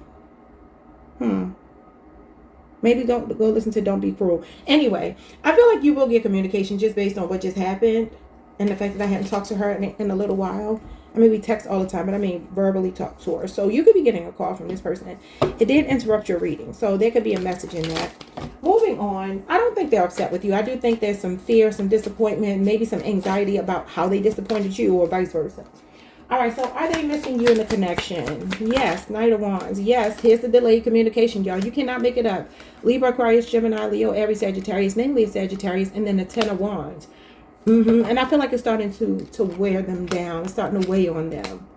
Maybe don't go listen to Don't Be Cruel. Anyway, I feel like you will get communication just based on what just happened and the fact that I hadn't talked to her in a little while. I mean, we text all the time, but I mean verbally talk to her. So you could be getting a call from this person. It did interrupt your reading, so there could be a message in that. Moving on, I don't think they're upset with you. I do think there's some fear, some disappointment, maybe some anxiety about how they disappointed you or vice versa. All right, so are they missing you in the connection? Yes, Knight of Wands. Yes, here's the delayed communication, y'all. You cannot make it up. Libra, Aquarius, Gemini, Leo, Aries, Sagittarius, namely Sagittarius, and then the Ten of Wands. And I feel like it's starting to wear them down. It's starting to weigh on them.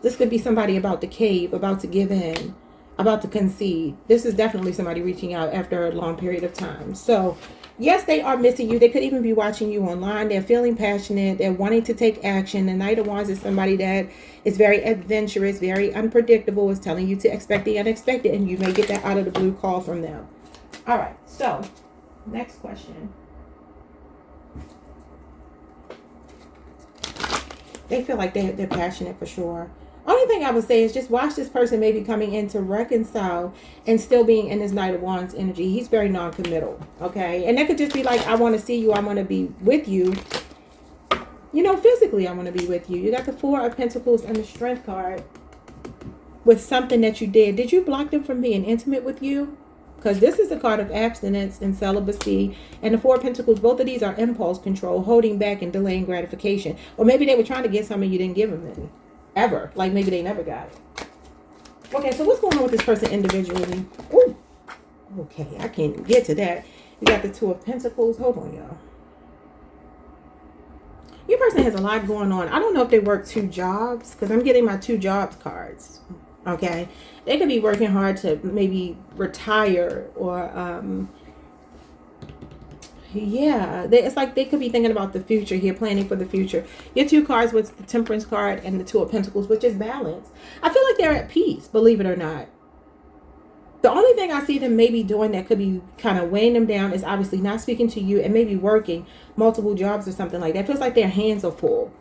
This could be somebody about to cave, about to give in, about to concede. This is definitely somebody reaching out after a long period of time. So yes, they are missing you. They could even be watching you online. They're feeling passionate. They're wanting to take action. The Knight of Wands is somebody that is very adventurous, very unpredictable, is telling you to expect the unexpected, and you may get that out of the blue call from them. All right, so next question. They feel like they're passionate for sure. Only thing I would say is just watch this person maybe coming in to reconcile and still being in this Knight of Wands energy. He's very non-committal, okay? And that could just be like, I want to see you. I want to be with you. You know, physically, I want to be with you. You got the Four of Pentacles and the Strength card with something that you did. Did you block them from being intimate with you? Because this is a card of abstinence and celibacy. And the Four of Pentacles, both of these are impulse control, holding back and delaying gratification. Or maybe they were trying to get something you didn't give them any. Ever. Like maybe they never got it. Okay, so what's going on with this person individually? Ooh. Okay, I can't even get to that. You got the Two of Pentacles. Hold on, y'all. Your person has a lot going on. I don't know if they work two jobs, because I'm getting my two jobs cards. Okay, they could be working hard to maybe retire or yeah, it's like they could be thinking about the future here, planning for the future. Your two cards was the Temperance card and the Two of Pentacles, which is balance. I feel like they're at peace, believe it or not. The only thing I see them maybe doing that could be kind of weighing them down is obviously not speaking to you and maybe working multiple jobs or something like that. It feels like their hands are full.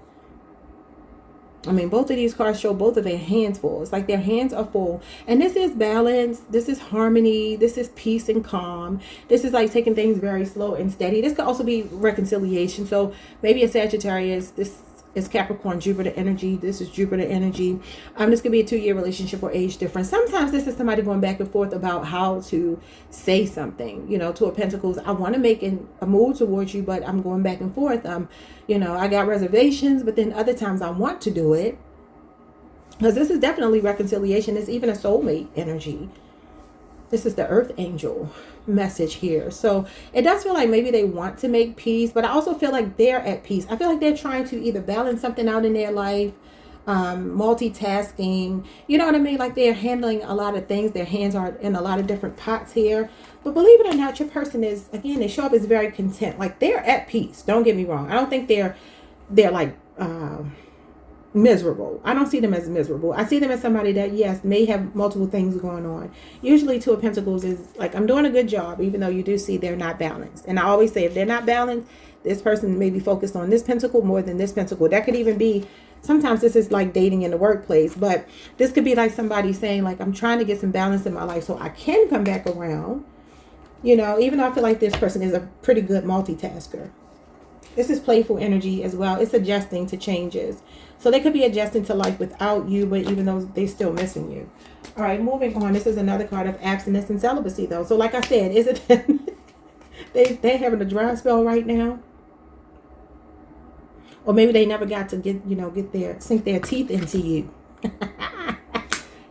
I mean, both of these cards show both of their hands full. It's like their hands are full. And this is balance. This is harmony. This is peace and calm. This is like taking things very slow and steady. This could also be reconciliation. So maybe a Sagittarius. This is Capricorn, Jupiter energy. This is Jupiter energy. This could be a 2-year relationship or age difference. Sometimes this is somebody going back and forth about how to say something. You know, Two of Pentacles. I want to make a move towards you, but I'm going back and forth. You know, I got reservations, but then other times I want to do it. Because this is definitely reconciliation. It's even a soulmate energy. This is the Earth Angel message here. So it does feel like maybe they want to make peace, but I also feel like they're at peace. I feel like they're trying to either balance something out in their life, multitasking, you know what I mean? Like they're handling a lot of things. Their hands are in a lot of different pots here. But believe it or not, your person is, again, they show up as very content. Like they're at peace. Don't get me wrong. I don't think they're like miserable. I don't see them as miserable. I see them as somebody that, yes, may have multiple things going on. Usually Two of Pentacles is like, I'm doing a good job, even though you do see they're not balanced. And I always say if they're not balanced, this person may be focused on this pentacle more than this pentacle. That could even be, sometimes this is like dating in the workplace, but this could be like somebody saying like, I'm trying to get some balance in my life so I can come back around. You know, even though I feel like this person is a pretty good multitasker. This is playful energy as well. It's adjusting to changes. So they could be adjusting to life without you, but even though they're still missing you. All right, moving on. This is another card of abstinence and celibacy, though. So like I said, is it they having a dry spell right now? Or maybe they never got to sink their teeth into you.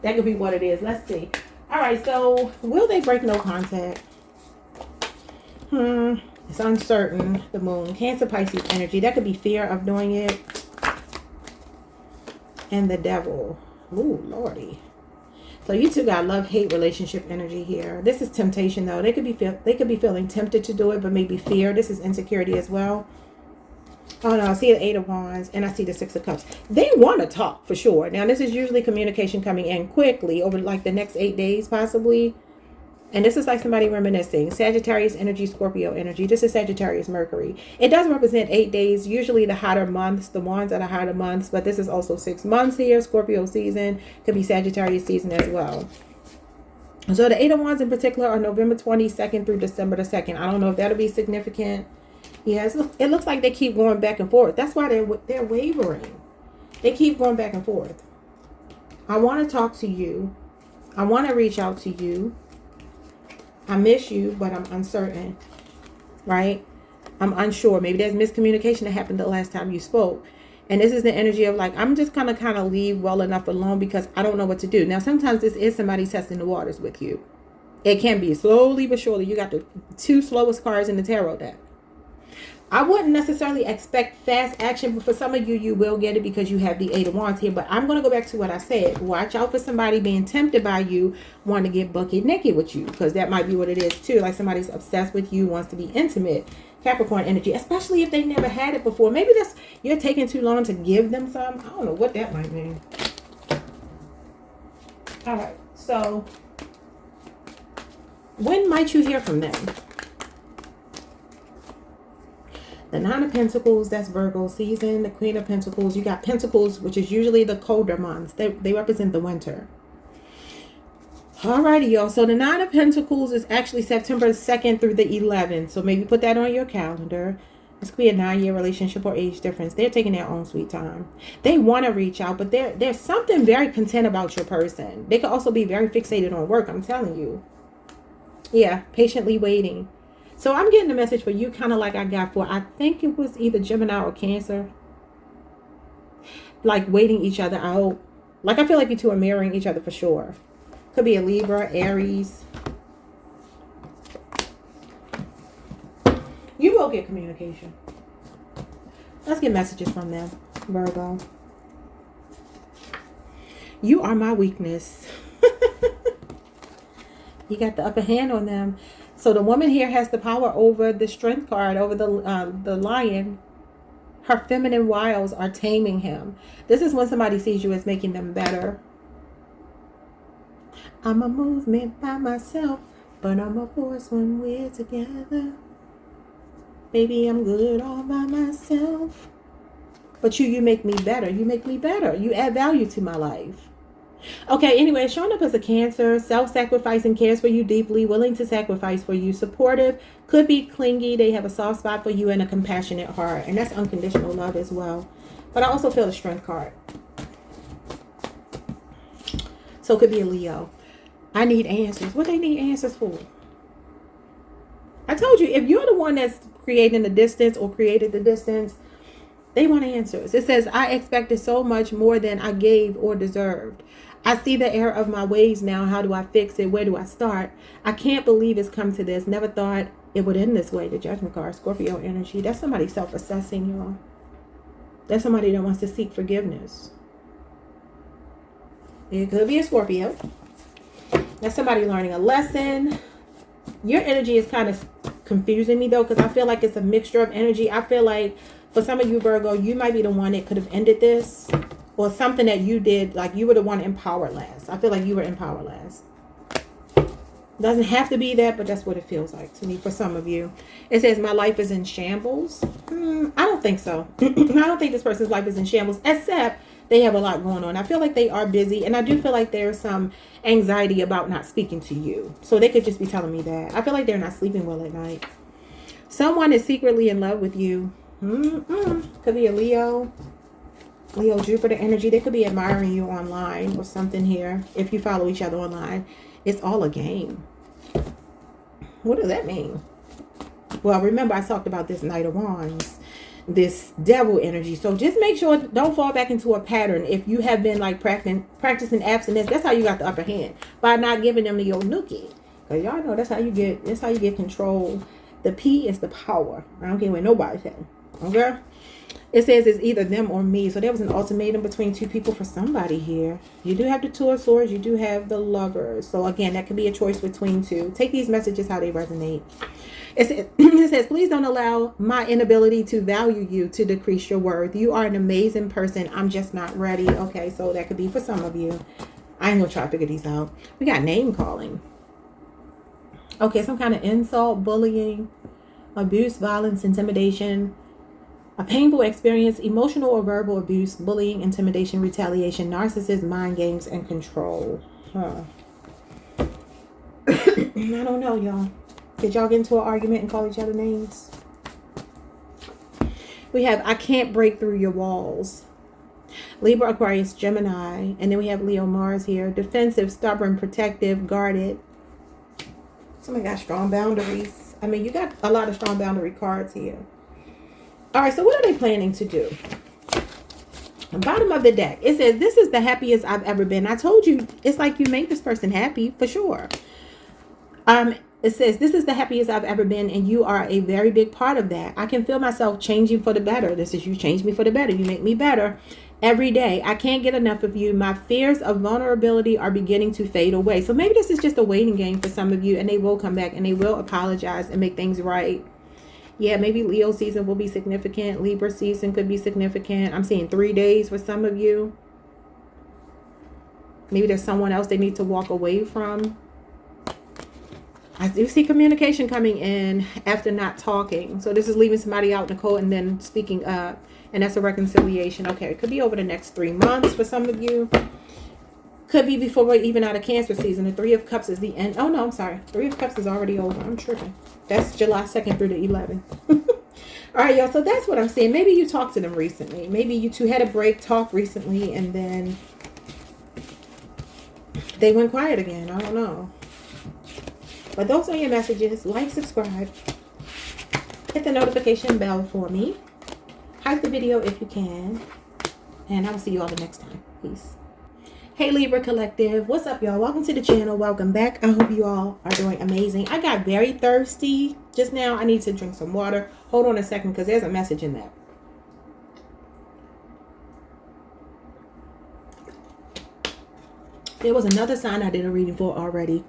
That could be what it is. Let's see. All right, so will they break no contact? It's uncertain. The Moon, Cancer, Pisces energy. That could be fear of doing it. And the Devil. Ooh, Lordy. So you two got love-hate relationship energy here. This is temptation, though. They could be feeling tempted to do it, but maybe fear. This is insecurity as well. Oh no, I see the Eight of Wands and I see the Six of Cups. They want to talk for sure. Now this is usually communication coming in quickly over like the next 8 days possibly. And this is like somebody reminiscing. Sagittarius energy, Scorpio energy. This is Sagittarius Mercury. It does represent 8 days, usually the hotter months, the ones that are hotter months. But this is also 6 months here. Scorpio season. Could be Sagittarius season as well. So the Eight of Wands in particular are November 22nd through December the 2nd. I don't know if that'll be significant. Yes, it looks like they keep going back and forth. That's why they're wavering. They keep going back and forth. I want to talk to you. I want to reach out to you. I miss you, but I'm uncertain, right? I'm unsure. Maybe there's miscommunication that happened the last time you spoke. And this is the energy of like, I'm just gonna kind of leave well enough alone because I don't know what to do. Now, sometimes this is somebody testing the waters with you. It can be slowly but surely. You got the two slowest cards in the tarot deck. I wouldn't necessarily expect fast action, but for some of you, you will get it because you have the Eight of Wands here. But I'm going to go back to what I said. Watch out for somebody being tempted by you, wanting to get bucket naked with you, because that might be what it is too. Like somebody's obsessed with you, wants to be intimate. Capricorn energy, especially if they never had it before. Maybe that's you're taking too long to give them some. I don't know what that might mean. All right, so when might you hear from them? The Nine of Pentacles, that's Virgo season. The Queen of Pentacles, you got Pentacles, which is usually the colder months. They represent the winter. Alrighty, y'all. So the Nine of Pentacles is actually September 2nd through the 11th. So maybe put that on your calendar. This could be a 9-year relationship or age difference. They're taking their own sweet time. They want to reach out, but there's something very content about your person. They could also be very fixated on work, I'm telling you. Yeah, patiently waiting. So I'm getting a message for you kind of like I got for, I think it was either Gemini or Cancer. Like waiting each other out. Like I feel like you two are mirroring each other for sure. Could be a Libra, Aries. You will get communication. Let's get messages from them, Virgo. You are my weakness. You got the upper hand on them. So the woman here has the power over the Strength card, over the Lion. Her feminine wiles are taming him. This is when somebody sees you as making them better. I'm a movement by myself, but I'm a force when we're together. Baby, I'm good all by myself. But you make me better. You make me better. You add value to my life. Okay, anyway, showing up as a Cancer, self-sacrificing, cares for you deeply, willing to sacrifice for you, supportive, could be clingy. They have a soft spot for you and a compassionate heart. And that's unconditional love as well. But I also feel the Strength card. So it could be a Leo. I need answers. What they need answers for? I told you, if you're the one that's creating the distance or created the distance, they want answers. It says, I expected so much more than I gave or deserved. I see the error of my ways now. How do I fix it? Where do I start? I can't believe it's come to this. Never thought it would end this way. The Judgment card, Scorpio energy. That's somebody self-assessing, y'all. That's somebody that wants to seek forgiveness. It could be a Scorpio. That's somebody learning a lesson. Your energy is kind of confusing me though, because I feel like it's a mixture of energy. I feel like for some of you, Virgo, you might be the one that could have ended this, or something that you did, like you were the one in power last. I feel like you were in power last. Doesn't have to be that, but that's what it feels like to me for some of you. It says, my life is in shambles. I don't think so. I don't think this person's life is in shambles, except they have a lot going on. I feel like they are busy, and I do feel like there's some anxiety about not speaking to you. So they could just be telling me that. I feel like they're not sleeping well at night. Someone is secretly in love with you. Could be a Leo, Jupiter energy. They could be admiring you online or something here. If you follow each other online, it's all a game. What does that mean? Well, remember I talked about this Knight of Wands, this devil energy. So just make sure, don't fall back into a pattern. If you have been like practicing abstinence, that's how you got the upper hand, by not giving them the old nookie. Because y'all know that's how you get control. The P is the power. I don't care what nobody says. Okay? It says it's either them or me. So there was an ultimatum between two people for somebody here. You do have the Two of Swords. You do have the Lovers. So again, that could be a choice between two. Take these messages how they resonate. It says, please don't allow my inability to value you to decrease your worth. You are an amazing person. I'm just not ready. Okay, so that could be for some of you. I ain't gonna try to figure these out. We got name calling. Okay, some kind of insult, bullying, abuse, violence, intimidation, a painful experience, emotional or verbal abuse, bullying, intimidation, retaliation, narcissist, mind games, and control. I don't know, y'all. Did y'all get into an argument and call each other names? We have I can't break through your walls. Libra, Aquarius, Gemini. And then we have Leo, Mars here. Defensive, stubborn, protective, guarded. Somebody got strong boundaries. I mean, you got a lot of strong boundary cards here. All right, so what are they planning to do? Bottom of the deck, it says, this is the happiest I've ever been. I told you, it's like you make this person happy for sure. It says, this is the happiest I've ever been, and you are a very big part of that. I can feel myself changing for the better. This is you change me for the better. You make me better every day. I can't get enough of you. My fears of vulnerability are beginning to fade away. So maybe this is just a waiting game for some of you, and they will come back and they will apologize and make things right. Yeah, maybe Leo season will be significant. Libra season could be significant. I'm seeing 3 days for some of you. Maybe there's someone else they need to walk away from. I do see communication coming in after not talking. So this is leaving somebody out in the cold and then speaking up. And that's a reconciliation. Okay, it could be over the next 3 months for some of you. Could be before we're even out of Cancer season. The 3 of Cups is the end. Oh, no, I'm sorry. 3 of Cups is already over. I'm tripping. That's July 2nd through the 11th. All right, y'all. So that's what I'm saying. Maybe you talked to them recently. Maybe you two had a break, talked recently, and then they went quiet again. I don't know. But those are your messages. Like, subscribe. Hit the notification bell for me. Hype the video if you can. And I will see you all the next time. Peace. Hey Libra Collective, what's up y'all? Welcome to the channel. Welcome back. I hope you all are doing amazing. I got very thirsty just now. I need to drink some water. Hold on a second because there's a message in that. There was another sign I did a reading for already,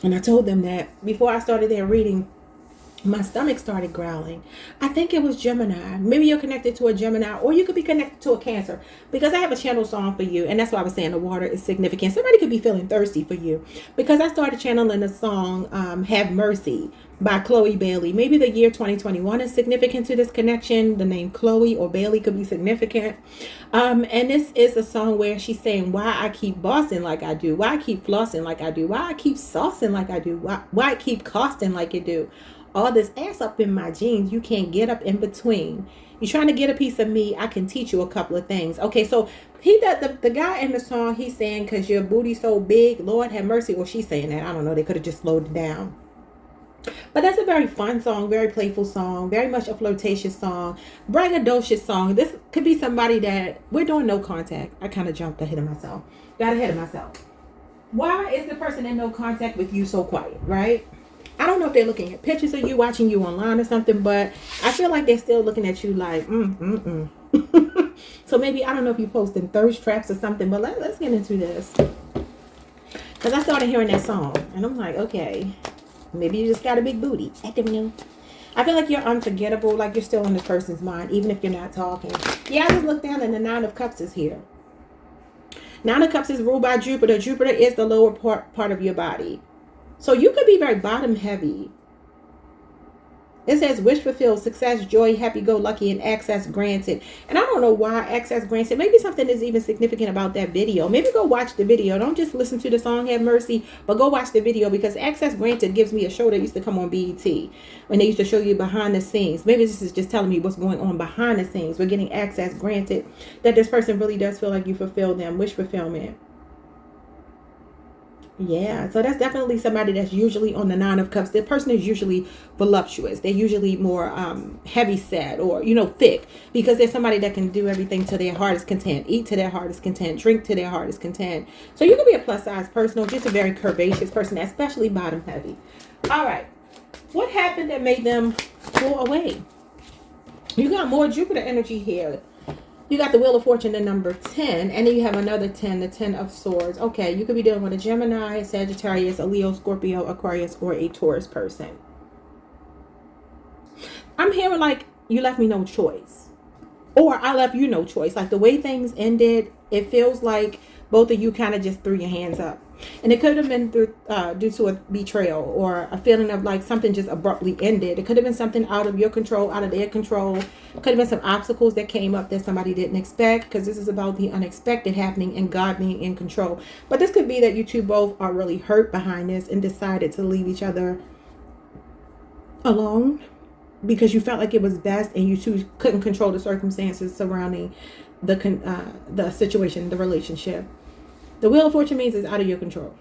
and I told them that before I started their reading, my stomach started growling. I think it was Gemini. Maybe you're connected to a Gemini, or you could be connected to a Cancer, because I have a channel song for you, and that's why I was saying the water is significant. Somebody could be feeling thirsty for you, because I started channeling the song Have Mercy by Chloe Bailey. Maybe the year 2021 is significant to this connection. The name Chloe or Bailey could be significant. And this is a song where she's saying why I keep bossing like I do, why I keep flossing like I do, why I keep saucing like I do, why I keep costing like you do. All this ass up in my jeans, you can't get up in between. You're trying to get a piece of me, I can teach you a couple of things. Okay, so the guy in the song, he's saying, because your booty's so big, Lord have mercy. Or she's saying that. I don't know. They could have just slowed it down. But that's a very fun song, very playful song, very much a flirtatious song, braggadocious song. This could be somebody that we're doing no contact. I kind of jumped ahead of myself. Got ahead of myself. Why is the person in no contact with you so quiet, right? I don't know if they're looking at pictures of you, watching you online or something, but I feel like they're still looking at you like, So maybe, I don't know if you're posting thirst traps or something, but let's get into this. Because I started hearing that song, and I'm like, okay, maybe you just got a big booty. I feel like you're unforgettable, like you're still in this person's mind, even if you're not talking. Yeah, I just looked down and the 9 of Cups is here. 9 of Cups is ruled by Jupiter. Jupiter is the lower part of your body. So you could be very bottom heavy. It says wish fulfilled, success, joy, happy-go-lucky, and access granted. And I don't know why access granted. Maybe something is even significant about that video. Maybe go watch the video. Don't just listen to the song Have Mercy, but go watch the video, because access granted gives me a show that used to come on BET when they used to show you behind the scenes. Maybe this is just telling me what's going on behind the scenes. We're getting access granted, that this person really does feel like you fulfilled them. Wish fulfillment. Yeah, so that's definitely somebody that's usually on the 9 of Cups. The person is usually voluptuous. They're usually more heavy set, or, thick, because there's somebody that can do everything to their heart's content, eat to their heart's content, drink to their heart's content. So you could be a plus size person, or just a very curvaceous person, especially bottom heavy. All right, what happened that made them pull away? You got more Jupiter energy here. You got the Wheel of Fortune, the number 10, and then you have another 10, the 10 of Swords. Okay, you could be dealing with a Gemini, Sagittarius, a Leo, Scorpio, Aquarius, or a Taurus person. I'm hearing like you left me no choice, or I left you no choice. Like the way things ended, it feels like both of you kind of just threw your hands up. And it could have been through, due to a betrayal or a feeling of like something just abruptly ended. It could have been something out of your control, out of their control. It could have been some obstacles that came up that somebody didn't expect, because this is about the unexpected happening and God being in control. But this could be that you two both are really hurt behind this and decided to leave each other alone because you felt like it was best, and you two couldn't control the circumstances surrounding the situation, the relationship. The Wheel of Fortune means it's out of your control.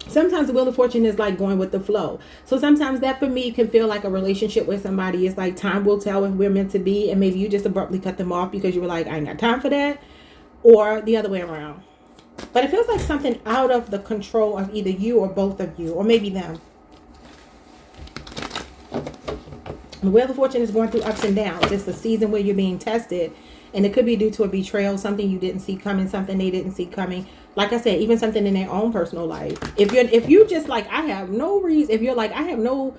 Sometimes the Wheel of Fortune is like going with the flow. So sometimes that for me can feel like a relationship with somebody. It's like time will tell if we're meant to be, and maybe you just abruptly cut them off because you were like, I ain't got time for that, or the other way around. But it feels like something out of the control of either you or both of you, or maybe them. The Wheel of Fortune is going through ups and downs. It's a season where you're being tested, and it could be due to a betrayal, something you didn't see coming, something they didn't see coming. Like I said, even something in their own personal life. If you just like, I have no reason, if you're like, I have no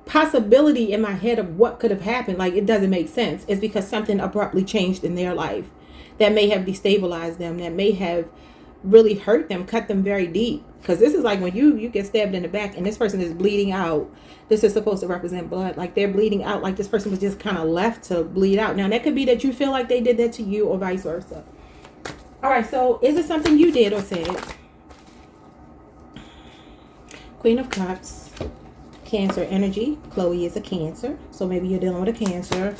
possibility in my head of what could have happened, like it doesn't make sense, it's because something abruptly changed in their life that may have destabilized them, that may have really hurt them, cut them very deep. Because this is like when you get stabbed in the back and this person is bleeding out. This is supposed to represent blood. Like they're bleeding out, like this person was just kind of left to bleed out. Now that could be that you feel like they did that to you, or vice versa. All right, so is it something you did or said? Queen of Cups, Cancer energy. Chloe is a Cancer, so maybe you're dealing with a Cancer.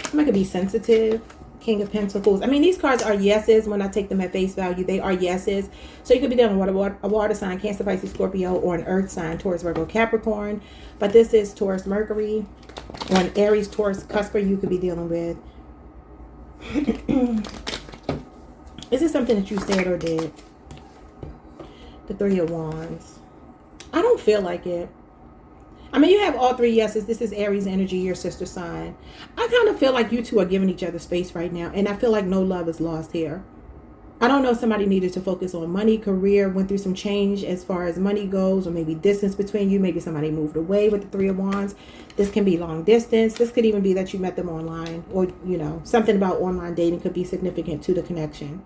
Somebody could be sensitive. King of Pentacles. I mean, these cards are yeses when I take them at face value. They are yeses. So you could be dealing with a water sign, Cancer, Pisces, Scorpio, or an earth sign, Taurus, Virgo, Capricorn. But this is Taurus, Mercury, or an Aries, Taurus, cusper you could be dealing with. Is this something that you said or did? The Three of Wands. I don't feel like it. I mean, you have all three yeses. This is Aries energy, your sister sign. I kind of feel like you two are giving each other space right now. And I feel like no love is lost here. I don't know if somebody needed to focus on money, career, went through some change as far as money goes, or maybe distance between you. Maybe somebody moved away with the Three of Wands. This can be long distance. This could even be that you met them online, or, you know, something about online dating could be significant to the connection.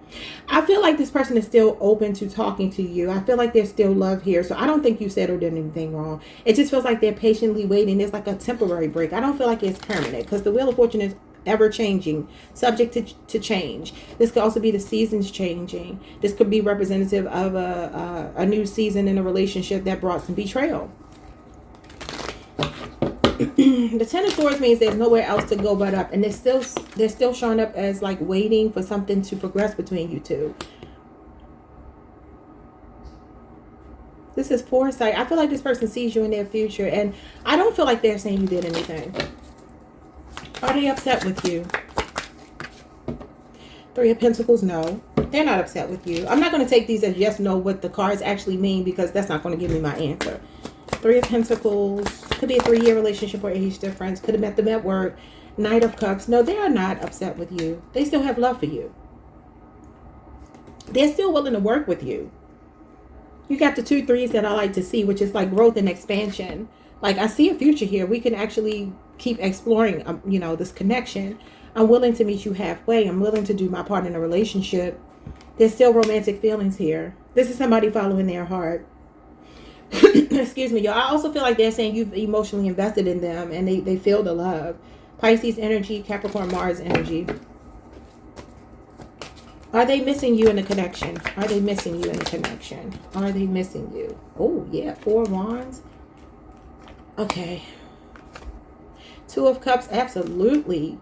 I feel like this person is still open to talking to you. I feel like there's still love here. So I don't think you said or did anything wrong. It just feels like they're patiently waiting. It's like a temporary break. I don't feel like it's permanent, because the Wheel of Fortune is ever changing, subject to change. This could also be the seasons changing. This could be representative of a new season in a relationship that brought some betrayal. The Ten of Swords means there's nowhere else to go but up, and they're still showing up as like waiting for something to progress between you two. This is foresight. I feel like this person sees you in their future, and I don't feel like they're saying you did anything. Are they upset with you? Three of Pentacles, no. They're not upset with you. I'm not going to take these as yes, no, what the cards actually mean, because that's not going to give me my answer. Three of Pentacles. Could be a 3-year relationship or age difference. Could have met them at work. Knight of Cups. No, they are not upset with you. They still have love for you. They're still willing to work with you. You got the 2 threes that I like to see, which is like growth and expansion. Like, I see a future here. We can actually keep exploring, you know, this connection. I'm willing to meet you halfway. I'm willing to do my part in a relationship. There's still romantic feelings here. This is somebody following their heart. Excuse me, y'all. I also feel like they're saying you've emotionally invested in them, and they feel the love. Pisces energy, Capricorn, Mars energy. Are they missing you in the connection? Are they missing you in the connection? Are they missing you? Oh, yeah. 4 of Wands. Okay. 2 of Cups, absolutely.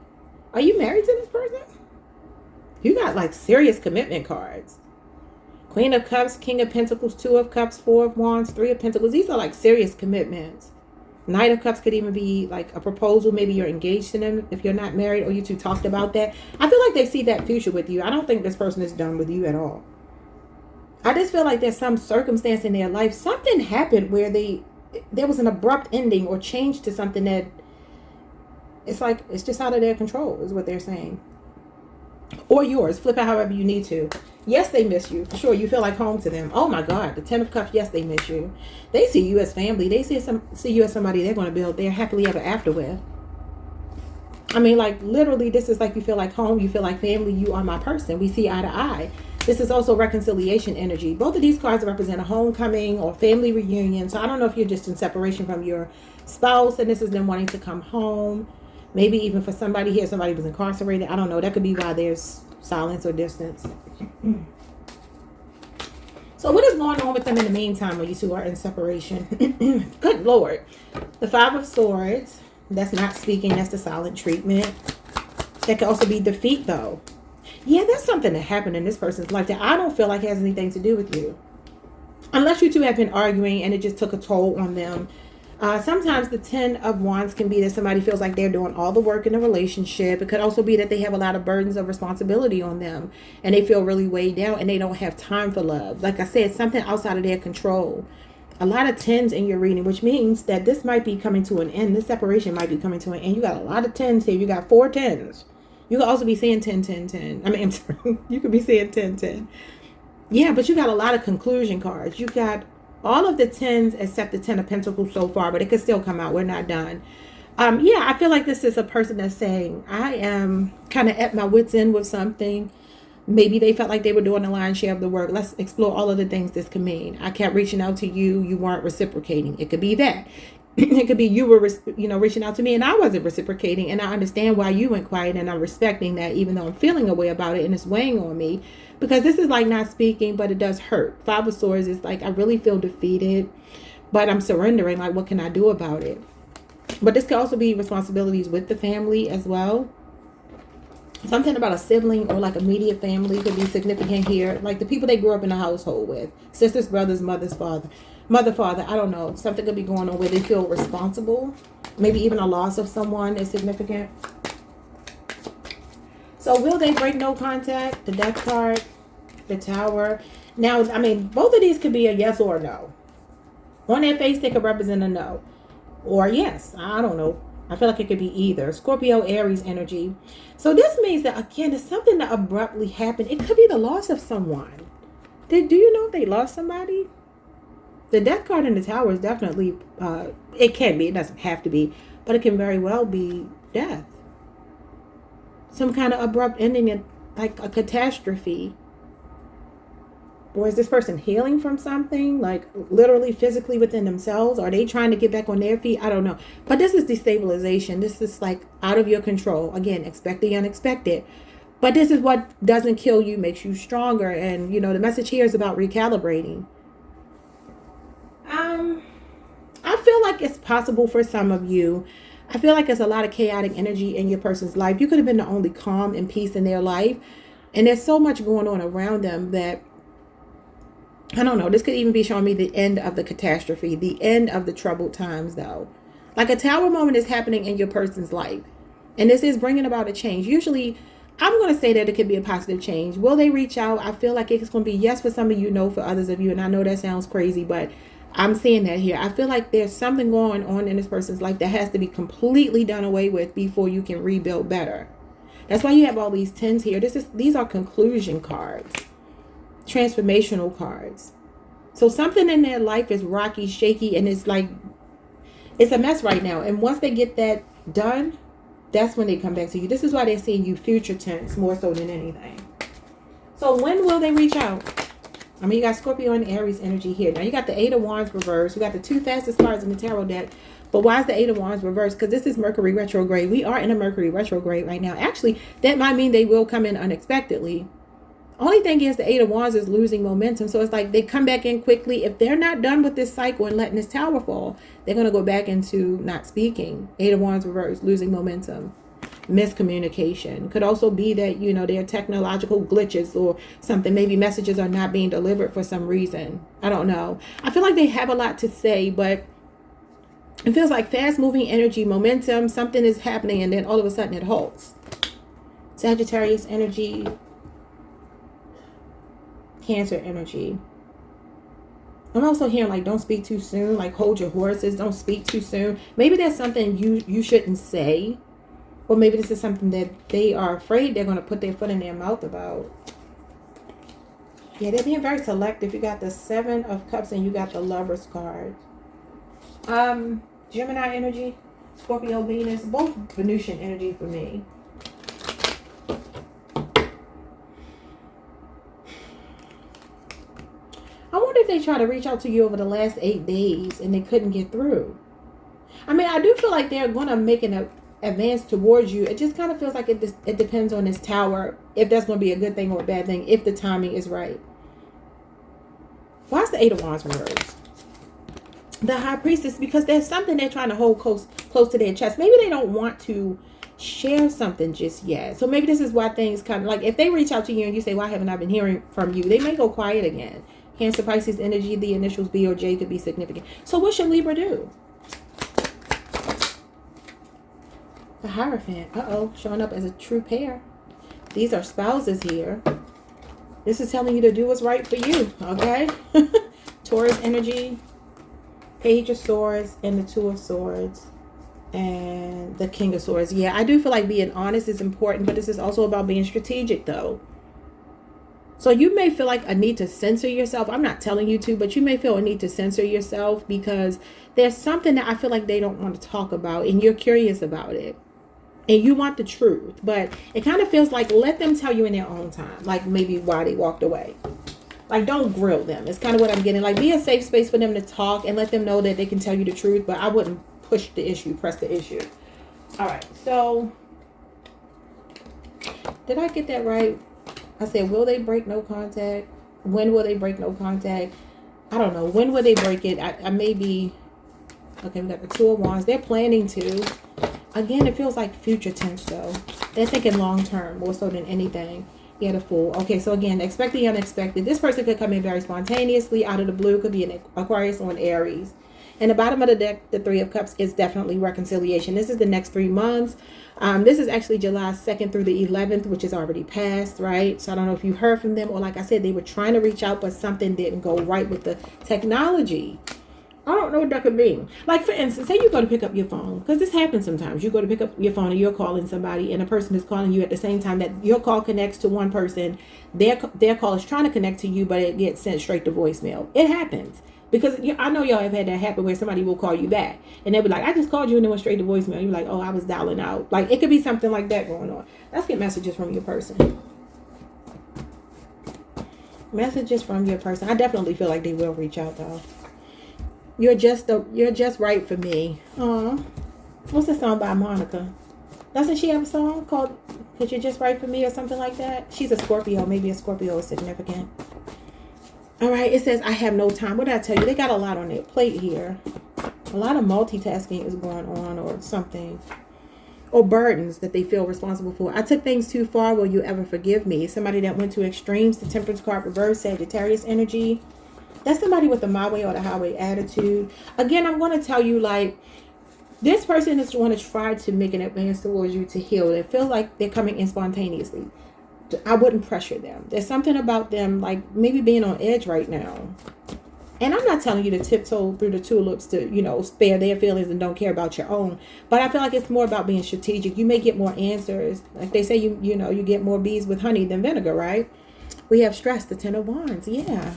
Are you married to this person? You got like serious commitment cards. Queen of Cups, King of Pentacles, 2 of Cups, 4 of Wands, 3 of Pentacles. These are like serious commitments. Knight of Cups could even be like a proposal. Maybe you're engaged to them if you're not married, or you two talked about that. I feel like they see that future with you. I don't think this person is done with you at all. I just feel like there's some circumstance in their life. Something happened where there was an abrupt ending or change to something that it's like it's just out of their control, is what they're saying. Or yours. Flip it however you need to. Yes, they miss you. For sure. You feel like home to them. Oh my God. The 10 of Cups. Yes, they miss you. They see you as family. They see you as somebody they're going to build their happily ever after with. I mean, like, literally, this is like you feel like home. You feel like family. You are my person. We see eye to eye. This is also reconciliation energy. Both of these cards represent a homecoming or family reunion. So I don't know if you're just in separation from your spouse and this is them wanting to come home. Maybe even for somebody here, somebody was incarcerated. I don't know. That could be why there's silence or distance. So what is going on with them in the meantime when you two are in separation? Good Lord. The Five of Swords. That's not speaking. That's the silent treatment. That could also be defeat, though. Yeah, there's something that happened in this person's life that I don't feel like has anything to do with you. Unless you two have been arguing and it just took a toll on them. Sometimes the 10 of Wands can be that somebody feels like they're doing all the work in a relationship. It could also be that they have a lot of burdens of responsibility on them and they feel really weighed down and they don't have time for love. Like I said, something outside of their control. A lot of 10s in your reading, which means that this might be coming to an end. This separation might be coming to an end. You got a lot of 10s here. You got 4 10s. You could also be saying 10, 10, 10. I mean, I'm sorry. You could be saying 10, 10. Yeah, but you got a lot of conclusion cards. You got all of the 10s except the 10 of Pentacles so far, but it could still come out. We're not done. Yeah, I feel like this is a person that's saying, I am kind of at my wit's end with something. Maybe they felt like they were doing the lion's share of the work. Let's explore all of the things this could mean. I kept reaching out to you. You weren't reciprocating. It could be that. It could be you were, reaching out to me and I wasn't reciprocating. And I understand why you went quiet and I'm respecting that, even though I'm feeling a way about it and it's weighing on me. Because this is like not speaking, but it does hurt. Five of Swords is like, I really feel defeated, but I'm surrendering. Like, what can I do about it? But this could also be responsibilities with the family as well. Something about a sibling or like immediate family could be significant here. Like the people they grew up in a household with. Sisters, brothers, mothers, father. Mother, father, I don't know. Something could be going on where they feel responsible. Maybe even a loss of someone is significant. So will they break no contact? The Death card, the Tower. Now, I mean, both of these could be a yes or a no. On their face, they could represent a no. Or yes, I don't know. I feel like it could be either. Scorpio, Aries energy. So this means that, again, there's something that abruptly happened. It could be the loss of someone. Do you know if they lost somebody? The Death card in the Tower is definitely, it can be, it doesn't have to be, but it can very well be death. Some kind of abrupt ending, like a catastrophe. Or is this person healing from something, like literally physically within themselves? Are they trying to get back on their feet? I don't know. But this is destabilization. This is like out of your control. Again, expect the unexpected. But this is what doesn't kill you, makes you stronger. And, the message here is about recalibrating. I feel like it's possible for some of you. I feel like there's a lot of chaotic energy in your person's life. You could have been the only calm and peace in their life. And there's so much going on around them that, I don't know, this could even be showing me the end of the catastrophe, the end of the troubled times, though. Like a Tower moment is happening in your person's life. And this is bringing about a change. Usually, I'm going to say that it could be a positive change. Will they reach out? I feel like it's going to be yes for some of you, no for others of you. And I know that sounds crazy, but I'm seeing that here. I feel like there's something going on in this person's life that has to be completely done away with before you can rebuild better. That's why you have all these 10s here. These are conclusion cards. Transformational cards. So something in their life is rocky, shaky, and it's like, it's a mess right now. And once they get that done, that's when they come back to you. This is why they're seeing you future tense more so than anything. So when will they reach out? I mean, you got Scorpio and Aries energy here. Now you got the 8 of Wands reversed. You got the 2 fastest cards in the tarot deck. But why is the 8 of Wands reversed? Because this is Mercury retrograde. We are in a Mercury retrograde right now. Actually, that might mean they will come in unexpectedly. Only thing is the 8 of Wands is losing momentum. So it's like they come back in quickly. If they're not done with this cycle and letting this tower fall, they're going to go back into not speaking. 8 of Wands reversed, losing momentum. Miscommunication. Could also be that, there are technological glitches or something. Maybe messages are not being delivered for some reason. I don't know. I feel like they have a lot to say, but it feels like fast moving energy, momentum, something is happening and then all of a sudden it halts. Sagittarius energy. Cancer energy. I'm also hearing like don't speak too soon, like hold your horses, don't speak too soon. Maybe there's something you shouldn't say, or maybe this is something that they are afraid they're going to put their foot in their mouth about. Yeah, they're being very selective. You got the 7 of Cups and you got the Lovers card. Gemini energy, Scorpio, Venus, both Venusian energy for me. they tried to reach out to you over the last 8 days and they couldn't get through. I mean, I do feel like they're going to make an advance towards you. It just kind of feels like it depends on this Tower, if that's going to be a good thing or a bad thing, if the timing is right. Why is the 8 of Wands reversed? The High Priestess, because there's something they're trying to hold close to their chest. Maybe they don't want to share something just yet. So maybe this is why things kind of, like, if they reach out to you and you say, why haven't I been hearing from you? They may go quiet again. Cancer, Pisces energy, the initials B or J could be significant. So what should Libra do? The Hierophant. Showing up as a true pair. These are spouses here. This is telling you to do what's right for you, okay? Taurus energy, Page of Swords, and the Two of Swords, and the King of Swords. Yeah, I do feel like being honest is important, but this is also about being strategic, though. So you may feel like a need to censor yourself. I'm not telling you to, but you may feel a need to censor yourself because there's something that I feel like they don't want to talk about, and you're curious about it. And you want the truth, but it kind of feels like let them tell you in their own time, like maybe why they walked away. Like, don't grill them. It's kind of what I'm getting. Like, be a safe space for them to talk and let them know that they can tell you the truth, but I wouldn't push the issue, press the issue. All right, so did I get that right? I said, will they break no contact? When will they break no contact? I don't know. When will they break it? I may be... Okay, we got the Two of Wands. They're planning to. Again, it feels like future tense, though. They're thinking long term more so than anything. Yeah, the Fool. Okay, so again, expect the unexpected. This person could come in very spontaneously out of the blue. Could be an Aquarius or an Aries. And the bottom of the deck, the Three of Cups, is definitely reconciliation. This is the next 3 months. This is actually July 2nd through the 11th, which is already passed, right? So I don't know if you heard from them, or like I said, they were trying to reach out, but something didn't go right with the technology. I don't know what that could mean. Like, for instance, say you go to pick up your phone, because this happens sometimes. You go to pick up your phone and you're calling somebody, and a person is calling you at the same time that your call connects to one person. Their call is trying to connect to you, but it gets sent straight to voicemail. It happens. Because I know y'all have had that happen where somebody will call you back, and they'll be like, I just called you, and it went straight to voicemail. You're like, oh, I was dialing out. Like, it could be something like that going on. Let's get messages from your person. Messages from your person. I definitely feel like they will reach out, though. You're just right for me. What's the song by Monica? Doesn't she have a song called "Cause You're Just Right for Me" or something like that? She's a Scorpio. Maybe a Scorpio is significant. All right. It says, I have no time. What did I tell you? They got a lot on their plate here. A lot of multitasking is going on, or something, or burdens that they feel responsible for. I took things too far. Will you ever forgive me? Somebody that went to extremes. The Temperance card reverse, Sagittarius energy. That's somebody with the my way or the highway attitude. Again, I'm going to tell you, like, this person is going to try to make an advance towards you to heal. It feels like they're coming in spontaneously. I wouldn't pressure them. There's something about them, like, maybe being on edge right now. And I'm not telling you to tiptoe through the tulips to, you know, spare their feelings and don't care about your own. But I feel like it's more about being strategic. You may get more answers. Like they say, you know, you get more bees with honey than vinegar, right? We have stress, the Ten of Wands. Yeah.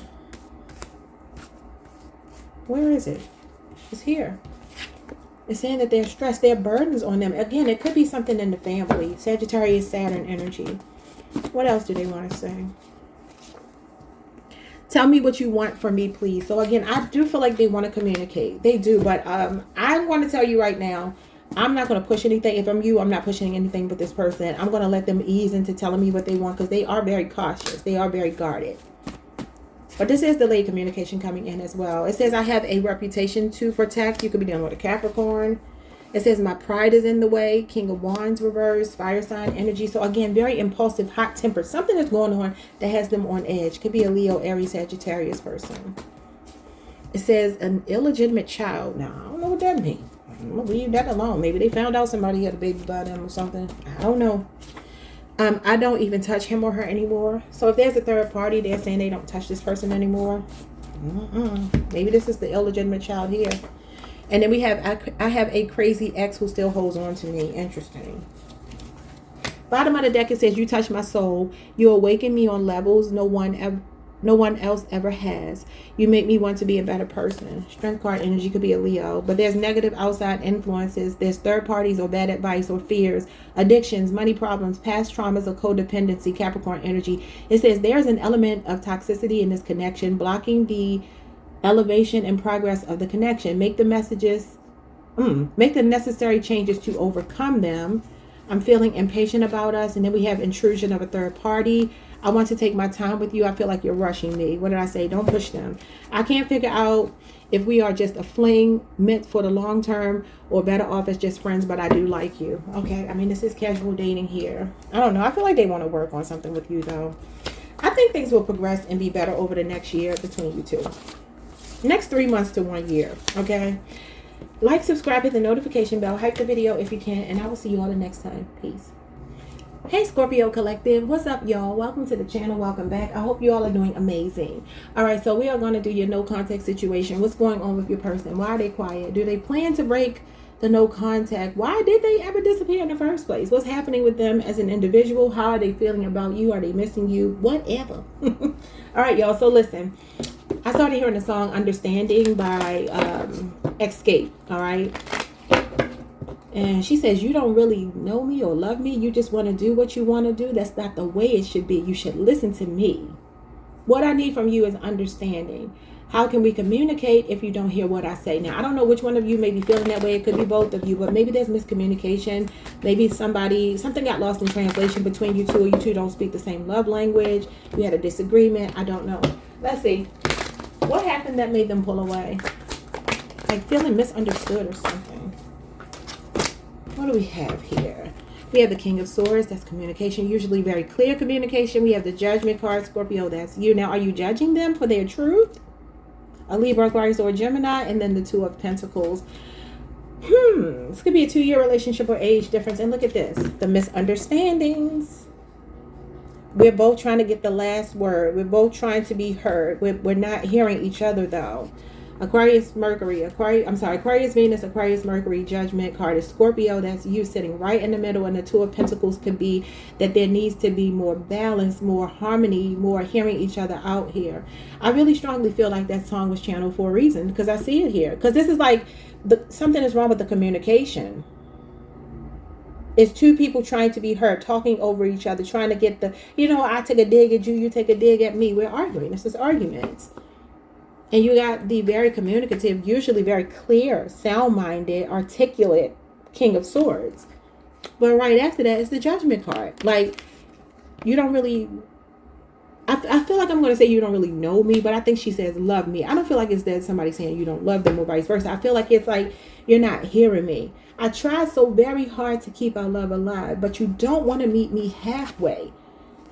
Where is it? It's here. It's saying that they're stressed. There are burdens on them. Again, it could be something in the family. Sagittarius, Saturn energy. What else do they want to say? Tell me what you want from me, please. So again, I do feel like they want to communicate. They do. But I'm going to tell you right now, I'm not going to push anything. If I'm you, I'm not pushing anything with this person. I'm going to let them ease into telling me what they want, because they are very cautious. They are very guarded. But this is delayed communication coming in as well. It says, I have a reputation to protect. You could be dealing with a Capricorn. It says, my pride is in the way. King of Wands reverse, fire sign energy. So again, very impulsive, hot-tempered. Something is going on that has them on edge. Could be a Leo, Aries, Sagittarius person. It says, an illegitimate child. Now, I don't know what that means. I'm going to leave that alone. Maybe they found out somebody had a baby by them or something. I don't know. I don't even touch him or her anymore. So if there's a third party, they're saying they don't touch this person anymore. Maybe this is the illegitimate child here. And then we have, I have a crazy ex who still holds on to me. Interesting. Bottom of the deck, it says, you touch my soul. You awaken me on levels no one else ever has. You make me want to be a better person. Strength card energy could be a Leo. But there's negative outside influences. There's third parties or bad advice or fears, addictions, money problems, past traumas or codependency. Capricorn energy. It says there's an element of toxicity in this connection, blocking the elevation and progress of the connection. Make the make the necessary changes to overcome them. I'm feeling impatient about us. And then we have intrusion of a third party. I want to take my time with you. I feel like you're rushing me. What did I say? Don't push them. I can't figure out if we are just a fling meant for the long term or better off as just friends, but I do like you. Okay, I mean, this is casual dating here. I don't know. I feel like they want to work on something with you, though. I think things will progress and be better over the next year between you two. Next 3 months to 1 year, okay? Like, subscribe, hit the notification bell, hype the video if you can, and I will see you all the next time. Peace. Hey Scorpio Collective, what's up y'all? Welcome to the channel. Welcome back. I hope you all are doing amazing. All right, so we are going to do your no contact situation. What's going on with your person? Why are they quiet? Do they plan to break the no contact? Why did they ever disappear in the first place? What's happening with them as an individual? How are they feeling about you? Are they missing you? Whatever. All right, y'all, so listen, I started hearing the song Understanding by Escape. All right, and she says, you don't really know me or love me. You just want to do what you want to do. That's not the way it should be. You should listen to me. What I need from you is understanding. How can we communicate if you don't hear what I say? Now, I don't know which one of you may be feeling that way. It could be both of you, but maybe there's miscommunication. Maybe something got lost in translation between you two, or you two don't speak the same love language. You had a disagreement. I don't know. Let's see. What happened that made them pull away? Like feeling misunderstood or something. What do we have here? We have the King of Swords. That's communication. Usually very clear communication. We have the Judgment card. Scorpio, that's you. Now, are you judging them for their truth? A Libra, Aquarius, or Gemini. And then the Two of Pentacles. This could be a 2-year relationship or age difference. And look at this. The misunderstandings. We're both trying to get the last word. We're both trying to be heard. We're not hearing each other, though. Aquarius, Mercury, Aquarius, Venus, Aquarius, Mercury, Judgment card is Scorpio. That's you sitting right in the middle. And the Two of Pentacles could be that there needs to be more balance, more harmony, more hearing each other out here. I really strongly feel like that song was channeled for a reason, because I see it here. Because this is like something is wrong with the communication. It's two people trying to be heard, talking over each other, trying to get the, I take a dig at you, you take a dig at me. We're arguing. This is arguments. And you got the very communicative, usually very clear, sound-minded, articulate King of Swords. But right after that is the Judgment card. Like, you don't really... I feel like I'm going to say you don't really know me, but I think she says love me. I don't feel like it's that somebody saying you don't love them or vice versa. I feel like it's like you're not hearing me. I tried so very hard to keep our love alive, but you don't want to meet me halfway.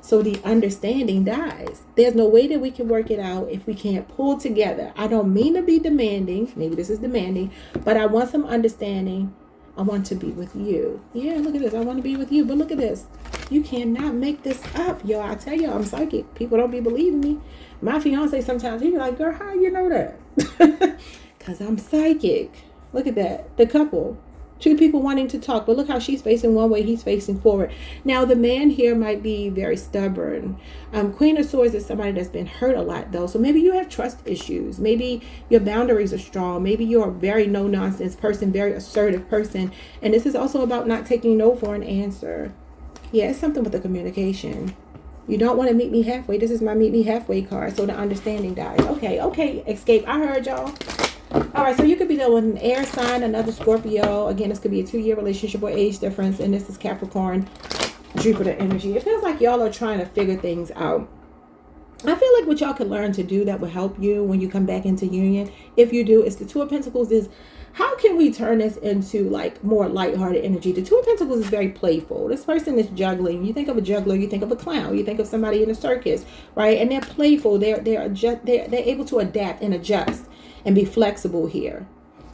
So the understanding dies. There's no way that we can work it out if we can't pull together. I don't mean to be demanding. Maybe this is demanding, but I want some understanding. I want to be with you. Yeah, look at this. I want to be with you. But look at this. You cannot make this up, y'all. I tell y'all, I'm psychic. People don't be believing me. My fiance sometimes, he be like, girl, how you know that? Because I'm psychic. Look at that. The couple. Two people wanting to talk, but look how she's facing one way, he's facing forward. Now, the man here might be very stubborn. Queen of Swords is somebody that's been hurt a lot, though. So maybe you have trust issues. Maybe your boundaries are strong. Maybe you're a very no-nonsense person, very assertive person. And this is also about not taking no for an answer. Yeah, it's something with the communication. You don't want to meet me halfway. This is my meet me halfway card. So the understanding dies. Okay, Escape. I heard y'all. All right, so you could be dealing with an air sign, another Scorpio. Again, this could be a 2-year relationship or age difference, and this is Capricorn, Jupiter energy. It feels like y'all are trying to figure things out. I feel like what y'all could learn to do that will help you when you come back into union, if you do, is the Two of Pentacles is, how can we turn this into like more lighthearted energy? The Two of Pentacles is very playful. This person is juggling. You think of a juggler, you think of a clown, you think of somebody in a circus, right? And they're playful. They're able to adapt and adjust and be flexible here.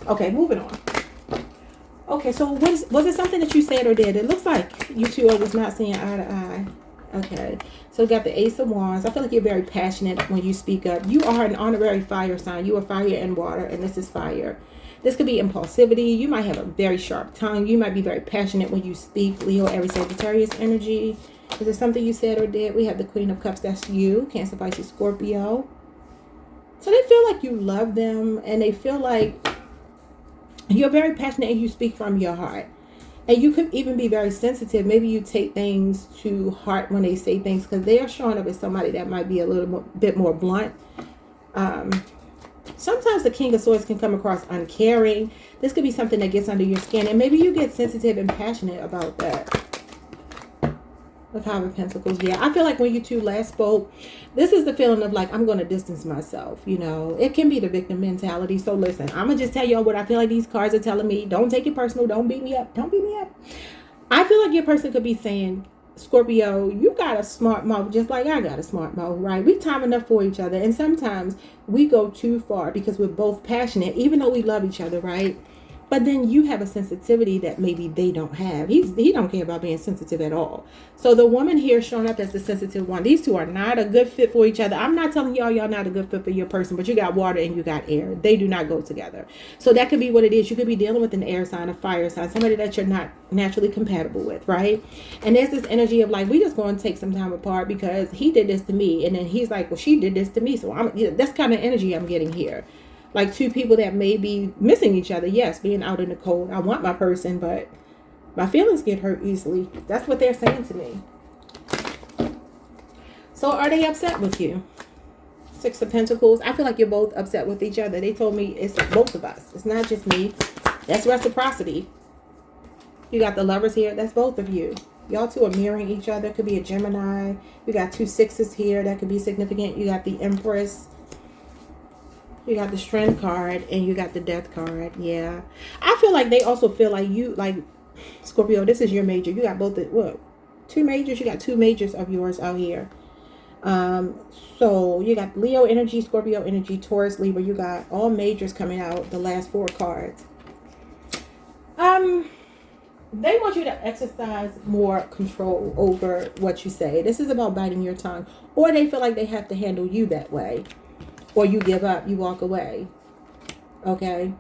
Okay, moving on. Okay, so was it something that you said or did? It looks like you two was not seeing eye to eye. Okay, so we got the Ace of Wands. I feel like you're very passionate when you speak up. You are an honorary fire sign. You are fire and water, and this is fire. This could be impulsivity. You might have a very sharp tongue. You might be very passionate when you speak. Leo, Aries, Sagittarius energy. Is it something you said or did? We have the Queen of Cups. That's you. Cancer, Pisces, Scorpio. So they feel like you love them, and they feel like you're very passionate and you speak from your heart. And you could even be very sensitive. Maybe you take things to heart when they say things, because they are showing up as somebody that might be a little bit more blunt. Sometimes the King of Swords can come across uncaring. This could be something that gets under your skin, and maybe you get sensitive and passionate about that. The Five of Pentacles. Yeah, I feel like when you two last spoke, this is the feeling of like, I'm going to distance myself. You know, it can be the victim mentality. So listen, I'm going to just tell y'all what I feel like these cards are telling me. Don't take it personal. Don't beat me up. Don't beat me up. I feel like your person could be saying, Scorpio, you got a smart mouth just like I got a smart mouth, right? We time enough for each other. And sometimes we go too far because we're both passionate, even though we love each other, right? But then you have a sensitivity that maybe they don't have. He don't care about being sensitive at all. So the woman here showing up as the sensitive one. These two are not a good fit for each other. I'm not telling y'all not a good fit for your person, but you got water and you got air. They do not go together. So that could be what it is. You could be dealing with an air sign, a fire sign, somebody that you're not naturally compatible with, right? And there's this energy of like, we just going to take some time apart because he did this to me. And then he's like, well, she did this to me. So that's kind of energy I'm getting here. Like two people that may be missing each other. Yes, being out in the cold. I want my person, but my feelings get hurt easily. That's what they're saying to me. So are they upset with you? Six of Pentacles. I feel like you're both upset with each other. They told me it's both of us. It's not just me. That's reciprocity. You got the Lovers here. That's both of you. Y'all two are mirroring each other. Could be a Gemini. You got two sixes here. That could be significant. You got the Empress. You got the Strength card and you got the Death card. Yeah. I feel like they also feel like you, like Scorpio, this is your major. You got both the, what? Two majors? You got two majors of yours out here. So you got Leo energy, Scorpio energy, Taurus, Libra. You got all majors coming out, the last four cards. They want you to exercise more control over what you say. This is about biting your tongue. Or they feel like they have to handle you that way. Or you give up, you walk away. Okay.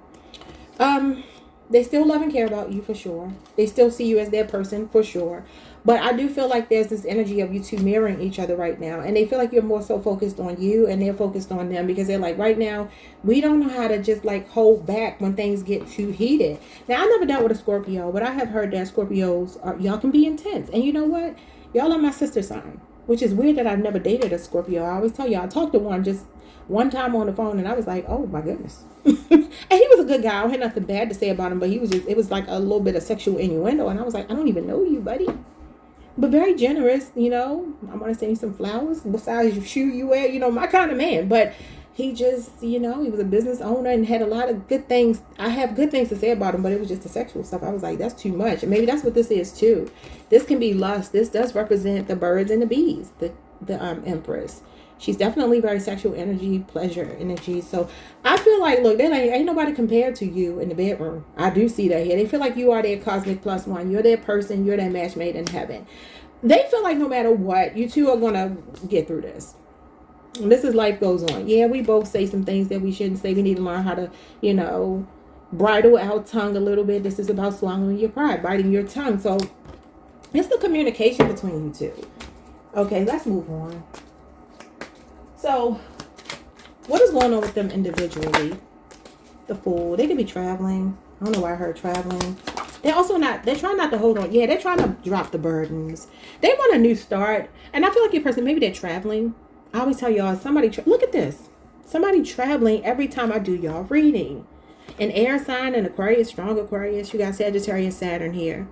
They still love and care about you for sure. They still see you as their person for sure. But I do feel like there's this energy of you two mirroring each other right now. And they feel like you're more so focused on you and they're focused on them. Because they're like, right now, we don't know how to just like hold back when things get too heated. Now, I never dealt with a Scorpio. But I have heard that Scorpios, y'all can be intense. And you know what? Y'all are my sister sign. Which is weird that I've never dated a Scorpio. I always tell you, I talked to one time on the phone and I was like, oh my goodness. And he was a good guy. I had nothing bad to say about him, but he was just, it was like a little bit of sexual innuendo. And I was like, I don't even know you, buddy. But very generous, you know. I want to send you some flowers besides your shoe you wear, you know, my kind of man. But he just, you know, he was a business owner and had a lot of good things. I have good things to say about him, but it was just the sexual stuff. I was like, that's too much. And maybe that's what this is too. This can be lust. This does represent the birds and the bees, the Empress. She's definitely very sexual energy, pleasure energy. So I feel like, look, there ain't nobody compared to you in the bedroom. I do see that here. They feel like you are their cosmic plus one. You're their person. You're their match made in heaven. They feel like no matter what, you two are going to get through this. And this is life goes on. Yeah, we both say some things that we shouldn't say. We need to learn how to, you know, bridle our tongue a little bit. This is about swallowing your pride, biting your tongue. So it's the communication between you two. Okay, let's move on. So, what is going on with them individually? The Fool. They could be traveling. I don't know why I heard traveling. They're also not, they're trying not to hold on. Yeah, they're trying to drop the burdens. They want a new start. And I feel like your person, maybe they're traveling. I always tell y'all, look at this. Somebody traveling every time I do y'all reading. An air sign, an Aquarius, strong Aquarius. You got Sagittarius, Saturn here.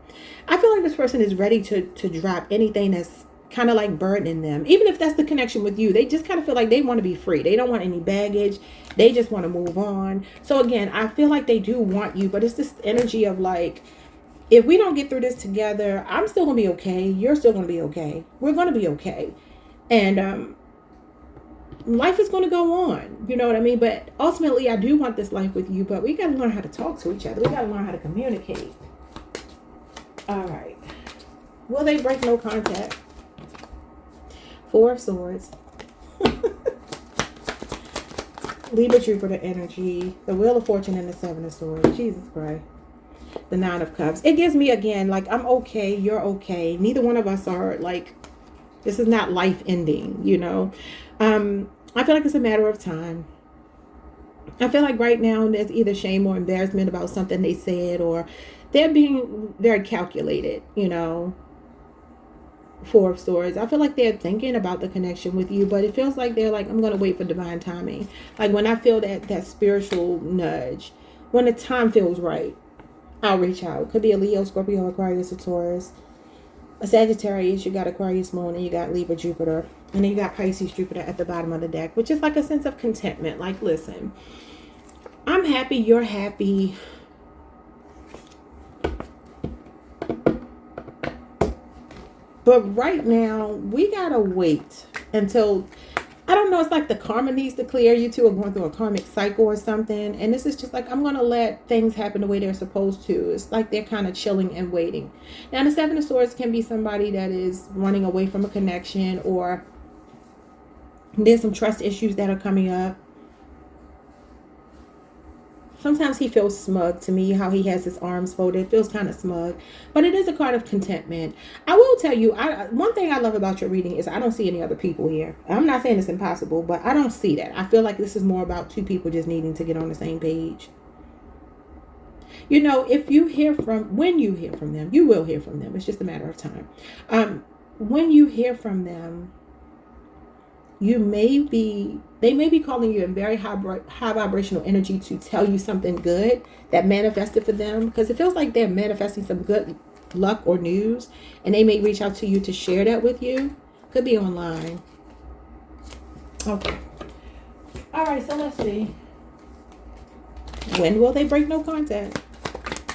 I feel like this person is ready to drop anything that's kind of like burdening them. Even if that's the connection with you, they just kind of feel like they want to be free. They don't want any baggage. They just want to move on. So again, I feel like they do want you, but it's this energy of like, if we don't get through this together, I'm still going to be okay. You're still going to be okay. We're going to be okay. And life is going to go on. You know what I mean? But ultimately, I do want this life with you, but we got to learn how to talk to each other. We got to learn how to communicate. All right. Will they break no contact? Four of Swords. Libra, Jupiter energy. The Wheel of Fortune and the Seven of Swords. Jesus Christ. The Nine of Cups. It gives me, again, like, I'm okay. You're okay. Neither one of us are, like, this is not life ending, you know. I feel like it's a matter of time. I feel like right now there's either shame or embarrassment about something they said, or they're being very calculated, you know. Four of Swords. I feel like they're thinking about the connection with you, but it feels like they're like, I'm going to wait for divine timing. Like when I feel that spiritual nudge, when the time feels right, I'll reach out. Could be a Leo, Scorpio, Aquarius, or Taurus. A Sagittarius, you got Aquarius moon, and you got Libra, Jupiter. And then you got Pisces, Jupiter at the bottom of the deck, which is like a sense of contentment. Like, listen, I'm happy, you're happy. But right now, we gotta wait until, I don't know, it's like the karma needs to clear. You two are going through a karmic cycle or something. And this is just like, I'm gonna let things happen the way they're supposed to. It's like they're kind of chilling and waiting. Now, the Seven of Swords can be somebody that is running away from a connection, or there's some trust issues that are coming up. Sometimes he feels smug to me, how he has his arms folded. It feels kind of smug. But it is a card of contentment. I will tell you, one thing I love about your reading is I don't see any other people here. I'm not saying it's impossible, but I don't see that. I feel like this is more about two people just needing to get on the same page. You know, if you hear from, when you hear from them, you will hear from them. It's just a matter of time. When you hear from them, they may be calling you in very high vibrational energy to tell you something good that manifested for them, because it feels like they're manifesting some good luck or news, and they may reach out to you to share that with you. Could be online. Okay. All right, so let's see. When will they break no contact?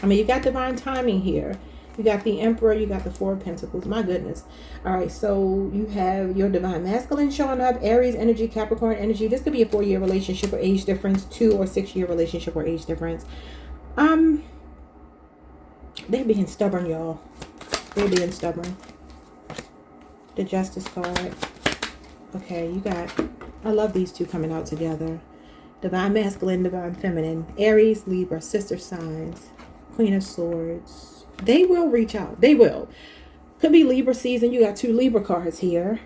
I mean, you got divine timing here. You got the Emperor, you got the Four of Pentacles. My goodness. All right, so you have your divine masculine showing up, Aries energy, Capricorn energy. This could be a 4-year relationship or age difference, 2 or 6-year relationship or age difference. They're being stubborn, y'all. They're being stubborn. The Justice card. Okay, you got, I love these two coming out together. Divine masculine, divine feminine. Aries, Libra, sister signs. Queen of Swords. They will reach out. They will. Could be Libra season. You got 2 Libra cards here.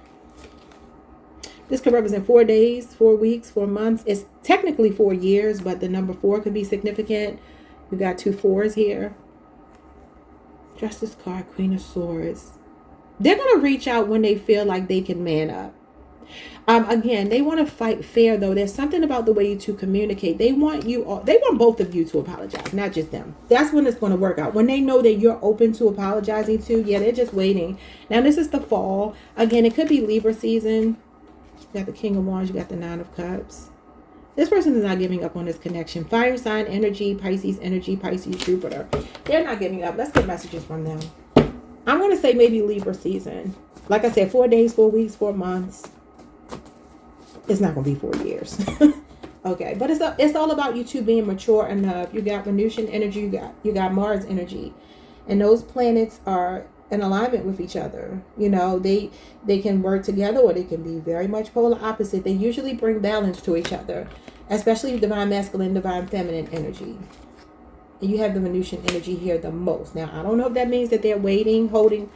This could represent 4 days, 4 weeks, 4 months. It's technically 4 years, but the number 4 could be significant. You got 2 4s here. Justice card, Queen of Swords. They're going to reach out when they feel like they can man up. Again, they want to fight fair, though. There's something about the way you two communicate. They want you all, they want both of you to apologize, not just them. That's when it's going to work out. When they know that you're open to apologizing to, yeah, they're just waiting. Now, this is the fall. Again, it could be Libra season. You got the King of Wands, you got the Nine of Cups. This person is not giving up on this connection. Fire sign energy, Pisces, Jupiter. They're not giving up. Let's get messages from them. I'm going to say maybe Libra season. Like I said, 4 days, 4 weeks, 4 months. It's not going to be 4 years. Okay, but it's all about you two being mature enough. You got Venusian energy, you got Mars energy. And those planets are in alignment with each other. You know, they can work together, or they can be very much polar opposite. They usually bring balance to each other, especially divine masculine, divine feminine energy. And you have the Venusian energy here the most. Now, I don't know if that means that they're waiting, holding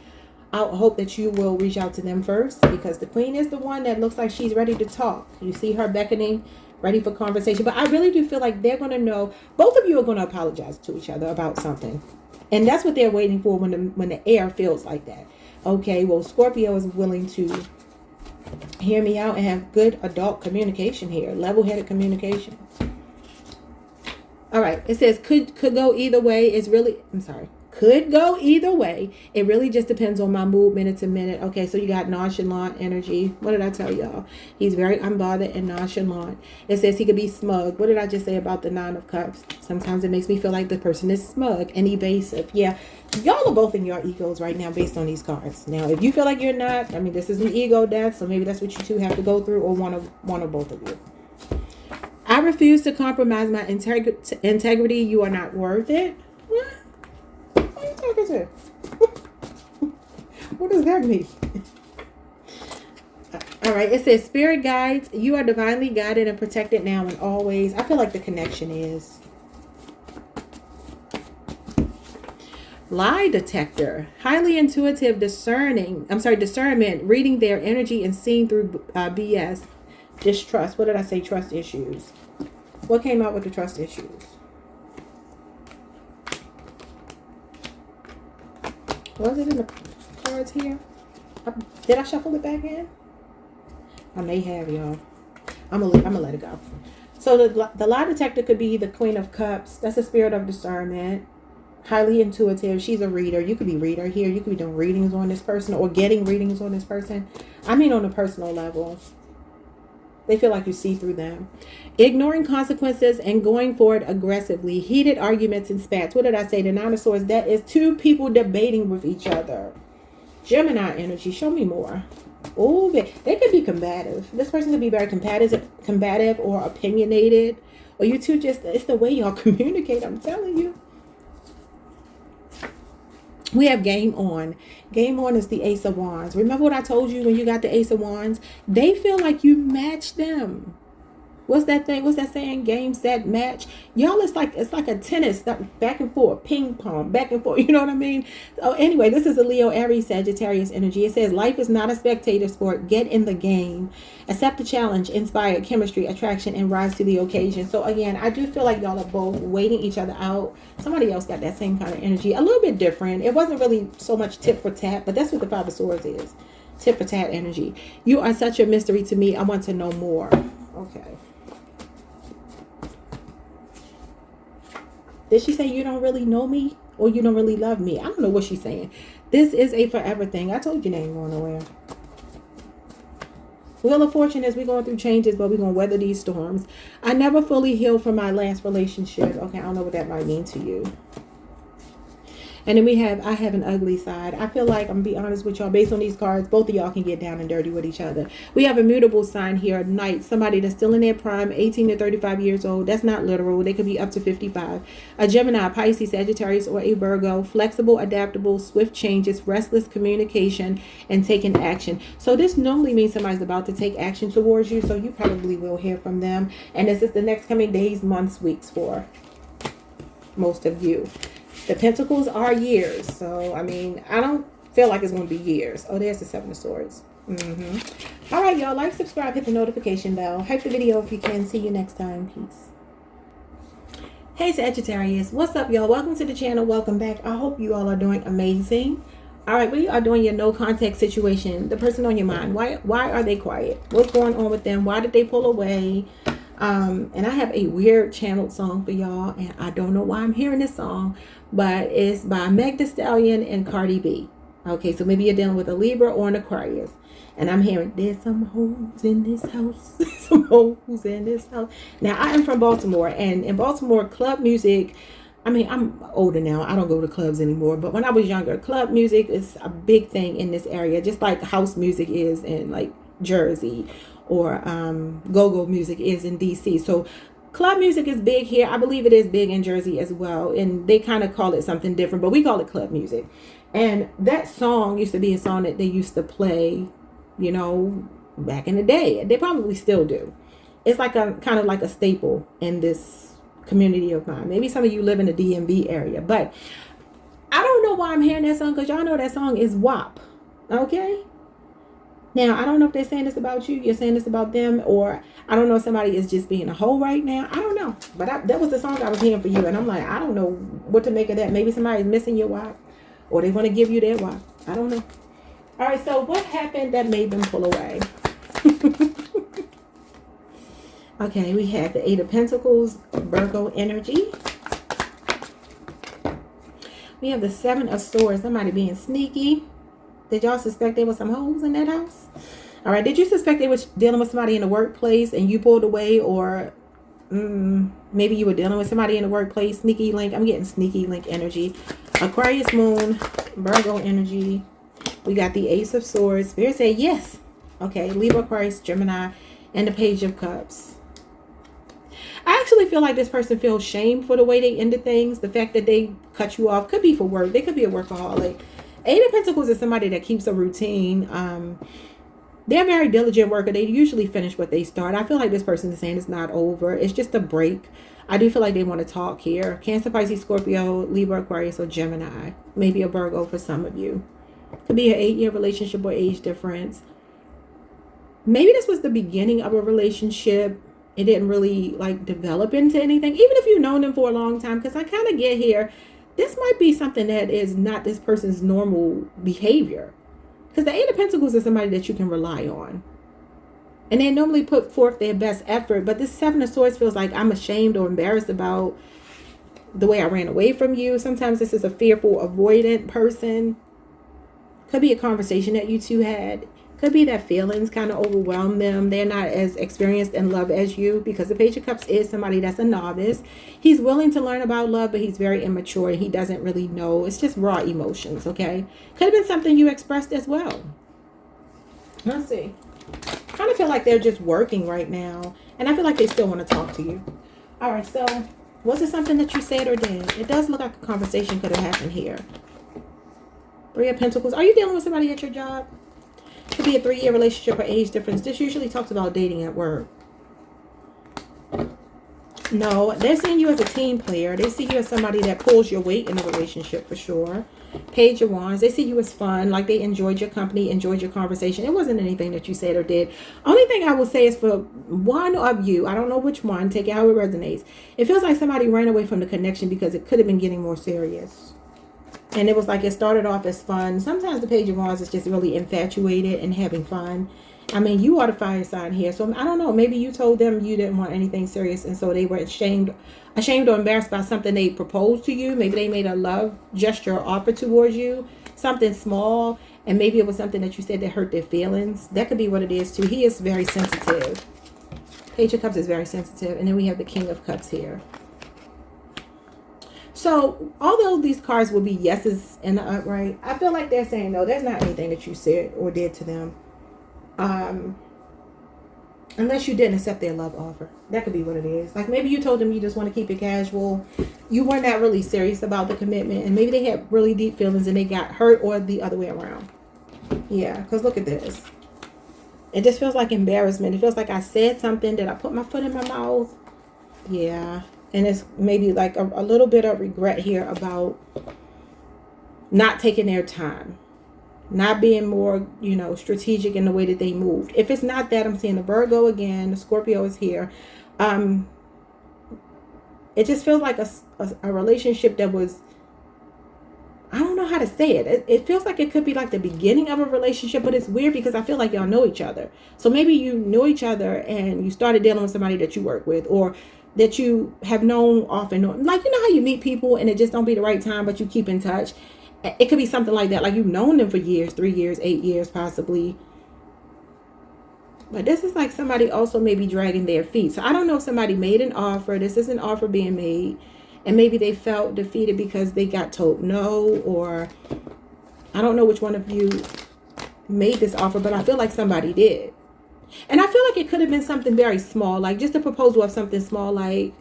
out hope that you will reach out to them first, because the Queen is the one that looks like she's ready to talk. You see her beckoning, ready for conversation. But I really do feel like they're going to know, both of you are going to apologize to each other about something. And that's what they're waiting for when the air feels like that. Okay, well, Scorpio is willing to hear me out and have good adult communication here, level-headed communication. All right, it says could go either way. It's really, could go either way. It really just depends on my mood minute to minute. Okay, so you got nonchalant energy. What did I tell y'all? He's very unbothered and nonchalant. It says he could be smug. What did I just say about the Nine of Cups? Sometimes it makes me feel like the person is smug and evasive. Yeah, y'all are both in your egos right now based on these cards. Now, if you feel like you're not, I mean, this is an ego death, so maybe that's what you two have to go through, or one or both of you. I refuse to compromise my integrity. You are not worth it. What? What are you talking to? What does that mean? All right. It says, spirit guides, you are divinely guided and protected now and always. I feel like the connection is. Lie detector, highly intuitive, discernment, reading their energy and seeing through BS. Distrust. What did I say? Trust issues. What came out with the trust issues? Was it in the cards here? Did I shuffle it back in? I may have, y'all. I'm gonna let it go. So the lie detector could be the Queen of Cups. That's a spirit of discernment. Highly intuitive. She's a reader. You could be reader here. You could be doing readings on this person or getting readings on this person. I mean on a personal level. They feel like you see through them. Ignoring consequences and going forward aggressively. Heated arguments and spats. What did I say? The Nine of Swords. That is two people debating with each other. Gemini energy. Show me more. Oh, they could be combative. This person could be very combative or opinionated. Or you two just, it's the way y'all communicate. I'm telling you. We have game on. Game on is the Ace of Wands. Remember what I told you when you got the Ace of Wands? They feel like you match them. What's that thing? What's that saying? Game, set, match. Y'all, it's like a tennis, back and forth, ping pong, back and forth. You know what I mean? Oh, anyway, this is a Leo, Aries, Sagittarius energy. It says, life is not a spectator sport. Get in the game. Accept the challenge, inspire chemistry, attraction, and rise to the occasion. So again, I do feel like y'all are both waiting each other out. Somebody else got that same kind of energy. A little bit different. It wasn't really so much tit for tat, but that's what the Five of Swords is. Tit for tat energy. You are such a mystery to me. I want to know more. Okay. Did she say you don't really know me or you don't really love me? I don't know what she's saying. This is a forever thing. I told you they ain't going nowhere. Wheel of Fortune is we're going through changes, but we're going to weather these storms. I never fully healed from my last relationship. Okay, I don't know what that might mean to you. And then I have an ugly side. I feel like, I'm going to be honest with y'all, based on these cards, both of y'all can get down and dirty with each other. We have a mutable sign here, Knight. Somebody that's still in their prime, 18 to 35 years old. That's not literal. They could be up to 55. A Gemini, Pisces, Sagittarius, or a Virgo. Flexible, adaptable, swift changes, restless communication, and taking action. So this normally means somebody's about to take action towards you. So you probably will hear from them. And this is the next coming days, months, weeks for most of you. The Pentacles are years. So, I mean, I don't feel like it's going to be years. Oh, there's the Seven of Swords. All right, y'all. Like, subscribe, hit the notification bell. Hype the video if you can. See you next time. Peace. Hey, Sagittarius. What's up, y'all? Welcome to the channel. Welcome back. I hope you all are doing amazing. All right, we are doing your no contact situation. The person on your mind. Why are they quiet? What's going on with them? Why did they pull away? And I have a weird channeled song for y'all, and I don't know why I'm hearing this song, but it's by Meg Thee Stallion and Cardi B. Okay, so maybe you're dealing with a Libra or an Aquarius, and I'm hearing there's some hoes in this house, some hoes in this house. Now I am from Baltimore, and in Baltimore, club music, I mean, I'm older now, I don't go to clubs anymore, but when I was younger, club music is a big thing in this area, just like house music is in like Jersey, or go-go music is in DC. So club music is big here. I believe it is big in Jersey as well. And they kind of call it something different, but we call it club music. And that song used to be a song that they used to play, you know, back in the day. They probably still do. It's like a kind of like a staple in this community of mine. Maybe some of you live in the DMV area, but I don't know why I'm hearing that song, because y'all know that song is WAP. Okay? Now, I don't know if they're saying this about you, you're saying this about them, or I don't know if somebody is just being a hoe right now. I don't know. But that was the song I was hearing for you. And I'm like, I don't know what to make of that. Maybe somebody's missing your WAP, or they want to give you their WAP. I don't know. All right, so what happened that made them pull away? Okay, we have the Eight of Pentacles, Virgo energy. We have the Seven of Swords, somebody being sneaky. Did y'all suspect there was some hoes in that house? All right. Did you suspect they were dealing with somebody in the workplace and you pulled away, or maybe you were dealing with somebody in the workplace? Sneaky link. I'm getting sneaky link energy. Aquarius moon, Virgo energy. We got the Ace of Swords. Spirit say yes. Okay. Libra, Aquarius, Gemini, and the Page of Cups. I actually feel like this person feels shame for the way they ended things. The fact that they cut you off could be for work. They could be a workaholic. Eight of Pentacles is somebody that keeps a routine. They're a very diligent worker. They usually finish what they start. I feel like this person is saying it's not over. It's just a break. I do feel like they want to talk here. Cancer, Pisces, Scorpio, Libra, Aquarius, or Gemini. Maybe a Virgo for some of you. Could be an 8-year relationship or age difference. Maybe this was the beginning of a relationship. It didn't really like develop into anything. Even if you've known them for a long time. Because I kind of get here, this might be something that is not this person's normal behavior. Because the Eight of Pentacles is somebody that you can rely on. And they normally put forth their best effort. But this Seven of Swords feels like I'm ashamed or embarrassed about the way I ran away from you. Sometimes this is a fearful, avoidant person. Could be a conversation that you two had. Could be that feelings kind of overwhelm them. They're not as experienced in love as you, because the Page of Cups is somebody that's a novice. He's willing to learn about love, but he's very immature and he doesn't really know. It's just raw emotions, okay? Could have been something you expressed as well. Let's see. I kind of feel like they're just working right now, and I feel like they still want to talk to you. All right, so was it something that you said or did? It does look like a conversation could have happened here. Three of Pentacles. Are you dealing with somebody at your job? Could be a 3-year relationship or age difference. This usually talks about dating at work. No, they're seeing you as a team player. They see you as somebody that pulls your weight in a relationship for sure. Page of Wands. They see you as fun, like they enjoyed your company, enjoyed your conversation. It wasn't anything that you said or did. Only thing I will say is for one of you, I don't know which one, take it how it resonates. It feels like somebody ran away from the connection because it could have been getting more serious. And it was like it started off as fun. Sometimes the Page of Wands is just really infatuated and having fun. I mean, you are the fire sign here. So I don't know. Maybe you told them you didn't want anything serious. And so they were ashamed or embarrassed by something they proposed to you. Maybe they made a love gesture or offer towards you. Something small. And maybe it was something that you said that hurt their feelings. That could be what it is too. He is very sensitive. Page of Cups is very sensitive. And then we have the King of Cups here. So, although these cards will be yeses in the upright, I feel like they're saying, no, there's not anything that you said or did to them. Unless you didn't accept their love offer. That could be what it is. Like maybe you told them you just want to keep it casual. You were not really serious about the commitment. And maybe they had really deep feelings and they got hurt, or the other way around. Yeah, because look at this. It just feels like embarrassment. It feels like I said something. Did I put my foot in my mouth? Yeah. And it's maybe like a little bit of regret here about not taking their time. Not being more, strategic in the way that they moved. If it's not that, I'm seeing the Virgo again. The Scorpio is here. It just feels like a relationship that was, I don't know how to say it. It feels like it could be like the beginning of a relationship, but it's weird because I feel like y'all know each other. So maybe you know each other and you started dealing with somebody that you work with, or that you have known off and on. Like, how you meet people and it just don't be the right time, but you keep in touch. It could be something like that. Like you've known them for years, 3 years, 8 years, possibly. But this is like somebody also maybe dragging their feet. So I don't know if somebody made an offer. This is an offer being made. And maybe they felt defeated because they got told no. Or I don't know which one of you made this offer, but I feel like somebody did. And I feel like it could have been something very small, like just a proposal of something small, like,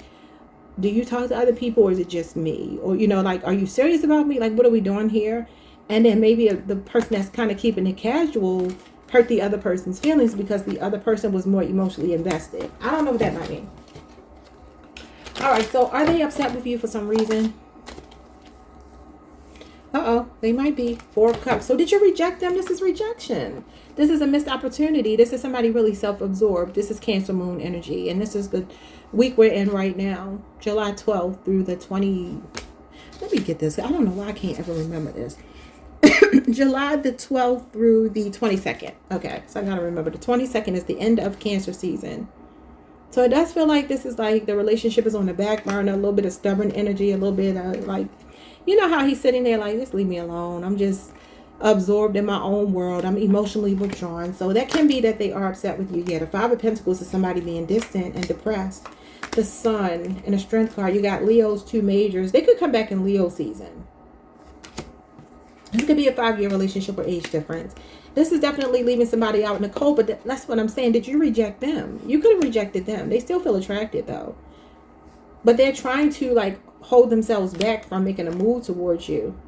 do you talk to other people or is it just me? Or, like, are you serious about me? Like, what are we doing here? And then maybe the person that's kind of keeping it casual hurt the other person's feelings because the other person was more emotionally invested. I don't know what that might mean. All right, so are they upset with you for some reason? They might be. 4 of Cups. So did you reject them? This is rejection. This is a missed opportunity. This is somebody really self-absorbed. This is Cancer Moon energy. And this is the week we're in right now. July 12th through the 20... Let me get this. I don't know why I can't ever remember this. July the 12th through the 22nd. Okay, so I got to remember. The 22nd is the end of Cancer season. So it does feel like this is like the relationship is on the back burner. A little bit of stubborn energy. A little bit of like... how he's sitting there like, just leave me alone. I'm just absorbed in my own world. I'm emotionally withdrawn. So that can be that they are upset with you. Yeah, the 5 of Pentacles is somebody being distant and depressed. The Sun and a Strength card. You got Leo's 2 majors. They could come back in Leo season. This could be a 5-year relationship or age difference. This is definitely leaving somebody out in the cold, but that's what I'm saying. Did you reject them? You could have rejected them. They still feel attracted though. But they're trying to like hold themselves back from making a move towards you.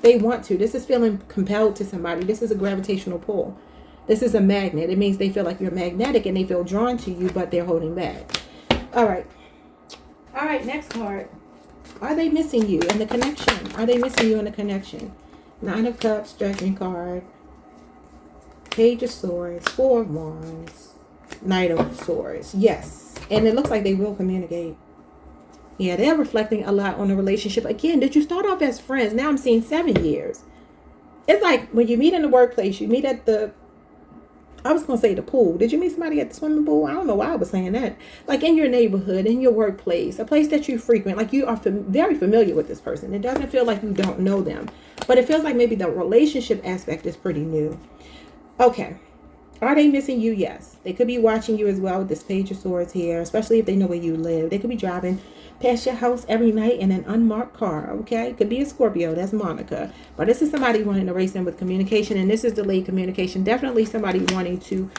They want to. This is feeling compelled to somebody. This is a gravitational pull. This is a magnet. It means they feel like you're magnetic and they feel drawn to you, but they're holding back. All right. All right, next card. Are they missing you in the connection? Are they missing you in the connection? 9 of Cups, Judgment card. Page of Swords, 4 of Wands, Knight of Swords. Yes. And it looks like they will communicate. Yeah, they're reflecting a lot on the relationship. Again, did you start off as friends? Now I'm seeing 7 years. It's like when you meet in the workplace, you meet at the, I was going to say the pool. Did you meet somebody at the swimming pool? I don't know why I was saying that. Like in your neighborhood, in your workplace, a place that you frequent, like you are very familiar with this person. It doesn't feel like you don't know them, but it feels like maybe the relationship aspect is pretty new. Okay. Are they missing you? Yes. They could be watching you as well with this Page of Swords here, especially if they know where you live. They could be driving past your house every night in an unmarked car, okay? Could be a Scorpio. That's Monica. But this is somebody wanting to race in with communication, and this is delayed communication. Definitely somebody wanting to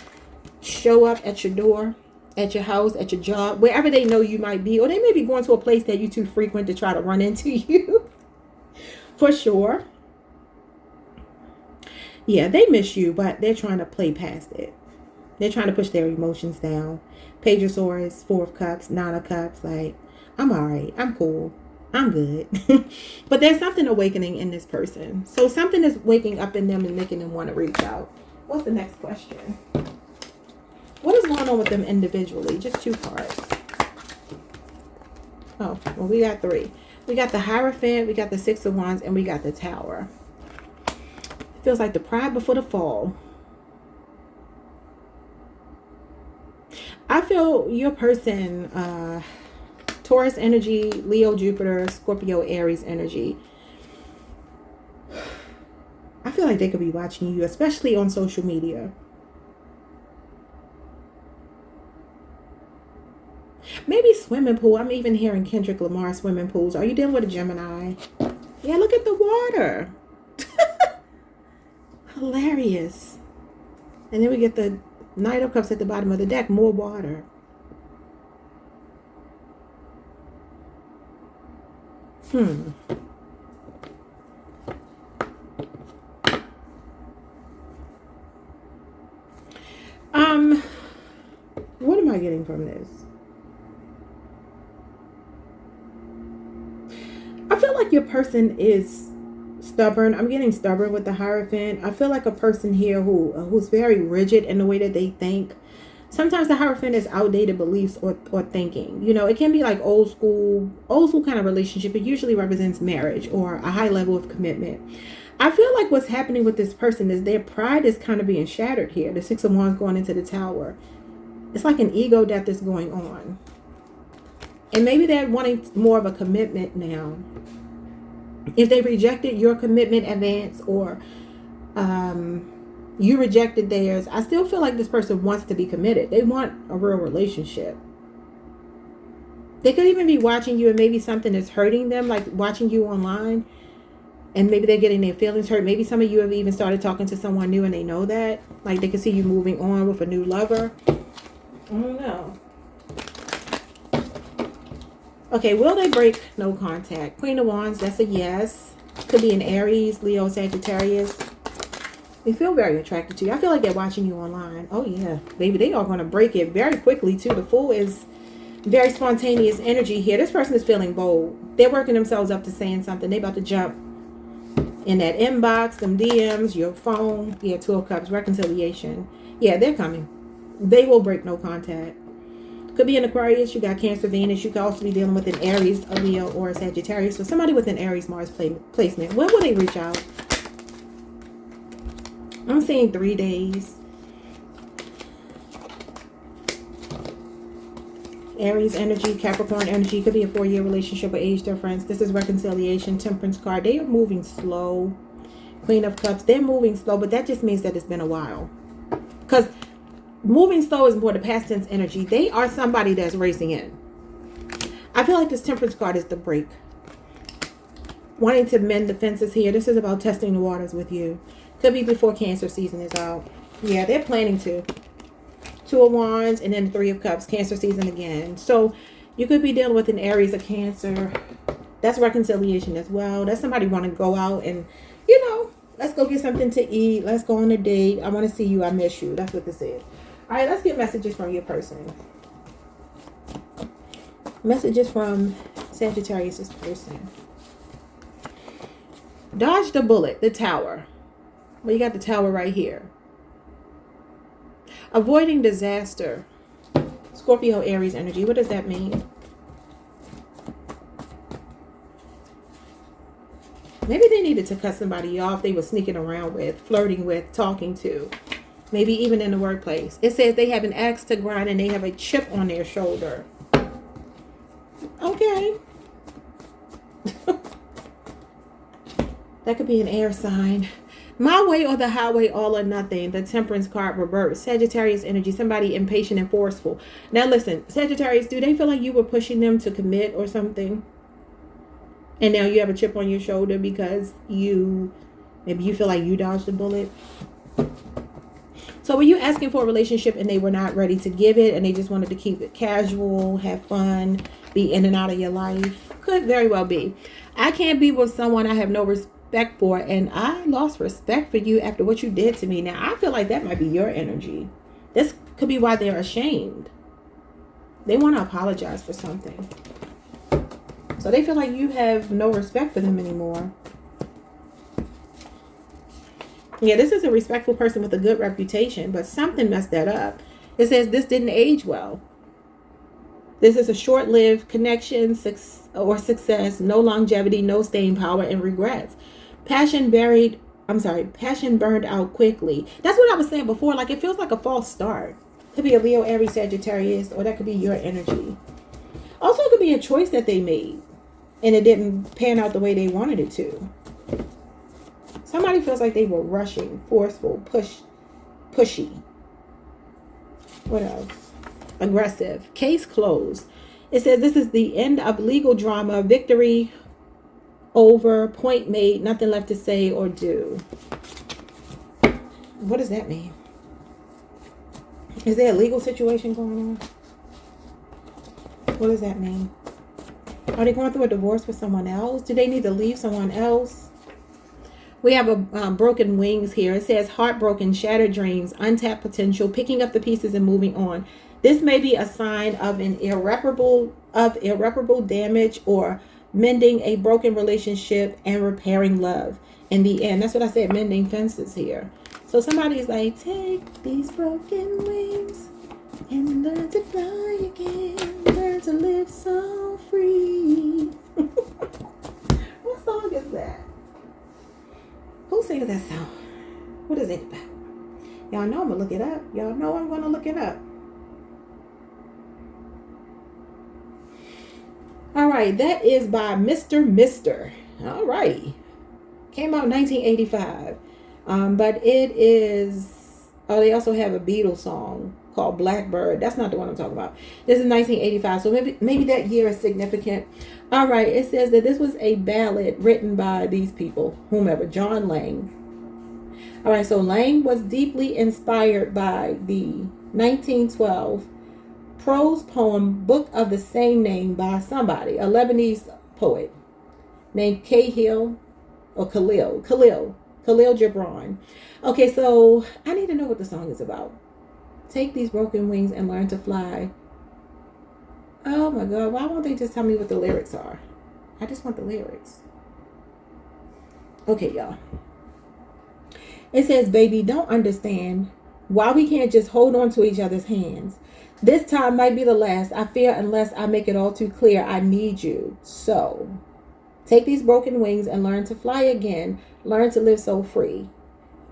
show up at your door, at your house, at your job, wherever they know you might be. Or they may be going to a place that you too frequent to try to run into you. For sure. Yeah, they miss you, but they're trying to play past it. They're trying to push their emotions down. Page of Swords, Four of Cups, Nine of Cups. Like, I'm all right. I'm cool. I'm good. But there's something awakening in this person. So something is waking up in them and making them want to reach out. What's the next question? What is going on with them individually? Just 2 cards. Oh, well, we got 3. We got the Hierophant, we got the 6 of Wands, and we got the Tower. Feels like the pride before the fall. I feel your person, Taurus energy, Leo, Jupiter, Scorpio, Aries energy. I feel like they could be watching you, especially on social media. Maybe swimming pool. I'm even hearing Kendrick Lamar swimming pools. Are you dealing with a Gemini? Yeah, look at the water. Hilarious. And then we get the Knight of Cups at the bottom of the deck. More water. What am I getting from this? I feel like your person is stubborn. I'm getting stubborn with the Hierophant. I feel like a person here who's very rigid in the way that they think. Sometimes the Hierophant is outdated beliefs or thinking. You know, it can be like old school kind of relationship. It usually represents marriage or a high level of commitment. I feel like what's happening with this person is their pride is kind of being shattered here. The 6 of Wands going into the Tower. It's like an ego death is going on. And maybe they're wanting more of a commitment now. If they rejected your commitment advance or you rejected theirs, I still feel like this person wants to be committed. They want a real relationship. They could even be watching you and maybe something is hurting them, like watching you online. And maybe they're getting their feelings hurt. Maybe some of you have even started talking to someone new and they know that. Like they can see you moving on with a new lover. I don't know. Okay, will they break no contact? Queen of Wands, that's a yes. Could be an Aries, Leo, Sagittarius. They feel very attracted to you. I feel like they're watching you online. Oh, yeah. Baby, they are going to break it very quickly, too. The Fool is very spontaneous energy here. This person is feeling bold. They're working themselves up to saying something. They're about to jump in that inbox, them DMs, your phone. Yeah, 2 of Cups, reconciliation. Yeah, they're coming. They will break no contact. Could be an Aquarius. You got Cancer, Venus. You could also be dealing with an Aries, a Leo, or a Sagittarius. So somebody with an Aries Mars placement. When will they reach out? I'm saying 3 days. Aries energy, Capricorn energy. Could be a 4-year relationship or age difference. This is reconciliation, Temperance card. They are moving slow. Queen of Cups. They're moving slow, but that just means that it's been a while. Because moving slow is more the past tense energy. They are somebody that's racing in. I feel like this Temperance card is the break. Wanting to mend the fences here. This is about testing the waters with you. Could be before Cancer season is out. Yeah, they're planning to. 2 of Wands and then 3 of Cups. Cancer season again. So you could be dealing with an Aries or Cancer. That's reconciliation as well. That's somebody want to go out and, you know, let's go get something to eat. Let's go on a date. I want to see you. I miss you. That's what this is. All right, let's get messages from your person. Messages from Sagittarius' person. Dodge the bullet, the Tower. Well, you got the Tower right here. Avoiding disaster. Scorpio, Aries energy. What does that mean? Maybe they needed to cut somebody off they were sneaking around with, flirting with, talking to. Maybe even in the workplace. It says they have an axe to grind and they have a chip on their shoulder. Okay. That could be an air sign. My way or the highway, all or nothing. The Temperance card reversed. Sagittarius energy, somebody impatient and forceful. Now listen, Sagittarius, do they feel like you were pushing them to commit or something? And now you have a chip on your shoulder because maybe you feel like you dodged a bullet. So were you asking for a relationship and they were not ready to give it and they just wanted to keep it casual, have fun, be in and out of your life? Could very well be. I can't be with someone I have no respect for, and I lost respect for you after what you did to me. Now, I feel like that might be your energy. This could be why they're ashamed. They want to apologize for something. So they feel like you have no respect for them anymore. Yeah, this is a respectful person with a good reputation, but something messed that up. It says this didn't age well. This is a short-lived connection or success, no longevity, no staying power, and regrets. Passion burned out quickly. That's what I was saying before. Like, it feels like a false start. Could be a Leo, Aries, Sagittarius, or that could be your energy. Also, it could be a choice that they made, and it didn't pan out the way they wanted it to. Somebody feels like they were rushing, forceful, pushy. What else? Aggressive. Case closed. It says this is the end of legal drama. Victory over. Point made. Nothing left to say or do. What does that mean? Is there a legal situation going on? What does that mean? Are they going through a divorce with someone else? Do they need to leave someone else? We have a broken wings here. It says heartbroken, shattered dreams, untapped potential, picking up the pieces and moving on. This may be a sign of irreparable damage or mending a broken relationship and repairing love in the end. That's what I said, mending fences here. So somebody's like, take these broken wings and learn to fly again. Learn to live so free. What song is that? Who sings that song? What is it about? Y'all know I'm going to look it up. Y'all know I'm going to look it up. All right. That is by Mr. All right. Came out in 1985. But it is... Oh, they also have a Beatles song called Blackbird. That's not the one I'm talking about. This is 1985. So maybe that year is significant. All right. It says that this was a ballad written by these people, whomever, John Lang. All right. So Lang was deeply inspired by the 1912 prose poem Book of the Same Name by somebody, a Lebanese poet named Khalil Gibran. Okay. So I need to know what the song is about. Take these broken wings and learn to fly. Oh my God, why won't they just tell me what the lyrics are? I just want the lyrics. Okay, y'all. It says, baby, don't understand why we can't just hold on to each other's hands. This time might be the last. I fear unless I make it all too clear, I need you. So, take these broken wings and learn to fly again. Learn to live so free.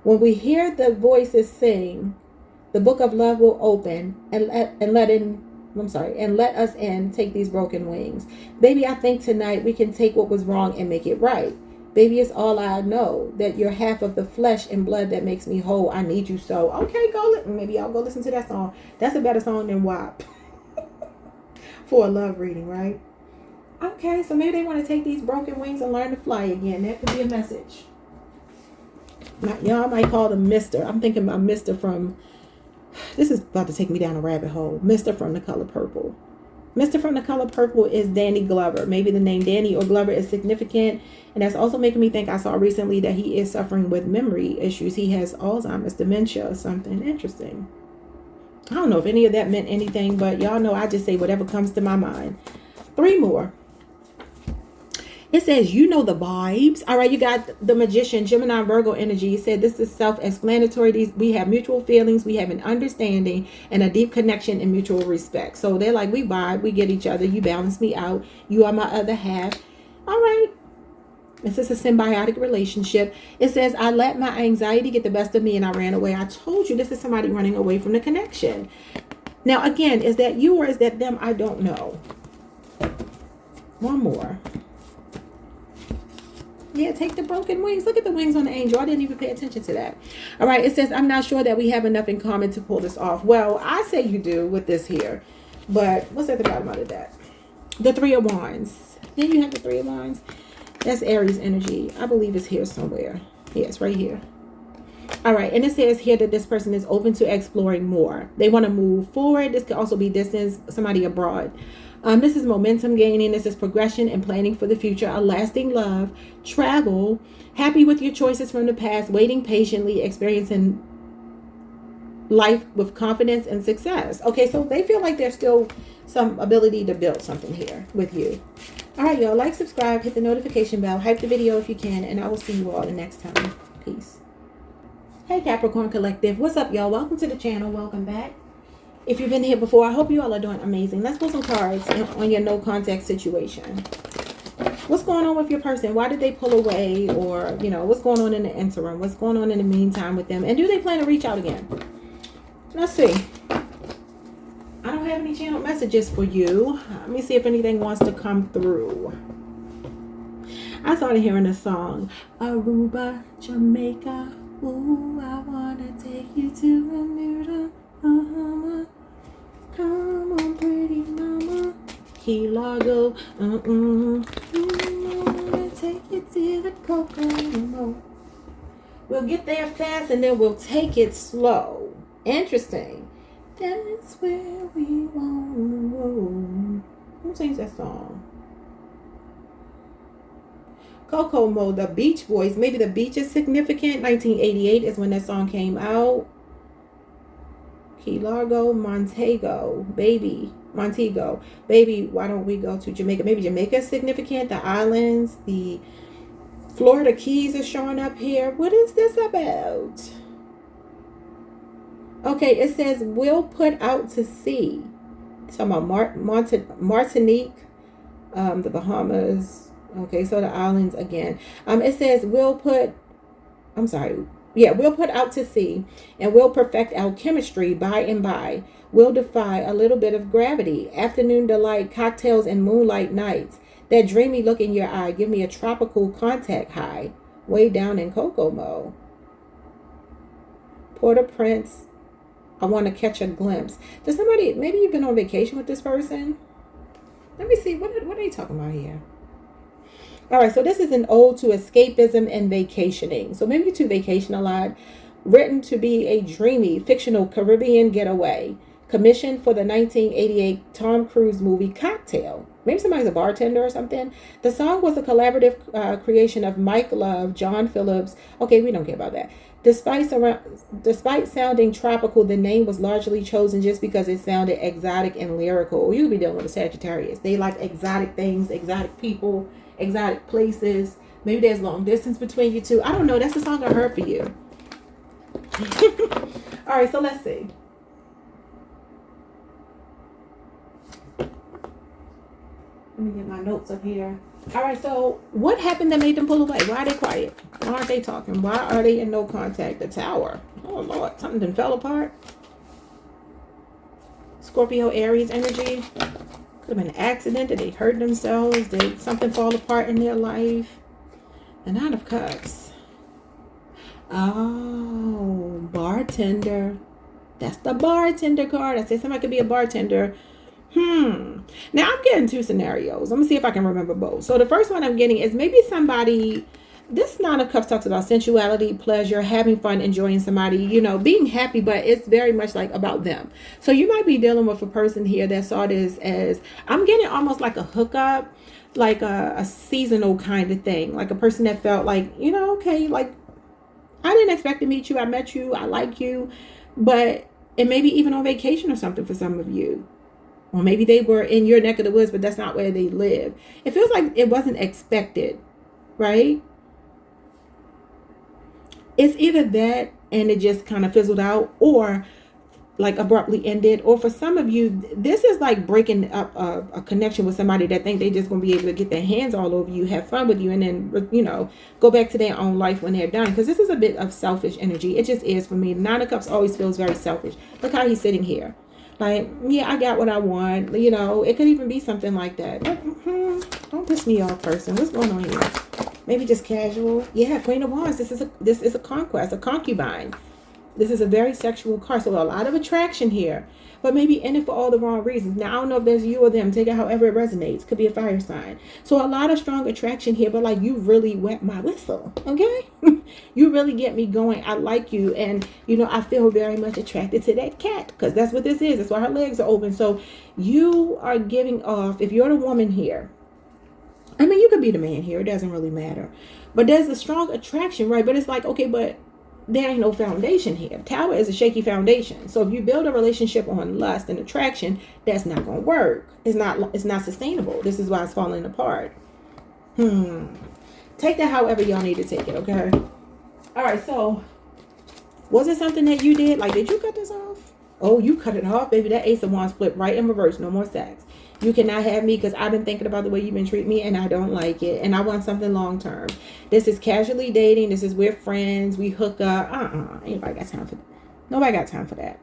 When we hear the voices sing, the book of love will open and let us in. Take these broken wings. Baby, I think tonight we can take what was wrong and make it right. Baby, it's all I know, that you're half of the flesh and blood that makes me whole. I need you so. Okay, maybe I'll go listen to that song. That's a better song than WAP for a love reading, right? Okay, so maybe they want to take these broken wings and learn to fly again. That could be a message. Y'all might call them Mr. I'm thinking about Mr. from... This is about to take me down a rabbit hole. Mr. from The Color Purple. Mr. from The Color Purple is Danny Glover. Maybe the name Danny or Glover is significant. And that's also making me think, I saw recently that he is suffering with memory issues. He has Alzheimer's, dementia or something. Interesting. I don't know if any of that meant anything, but y'all know I just say whatever comes to my mind. 3 more. It says, you know the vibes. All right, you got the Magician, Gemini, Virgo energy. It said this is self-explanatory. We have mutual feelings. We have an understanding and a deep connection and mutual respect. So they're like, we vibe. We get each other. You balance me out. You are my other half. All right. This is a symbiotic relationship. It says, I let my anxiety get the best of me and I ran away. I told you this is somebody running away from the connection. Now, again, is that you or is that them? I don't know. One more. Yeah, take the broken wings. Look at the wings on the angel. I didn't even pay attention to that. All right, it says, I'm not sure that we have enough in common to pull this off. Well, I say you do with this here. But what's at the bottom of that? The Three of Wands. Then you have the Three of Wands. That's Aries energy. I believe it's here somewhere. Yeah, it's right here. All right, and it says here that this person is open to exploring more. They want to move forward. This could also be distance, somebody abroad. This is momentum gaining. This is progression and planning for the future. A lasting love, travel, happy with your choices from the past, waiting patiently, experiencing life with confidence and success. Okay, so they feel like there's still some ability to build something here with you. All right, y'all, like, subscribe, hit the notification bell, hype the video if you can, and I will see you all the next time. Peace. Hey, Capricorn Collective. What's up, y'all? Welcome to the channel. Welcome back. If you've been here before, I hope you all are doing amazing. Let's pull some cards on your no contact situation. What's going on with your person? Why did they pull away? Or, you know, what's going on in the interim? What's going on in the meantime with them? And do they plan to reach out again? Let's see. I don't have any channel messages for you. Let me see if anything wants to come through. I started hearing a song. Aruba, Jamaica. Ooh, I wanna take you to Bermuda. Come on, pretty mama. Key Largo. I wanna take you to the Coconut. We'll get there fast and then we'll take it slow. Interesting. That's where we want to go. Who sings that song? Kokomo, the Beach Boys. Maybe the beach is significant. 1988 is when that song came out. Key Largo, Montego, baby. Why don't we go to Jamaica? Maybe Jamaica is significant. The islands, the Florida Keys is showing up here. What is this about? Okay, it says we'll put out to sea. It's talking about Martinique, the Bahamas. Okay, so the islands again. It says we'll put out to sea and we'll perfect our chemistry by and by. We'll defy a little bit of gravity. Afternoon delight, cocktails and moonlight nights. That dreamy look in your eye, give me a tropical contact high. Way down in Kokomo. Port-au-Prince, I want to catch a glimpse. Does somebody, maybe you've been on vacation with this person? Let me see, what are you talking about here? All right, so this is an ode to escapism and vacationing. So maybe you two vacation a lot. Written to be a dreamy, fictional Caribbean getaway. Commissioned for the 1988 Tom Cruise movie Cocktail. Maybe somebody's a bartender or something. The song was a collaborative creation of Mike Love, John Phillips. Okay, we don't care about that. Despite sounding tropical, the name was largely chosen just because it sounded exotic and lyrical. You could be dealing with a Sagittarius. They like exotic things, exotic people, exotic places. Maybe there's long distance between you two. I don't know. That's the song I heard for you. All right, so let's see. Let me get my notes up here. All right, so what happened that made them pull away? Why are they quiet? Why aren't they talking? Why are they in no contact? The Tower. Oh, Lord, something done fell apart. Scorpio, Aries energy. Could have been an accident. Did they hurt themselves? Did something fall apart in their life? The Nine of Cups. Oh, bartender. That's the bartender card. I said somebody could be a bartender. Now I'm getting two scenarios. Let me see if I can remember both. So the first one I'm getting is maybe somebody, this Nine of Cups talks about sensuality, pleasure, having fun, enjoying somebody, you know, being happy, but it's very much like about them. So you might be dealing with a person here that saw this as, I'm getting almost like a hookup, like a seasonal kind of thing. Like a person that felt like, you know, okay, like I didn't expect to meet you. I met you. I like you. But it may be even on vacation or something for some of you. Or maybe they were in your neck of the woods, but that's not where they live. It feels like it wasn't expected, right? It's either that and it just kind of fizzled out, or like abruptly ended, or for some of you this is like breaking up a connection with somebody that think they just gonna be able to get their hands all over you, have fun with you, and then, you know, go back to their own life when they're done, because this is a bit of selfish energy. It just is for me. Nine of Cups always feels very selfish. Look how he's sitting here, like, yeah, I got what I want, you know. It could even be something like that. Don't piss me off, person. What's going on here? Maybe just casual. Yeah, Queen of Wands. This is a conquest, a concubine. This is a very sexual card, so a lot of attraction here, but maybe in it for all the wrong reasons. Now, I don't know if there's you or them. Take it however it resonates. Could be a fire sign. So a lot of strong attraction here, but like, you really wet my whistle, okay? You really get me going. I like you, and, you know, I feel very much attracted to that cat, because that's what this is. That's why her legs are open. So you are giving off, if you're the woman here, I mean, you could be the man here. It doesn't really matter. But there's a strong attraction, right? But it's like, okay, but there ain't no foundation here. Tower is a shaky foundation. So if you build a relationship on lust and attraction, that's not going to work. It's not sustainable. This is why it's falling apart. Take that however y'all need to take it, okay? All right, so was it something that you did? Like, did you cut this off? Oh, you cut it off, baby. That Ace of Wands flipped right in reverse. No more sex. You cannot have me because I've been thinking about the way you've been treating me, and I don't like it, and I want something long term. This is casually dating. This is we're friends. We hook up. Anybody got time for that? Nobody got time for that.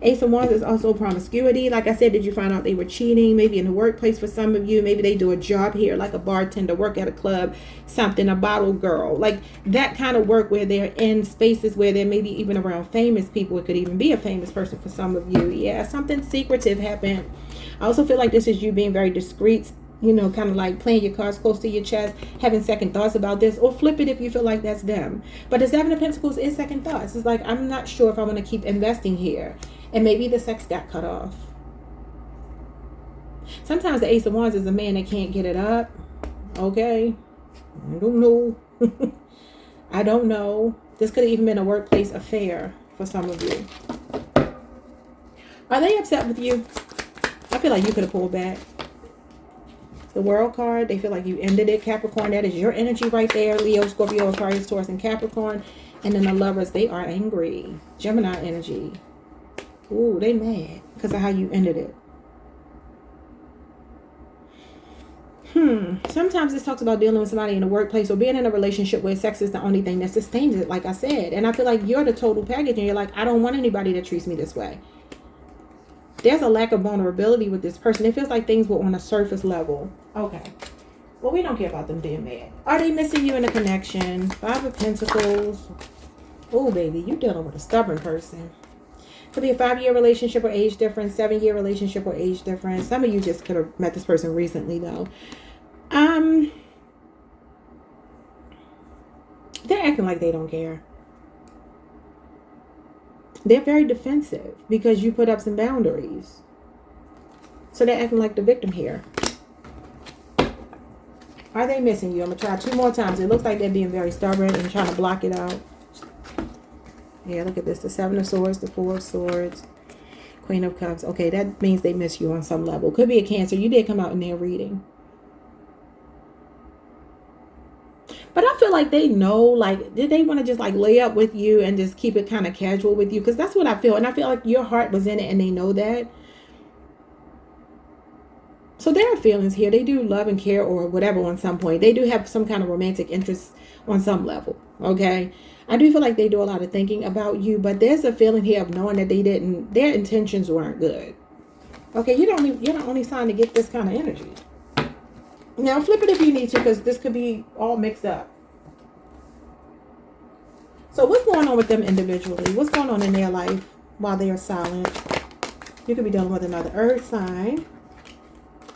Ace of Wands is also promiscuity. Like I said, did you find out they were cheating? Maybe in the workplace for some of you. Maybe they do a job here like a bartender, work at a club, something, a bottle girl. Like that kind of work where they're in spaces where they're maybe even around famous people. It could even be a famous person for some of you. Yeah, something secretive happened. I also feel like this is you being very discreet, you know, kind of like playing your cards close to your chest, having second thoughts about this, or flip it if you feel like that's them. But the Seven of Pentacles is second thoughts. It's like, I'm not sure if I want to keep investing here. And maybe the sex got cut off. Sometimes the Ace of Wands is a man that can't get it up. Okay. I don't know. I don't know. This could have even been a workplace affair for some of you. Are they upset with you? I feel like you could have pulled back. The World card, they feel like you ended it. Capricorn, that is your energy right there. Leo, Scorpio, Aquarius, Taurus, and Capricorn. And then the Lovers, they are angry. Gemini energy. Ooh, they mad because of how you ended it. Sometimes this talks about dealing with somebody in the workplace or being in a relationship where sex is the only thing that sustains it, like I said. And I feel like you're the total package, and you're like, I don't want anybody that treats me this way. There's a lack of vulnerability with this person. It feels like things were on a surface level. Okay. Well, we don't care about them being mad. Are they missing you in a connection? Five of Pentacles. Oh, baby, you're dealing with a stubborn person. Could be a 5-year relationship or age difference, 7-year relationship or age difference. Some of you just could have met this person recently, though. They're acting like they don't care. They're very defensive because you put up some boundaries. So they're acting like the victim here. Are they missing you? I'm going to try 2 more times. It looks like they're being very stubborn and trying to block it out. Yeah, look at this. The 7 of Swords, the 4 of Swords, Queen of Cups. Okay, that means they miss you on some level. Could be a Cancer. You did come out in their reading. But I feel like they know, like, did they want to just like lay up with you and just keep it kind of casual with you? Because that's what I feel. And I feel like your heart was in it and they know that. So there are feelings here. They do love and care or whatever on some point. They do have some kind of romantic interest on some level. Okay. I do feel like they do a lot of thinking about you, but there's a feeling here of knowing that they didn't, their intentions weren't good. Okay. You're the only sign to get this kind of energy. Now flip it if you need to, because this could be all mixed up. So what's going on with them individually? What's going on in their life while they are silent? You could be dealing with another earth sign.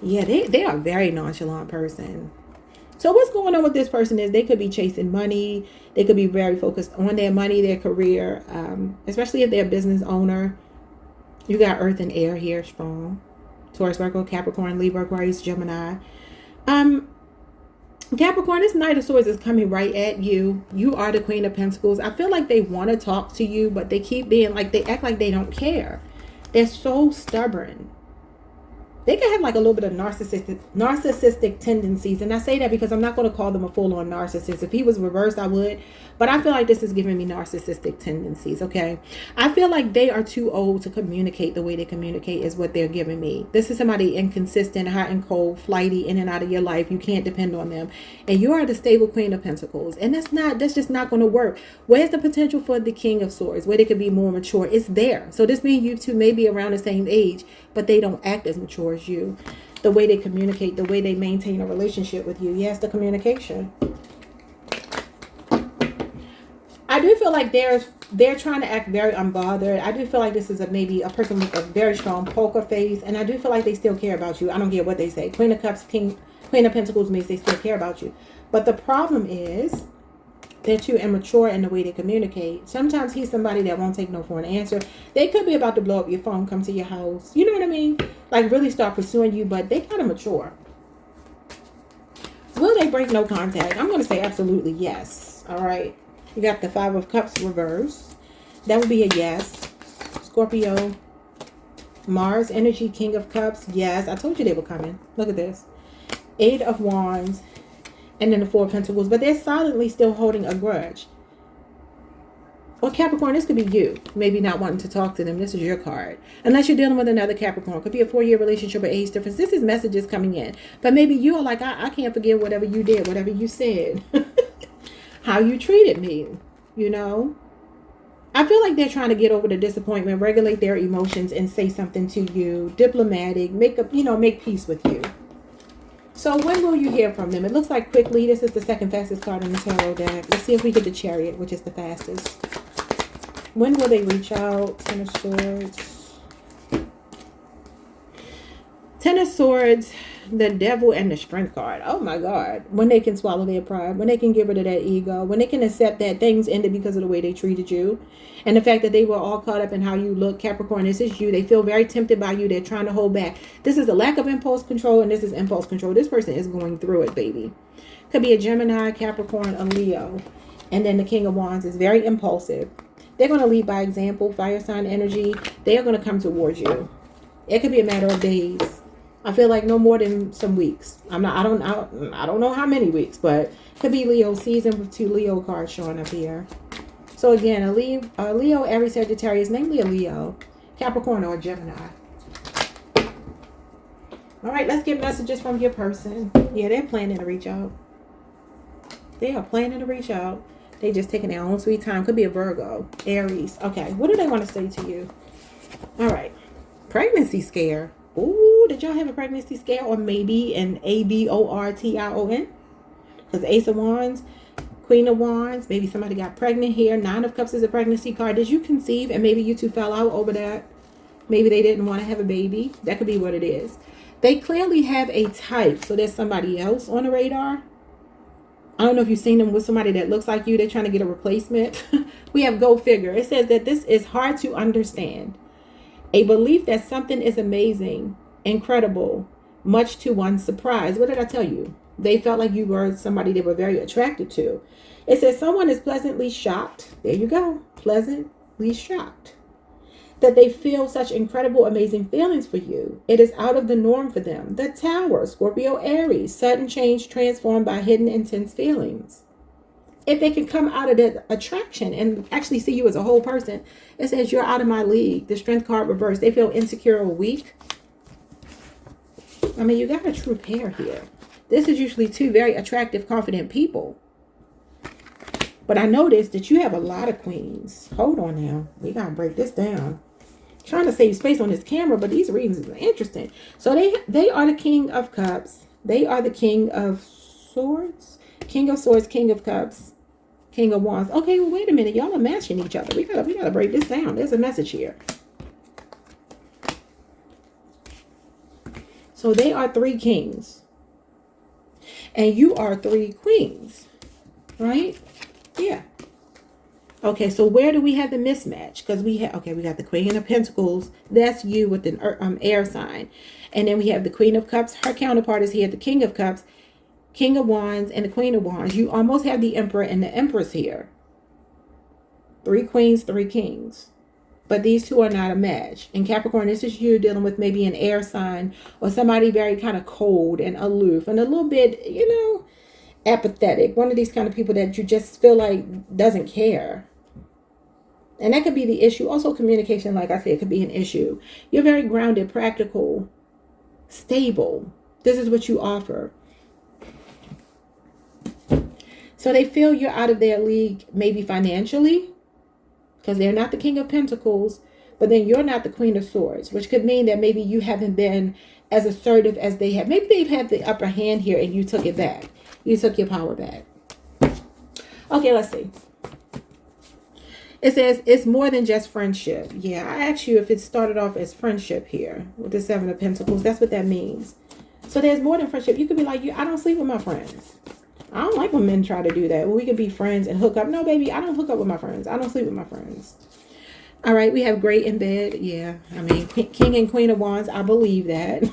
Yeah, they are a very nonchalant person. So what's going on with this person is they could be chasing money. They could be very focused on their money, their career, especially if they're a business owner. You got earth and air here strong. Taurus, Virgo, Capricorn, Libra, Aquarius, Gemini. Capricorn, this Knight of Swords is coming right at you. You are the Queen of Pentacles. I feel like they want to talk to you, but they keep being like, they act like they don't care. They're so stubborn. They can have like a little bit of narcissistic tendencies. And I say that because I'm not going to call them a full-on narcissist. If he was reversed, I would. But I feel like this is giving me narcissistic tendencies, okay? I feel like they are too old to communicate the way they communicate is what they're giving me. This is somebody inconsistent, hot and cold, flighty, in and out of your life. You can't depend on them. And you are the stable Queen of Pentacles. And that's just not going to work. Where's the potential for the King of Swords? Where they could be more mature? It's there. So this means you two may be around the same age, but they don't act as mature as you. The way they communicate, the way they maintain a relationship with you. Yes, the communication. I do feel like they're trying to act very unbothered. I do feel like this is maybe a person with a very strong poker face. And I do feel like they still care about you. I don't care what they say. Queen of Cups, Queen of Pentacles means they still care about you. But the problem is they're too immature in the way they communicate. Sometimes he's somebody that won't take no for an answer. They could be about to blow up your phone, come to your house. You know what I mean? Like really start pursuing you, but they kind of mature. Will they break no contact? I'm going to say absolutely yes. All right. You got the Five of Cups reverse. That would be a yes. Scorpio. Mars energy, King of Cups. Yes. I told you they were coming. Look at this. Eight of Wands. And then the Four of Pentacles. But they're silently still holding a grudge. Or Capricorn, this could be you. Maybe not wanting to talk to them. This is your card. Unless you're dealing with another Capricorn. Could be a 4-year relationship or age difference. This is messages coming in. But maybe you are like, I can't forget whatever you did. Whatever you said. How you treated me. You know. I feel like they're trying to get over the disappointment. Regulate their emotions and say something to you. Diplomatic. Make peace with you. So when will you hear from them? It looks like quickly. This is the second fastest card in the tarot deck. Let's see if we get the Chariot, which is the fastest. When will they reach out? Ten of Swords. Ten of Swords, the Devil, and the Strength card. Oh my God. When they can swallow their pride. When they can get rid of that ego. When they can accept that things ended because of the way they treated you. And the fact that they were all caught up in how you look. Capricorn, this is you. They feel very tempted by you. They're trying to hold back. This is a lack of impulse control, and this is impulse control. This person is going through it, baby. Could be a Gemini, Capricorn, a Leo. And then the King of Wands is very impulsive. They're going to lead by example. Fire sign energy. They are going to come towards you. It could be a matter of days. I feel like no more than some weeks. I don't know how many weeks, but could be Leo season with 2 Leo cards showing up here. So again, a Leo, Aries, Sagittarius, namely a Leo, Capricorn, or Gemini. All right, let's get messages from your person. Yeah, they're planning to reach out. They are planning to reach out. They just taking their own sweet time. Could be a Virgo, Aries. Okay, what do they want to say to you? All right, pregnancy scare. Ooh, did y'all have a pregnancy scare? Or maybe an ABORTION? Because Ace of Wands, Queen of Wands. Maybe somebody got pregnant here. 9 of Cups is a pregnancy card. Did you conceive and maybe you two fell out over that? Maybe they didn't want to have a baby. That could be what it is. They clearly have a type. So there's somebody else on the radar. I don't know if you've seen them with somebody that looks like you. They're trying to get a replacement. We have Go Figure. It says that this is hard to understand. A belief that something is amazing, incredible, much to one's surprise. What did I tell you? They felt like you were somebody they were very attracted to. It says someone is pleasantly shocked. There you go. Pleasantly shocked. That they feel such incredible, amazing feelings for you. It is out of the norm for them. The Tower, Scorpio, Aries. Sudden change transformed by hidden, intense feelings. If they can come out of that attraction and actually see you as a whole person, it says you're out of my league. The Strength card reversed. They feel insecure or weak. I mean, you got a true pair here. This is usually 2 very attractive, confident people. But I noticed that you have a lot of queens. Hold on now. We got to break this down. Trying to save space on this camera, but these readings are interesting. So they are the King of Cups. They are the King of Swords. King of Swords, King of Cups. King of Wands. Okay, well, wait a minute. Y'all are matching each other. We gotta break this down. There's a message here. So they are 3 kings. And you are 3 queens. Right? Yeah. Okay, so where do we have the mismatch? Because we got the Queen of Pentacles. That's you with an air sign. And then we have the Queen of Cups. Her counterpart is here, the King of Cups. King of Wands and the Queen of Wands. You almost have the Emperor and the Empress here. 3 queens, 3 kings. but these two are not a match. And Capricorn, this is you dealing with maybe an air sign or somebody very kind of cold and aloof and a little bit, you know, apathetic. One of these kind of people that you just feel like doesn't care. And that could be the issue. Also, communication, like I said, could be an issue. You're very grounded, practical, stable. This is what you offer. So they feel you're out of their league, maybe financially, because they're not the King of Pentacles, but then you're not the Queen of Swords, which could mean that maybe you haven't been as assertive as they have. Maybe they've had the upper hand here and you took it back. You took your power back. Okay, let's see. It says it's more than just friendship. Yeah, I asked you if it started off as friendship here with the Seven of Pentacles. That's what that means. So there's more than friendship. You could be like, I don't sleep with my friends. I don't like when men try to do that. Well, we could be friends and hook up. No, baby, I don't hook up with my friends. I don't sleep with my friends. All right, we have great in bed. Yeah, I mean, King and Queen of Wands. I believe that.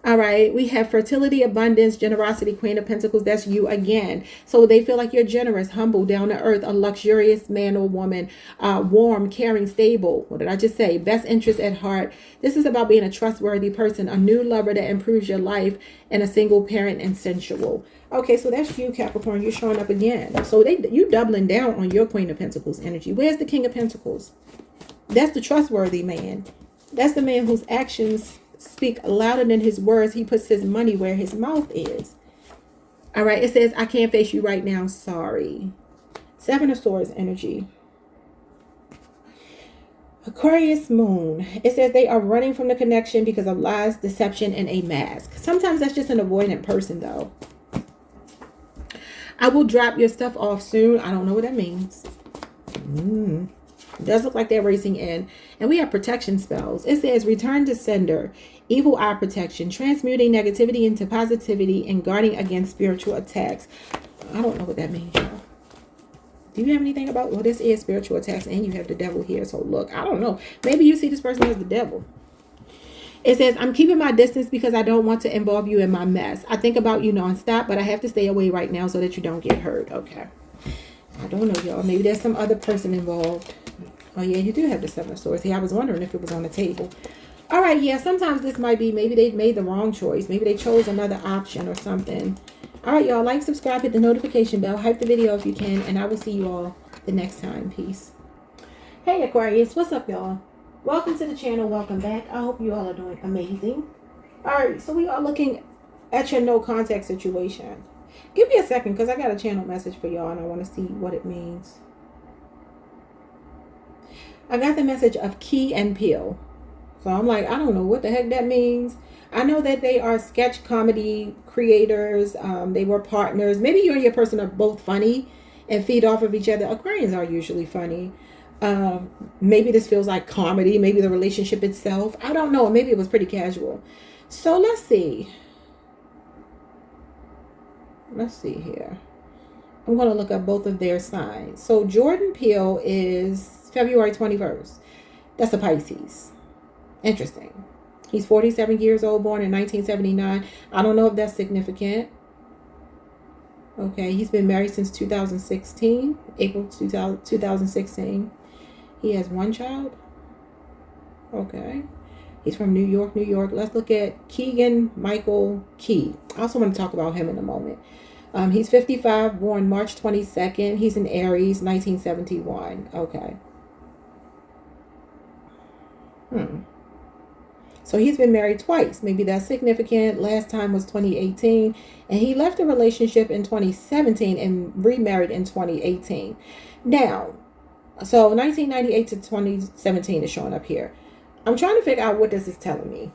All right, we have fertility, abundance, generosity, Queen of Pentacles. That's you again. So they feel like you're generous, humble, down to earth, a luxurious man or woman, warm, caring, stable. What did I just say? Best interest at heart. This is about being a trustworthy person, a new lover that improves your life, and a single parent and sensual. Okay, so that's you, Capricorn. You're showing up again. So you doubling down on your Queen of Pentacles energy. Where's the King of Pentacles? That's the trustworthy man. That's the man whose actions speak louder than his words. He puts his money where his mouth is. All right, it says, I can't face you right now. Sorry. Seven of Swords energy. Aquarius moon. It says they are running from the connection because of lies, deception, and a mask. Sometimes that's just an avoidant person, though. I will drop your stuff off soon. I don't know what that means. It does look like they're racing in. And we have protection spells. It says return to sender, evil eye protection, transmuting negativity into positivity, and guarding against spiritual attacks. I don't know what that means, y'all. Do you have anything about, well, this is spiritual attacks and you have the devil here. So look, I don't know. Maybe you see this person as the devil. It says, I'm keeping my distance because I don't want to involve you in my mess. I think about you nonstop, but I have to stay away right now so that you don't get hurt. Okay. I don't know, y'all. Maybe there's some other person involved. Oh, yeah, you do have the Seven of Swords. Yeah, I was wondering if it was on the table. All right, yeah, sometimes this might be, maybe they made the wrong choice. Maybe they chose another option or something. All right, y'all, like, subscribe, hit the notification bell, hype the video if you can, and I will see you all the next time. Peace. Hey, Aquarius, what's up, y'all? Welcome to the channel. Welcome back. I hope you all are doing amazing. All right, so we are looking at your no contact situation. Give me a second because I got a channel message for y'all and I want to see what it means. I got the message of Key and Peele. So I'm like, I don't know what the heck that means. I know that they are sketch comedy creators. They were partners. Maybe you and your person are both funny and feed off of each other. Aquarians are usually funny. Maybe this feels like comedy. Maybe the relationship itself. I don't know. Maybe it was pretty casual. So let's see. Let's see here. I'm going to look up both of their signs. So Jordan Peele is February 21st. That's a Pisces. Interesting. He's 47 years old, born in 1979. I don't know if that's significant. Okay, he's been married since 2016, April 2016. He has one child. Okay. He's from New York, New York. Let's look at Keegan Michael Key. I also want to talk about him in a moment. He's 55, born March 22nd. He's in Aries, 1971. Okay. So he's been married twice. Maybe that's significant. Last time was 2018. And he left the relationship in 2017 and remarried in 2018. Now, so 1998 to 2017 is showing up here. I'm trying to figure out what this is telling me.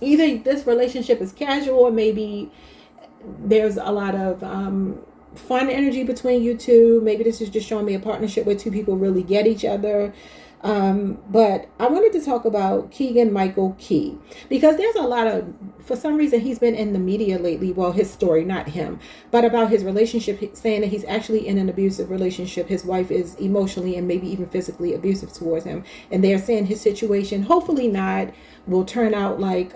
Either this relationship is casual or maybe there's a lot of fun energy between you two. Maybe this is just showing me a partnership where two people really get each other. But I wanted to talk about Keegan Michael Key because there's a lot of, for some reason, he's been in the media lately. Well, his story, not him, but about his relationship, saying that he's actually in an abusive relationship. His wife is emotionally and maybe even physically abusive towards him. And they're saying his situation, hopefully not, will turn out like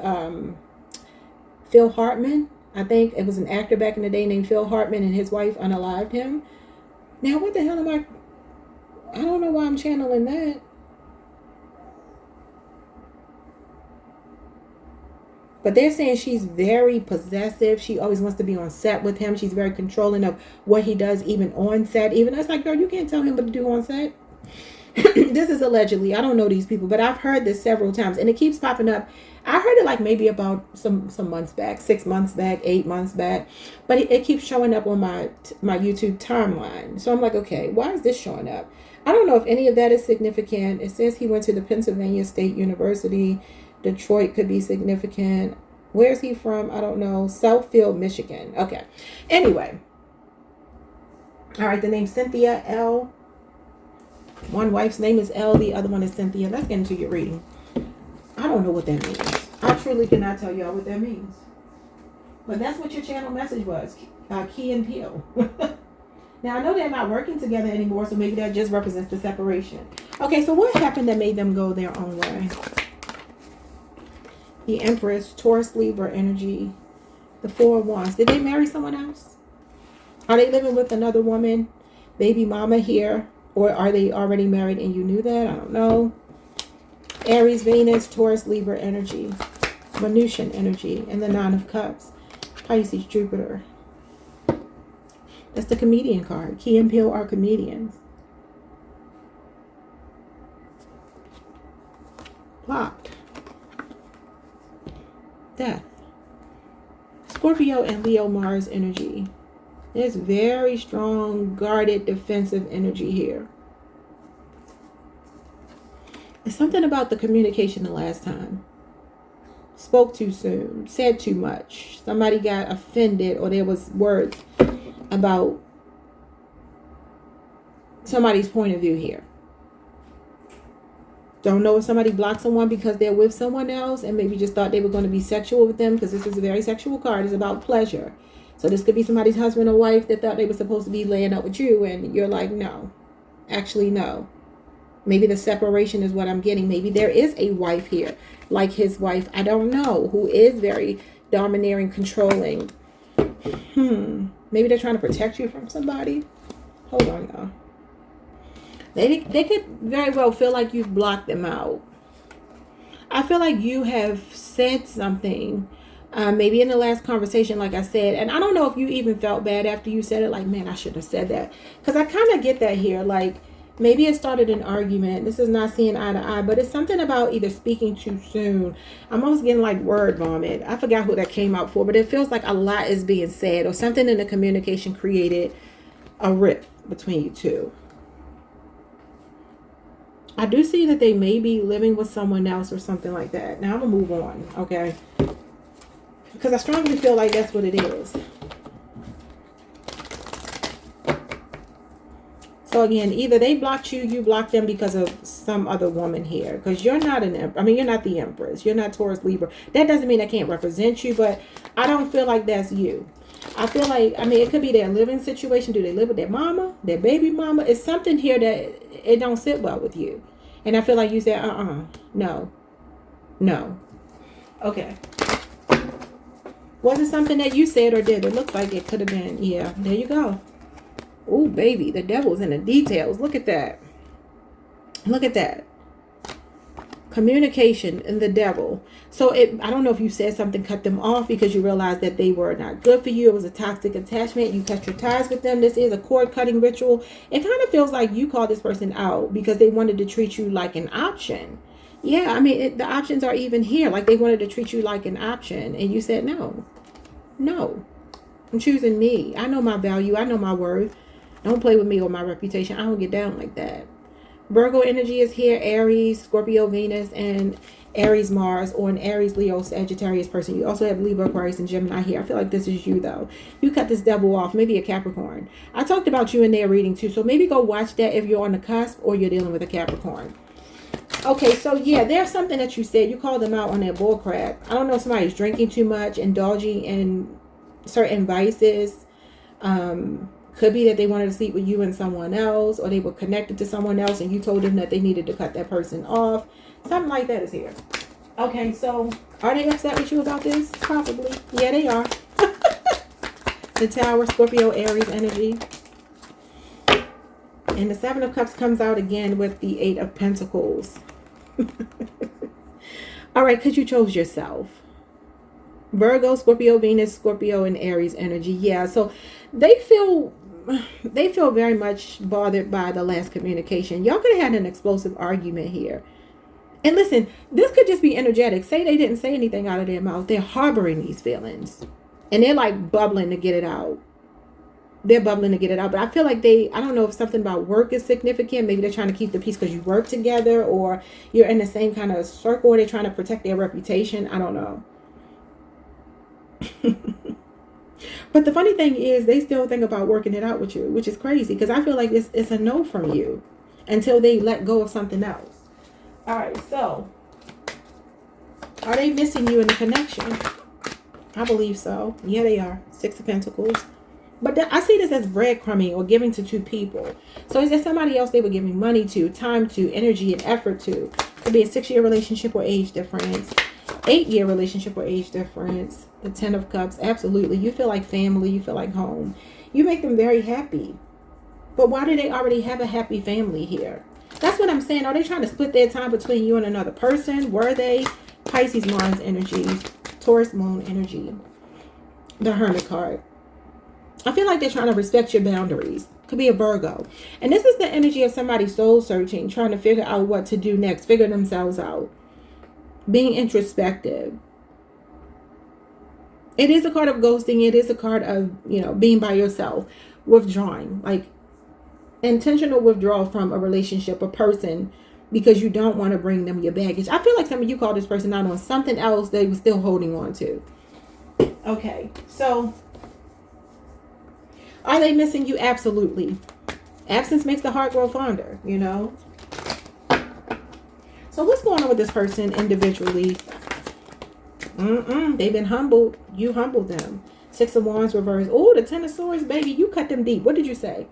Phil Hartman. I think it was an actor back in the day named Phil Hartman, and his wife unalived him. Now, what the hell am I? I don't know why I'm channeling that. But they're saying she's very possessive. She always wants to be on set with him. She's very controlling of what he does, even on set. Even it's like, girl, you can't tell him what to do on set. This is allegedly. I don't know these people, but I've heard this several times, and it keeps popping up. I heard it like maybe about some months back, 6 months back, 8 months back, but it keeps showing up on my YouTube timeline. So I'm like, okay, why is this showing up? I don't know if any of that is significant. It says he went to the Pennsylvania State University. Detroit could be significant. Where's he from? I don't know. Southfield, Michigan. Okay. Anyway. All right. The name Cynthia L. One wife's name is L. The other one is Cynthia. Let's get into your reading. I don't know what that means. I truly cannot tell y'all what that means. But that's what your channel message was. Key and Peele. Now, I know they're not working together anymore, so maybe that just represents the separation. Okay, so what happened that made them go their own way? The Empress, Taurus, Libra energy. The Four of Wands. Did they marry someone else? Are they living with another woman? Baby mama here? Or are they already married and you knew that? I don't know. Aries, Venus, Taurus, Libra energy. Venusian energy. And the Nine of Cups. Pisces, Jupiter. That's the comedian card. Key and Peele are comedians. Blocked. Death. Scorpio and Leo, Mars energy. There's very strong, guarded, defensive energy here. It's something about the communication the last time. Spoke too soon. Said too much. Somebody got offended, or there was words about somebody's point of view here. Don't know if somebody blocked someone because they're with someone else and maybe just thought they were going to be sexual with them, because this is a very sexual card. It's about pleasure. So this could be somebody's husband or wife that thought they were supposed to be laying up with you, and you're like, no. Actually, no. Maybe the separation is what I'm getting. Maybe there is a wife here, like his wife, I don't know, who is very domineering, controlling. Maybe they're trying to protect you from somebody. Hold on, y'all. They could very well feel like you've blocked them out. I feel like you have said something, maybe in the last conversation, like I said, and I don't know if you even felt bad after you said it, like, man, I should have said that. Because I kind of get that here, like, maybe it started an argument. This is not seeing eye to eye, but it's something about either speaking too soon. I'm almost getting like word vomit. I forgot who that came out for, but it feels like a lot is being said, or something in the communication created a rift between you two. I do see that they may be living with someone else or something like that. Now I'm going to move on, okay? Because I strongly feel like that's what it is. So again, either they blocked you, you blocked them because of some other woman here. Because you're not you're not the Empress. You're not Taurus, Libra. That doesn't mean I can't represent you, but I don't feel like that's you. I feel like, it could be their living situation. Do they live with their mama, their baby mama? It's something here that it don't sit well with you. And I feel like you said, no. Okay. Was it something that you said or did? It looks like it could have been. Yeah, there you go. Oh, baby, the devil's in the details. Look at that. Look at that. Communication and the devil. So I don't know if you said something, cut them off because you realized that they were not good for you. It was a toxic attachment. You cut your ties with them. This is a cord cutting ritual. It kind of feels like you called this person out because they wanted to treat you like an option. Yeah, the options are even here. Like they wanted to treat you like an option. And you said, no, I'm choosing me. I know my value. I know my worth. Don't play with me or my reputation. I don't get down like that. Virgo energy is here. Aries, Scorpio, Venus, and Aries, Mars, or an Aries, Leo, Sagittarius person. You also have Libra, Aquarius, and Gemini here. I feel like this is you, though. You cut this devil off. Maybe a Capricorn. I talked about you in their reading, too. So maybe go watch that if you're on the cusp or you're dealing with a Capricorn. Okay, so yeah, there's something that you said. You called them out on their bullcrap. I don't know if somebody's drinking too much, indulging in certain vices. Could be that they wanted to sleep with you and someone else, or they were connected to someone else and you told them that they needed to cut that person off. Something like that is here. Okay, so are they upset with you about this? Probably. Yeah, they are. The Tower, Scorpio, Aries energy. And the Seven of Cups comes out again with the Eight of Pentacles. All right, because you chose yourself. Virgo, Scorpio, Venus, Scorpio, and Aries energy. Yeah, so they feel very much bothered by the last communication. Y'all could have had an explosive argument here. And listen, this could just be energetic. Say they didn't say anything out of their mouth. They're harboring these feelings. And they're like bubbling to get it out. They're bubbling to get it out. But I feel like I don't know if something about work is significant. Maybe they're trying to keep the peace because you work together, or you're in the same kind of circle, or they're trying to protect their reputation. I don't know. But the funny thing is, they still think about working it out with you, which is crazy, because I feel like it's a no from you until they let go of something else. All right, so are they missing you in the connection? I believe so. Yeah, they are. Six of Pentacles. But I see this as breadcrumbing or giving to two people. So is there somebody else they were giving money to, time to, energy and effort to? Could be a 6-year relationship or age difference. 8-year relationship or age difference. The 10 of Cups. Absolutely. You feel like family. You feel like home. You make them very happy. But why do they already have a happy family here? That's what I'm saying. Are they trying to split their time between you and another person? Were they? Pisces, Mars energies. Taurus, Moon energy. The Hermit card. I feel like they're trying to respect your boundaries. Could be a Virgo. And this is the energy of somebody soul searching, trying to figure out what to do next, figure themselves out. Being introspective. It is a card of ghosting. It is a card of, being by yourself, withdrawing, like intentional withdrawal from a relationship, a person, because you don't want to bring them your baggage. I feel like some of you called this person out on something else they were still holding on to. Okay, so are they missing you? Absolutely. Absence makes the heart grow fonder, So what's going on with this person individually? They've been humbled. You humbled them. 6 of Wands reverse. Oh, the 10 of Swords, baby. You cut them deep. What did you say?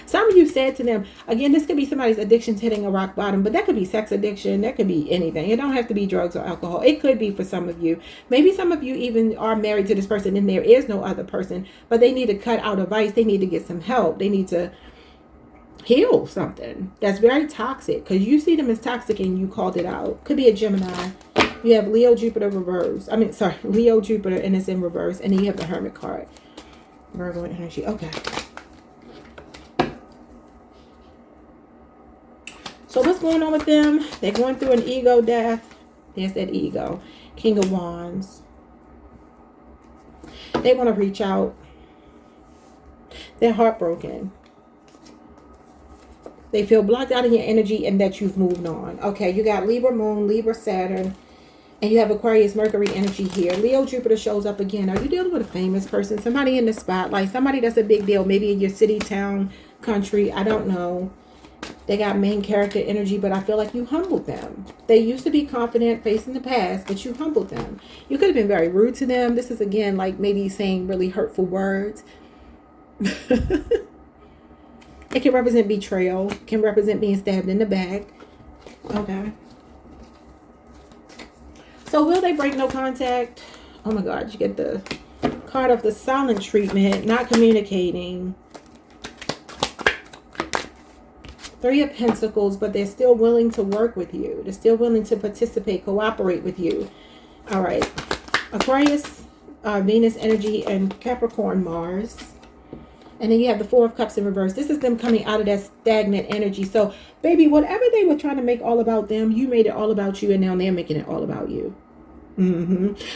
Some of you said to them, again, this could be somebody's addictions hitting a rock bottom, but that could be sex addiction. That could be anything. It don't have to be drugs or alcohol. It could be for some of you. Maybe some of you even are married to this person and there is no other person, but they need to cut out a vice. They need to get some help. They need to heal something that's very toxic, because you see them as toxic and you called it out. Could be a Gemini. You have Leo, Jupiter reverse. Leo, Jupiter, and it's in reverse. And then you have the Hermit card. Virgo energy. Okay. So what's going on with them? They're going through an ego death. There's that ego. King of Wands. They want to reach out. They're heartbroken. They feel blocked out of your energy and that you've moved on. Okay, you got Libra Moon, Libra Saturn, and you have Aquarius Mercury energy here. Leo Jupiter shows up again. Are you dealing with a famous person? Somebody in the spotlight. Somebody that's a big deal. Maybe in your city, town, country. I don't know. They got main character energy, but I feel like you humbled them. They used to be confident facing the past, but you humbled them. You could have been very rude to them. This is, again, like maybe saying really hurtful words. It can represent betrayal. Can represent being stabbed in the back. Okay. So will they break no contact? Oh my God, you get the card of the silent treatment, not communicating. 3 of Pentacles, but they're still willing to work with you. They're still willing to participate, cooperate with you. All right. Aquarius, Venus energy, and Capricorn, Mars. And then you have the 4 of Cups in reverse. This is them coming out of that stagnant energy. So, baby, whatever they were trying to make all about them, you made it all about you, and now they're making it all about you.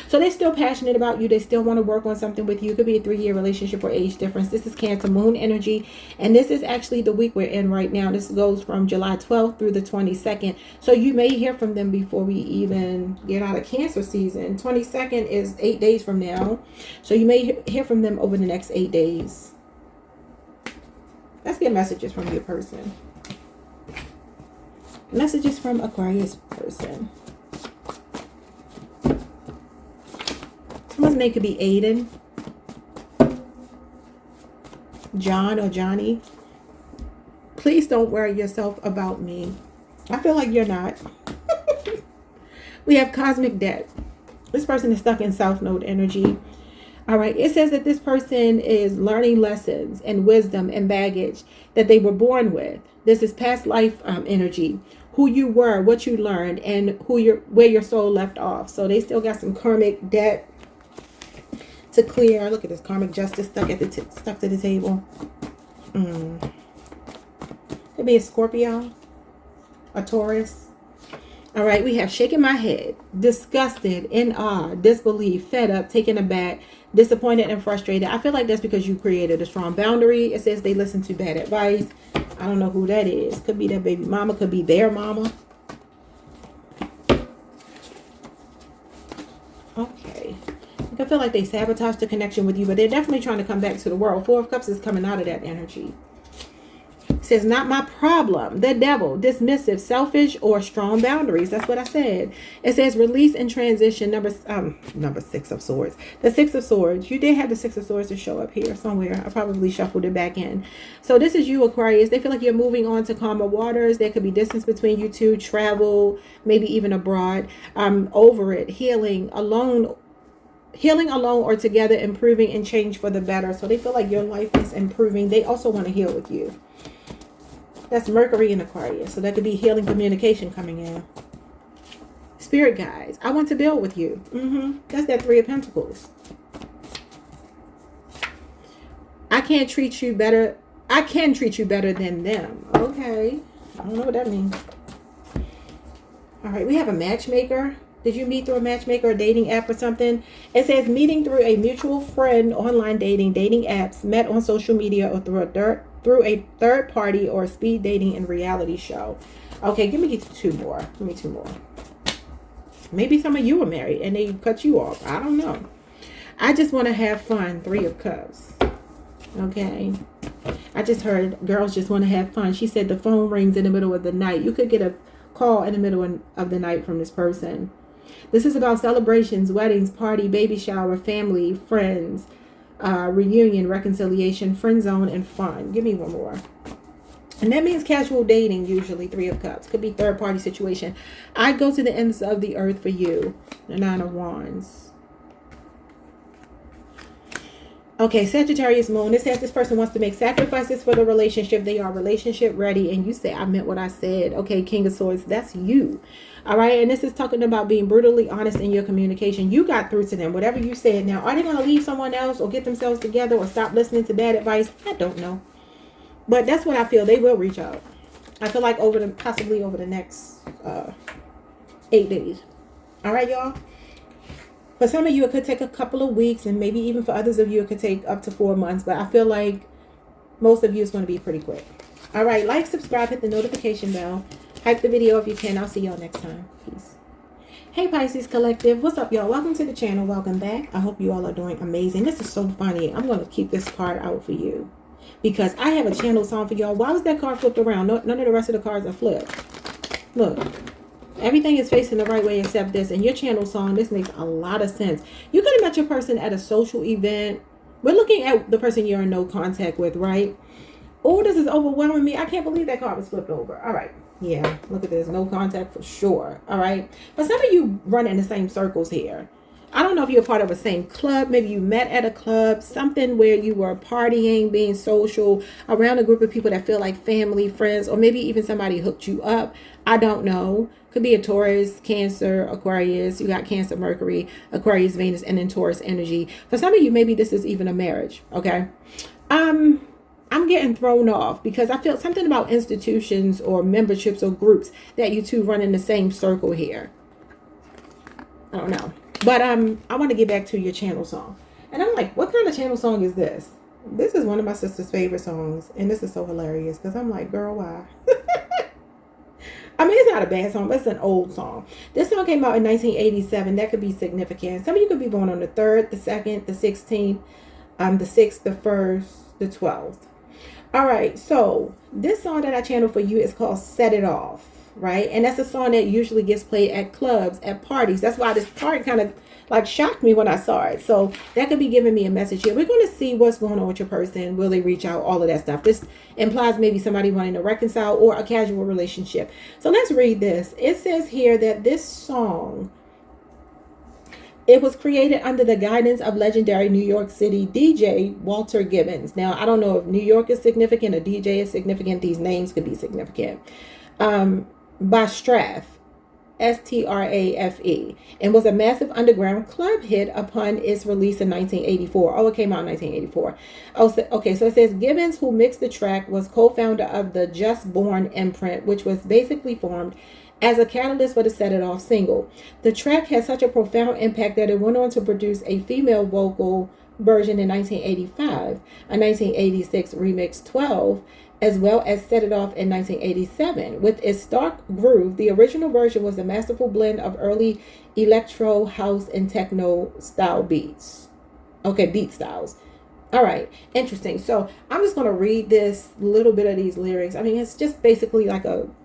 So they're still passionate about you. They still want to work on something with you. It could be a 3-year relationship or age difference. This is Cancer Moon energy. And this is actually the week we're in right now. This goes from July 12th through the 22nd. So you may hear from them before we even get out of Cancer season. 22nd is 8 days from now. So you may hear from them over the next 8 days. Let's get messages from your person. Messages from Aquarius person. Someone's name could be Aiden, John or Johnny. Please don't worry yourself about me. I feel like you're not. We have cosmic debt. This person is stuck in South Node energy. All right. It says that this person is learning lessons and wisdom and baggage that they were born with. This is past life energy, who you were, what you learned, and where your soul left off. So they still got some karmic debt to clear. Look at this karmic justice stuck to the table. Could be a Scorpio, a Taurus. All right, we have shaking my head, disgusted, in awe, disbelief, fed up, taken aback, disappointed, and frustrated. I feel like that's because you created a strong boundary. It says they listen to bad advice. I don't know who that is. Could be their baby mama, could be their mama. Okay. I feel like they sabotaged the connection with you, but they're definitely trying to come back to the world. Four of Cups is coming out of that energy. It says, not my problem. The devil, dismissive, selfish, or strong boundaries. That's what I said. It says release and transition. Number 6 of Swords. The 6 of Swords. You did have the 6 of Swords to show up here somewhere. I probably shuffled it back in. So this is you, Aquarius. They feel like you're moving on to calmer waters. There could be distance between you two, travel, maybe even abroad. Over it, healing alone or together, improving and change for the better. So they feel like your life is improving. They also want to heal with you. That's Mercury in Aquarius. So that could be healing communication coming in. Spirit guides. I want to build with you. That's that 3 of Pentacles. I can treat you better than them. Okay. I don't know what that means. All right. We have a matchmaker. Did you meet through a matchmaker or dating app or something? It says meeting through a mutual friend, online dating apps, met on social media, or through a third party, or speed dating and reality show. Okay, give me 2 more. Give me 2 more. Maybe some of you are married and they cut you off. I don't know. I just want to have fun. 3 of Cups. Okay. I just heard girls just want to have fun. She said the phone rings in the middle of the night. You could get a call in the middle of the night from this person. This is about celebrations, weddings, party, baby shower, family, friends, reunion, reconciliation, friend zone, and fun. Give me 1 more. And that means casual dating, usually 3 of Cups. Could be third party situation. I go to the ends of the earth for you. The 9 of Wands. Okay, Sagittarius moon. It says this person wants to make sacrifices for the relationship. They are relationship ready. And you say, I meant what I said. Okay, King of Swords. That's you. All right. And this is talking about being brutally honest in your communication. You got through to them. Whatever you said. Now, are they going to leave someone else or get themselves together or stop listening to bad advice? I don't know. But that's what I feel. They will reach out. I feel like possibly over the next 8 days. All right, y'all. For some of you, it could take a couple of weeks, and maybe even for others of you, it could take up to 4 months. But I feel like most of you is going to be pretty quick. All right, like, subscribe, hit the notification bell. Hype the video if you can. I'll see y'all next time. Peace. Hey, Pisces Collective. What's up, y'all? Welcome to the channel. Welcome back. I hope you all are doing amazing. This is so funny. I'm going to keep this card out for you because I have a channel song for y'all. Why was that card flipped around? None of the rest of the cards are flipped. Look. Everything is facing the right way except this. And your channel song, this makes a lot of sense. You could have met your person at a social event. We're looking at the person you're in no contact with, right? Oh, this is overwhelming me. I can't believe that card was flipped over. All right. Yeah, look at this. No contact for sure. All right. But some of you run in the same circles here. I don't know if you're part of a same club. Maybe you met at a club, something where you were partying, being social, around a group of people that feel like family, friends, or maybe even somebody hooked you up. I don't know. Could be a Taurus, Cancer, Aquarius. You got Cancer, Mercury, Aquarius, Venus, and then Taurus energy. For some of you, maybe this is even a marriage. Okay. I'm getting thrown off because I feel something about institutions or memberships or groups that you two run in the same circle here. I don't know. But I want to get back to your channel song. And I'm like, what kind of channel song is this? This is one of my sister's favorite songs. And this is so hilarious because I'm like, girl, why? I mean, it's not a bad song, but it's an old song. This song came out in 1987. That could be significant. Some of you could be born on the 3rd, the 2nd, the 16th, the 6th, the 1st, the 12th. All right. So this song that I channel for you is called Set It Off. Right. And that's a song that usually gets played at clubs, at parties. That's why this card kind of like shocked me when I saw it. So that could be giving me a message here. We're going to see what's going on with your person. Will they reach out? All of that stuff. This implies maybe somebody wanting to reconcile or a casual relationship. So let's read this. It says here that this song It was created under the guidance of legendary New York City DJ Walter Gibbons. Now, I don't know if New York is significant or DJ is significant. These names could be significant. By Strafe, Strafe, and was a massive underground club hit upon its release in 1984. Oh, it came out in 1984. Oh, so, okay, so it says Gibbons, who mixed the track, was co-founder of the Just Born imprint, which was basically formed as a catalyst for the Set It Off single. The track had such a profound impact that it went on to produce a female vocal version in 1985, a 1986 remix 12, as well as Set It Off in 1987. With its stark groove, the original version was a masterful blend of early electro, house, and techno style beats. Okay, beat styles. All right, interesting. So I'm just going to read this little bit of these lyrics. I mean, it's just basically like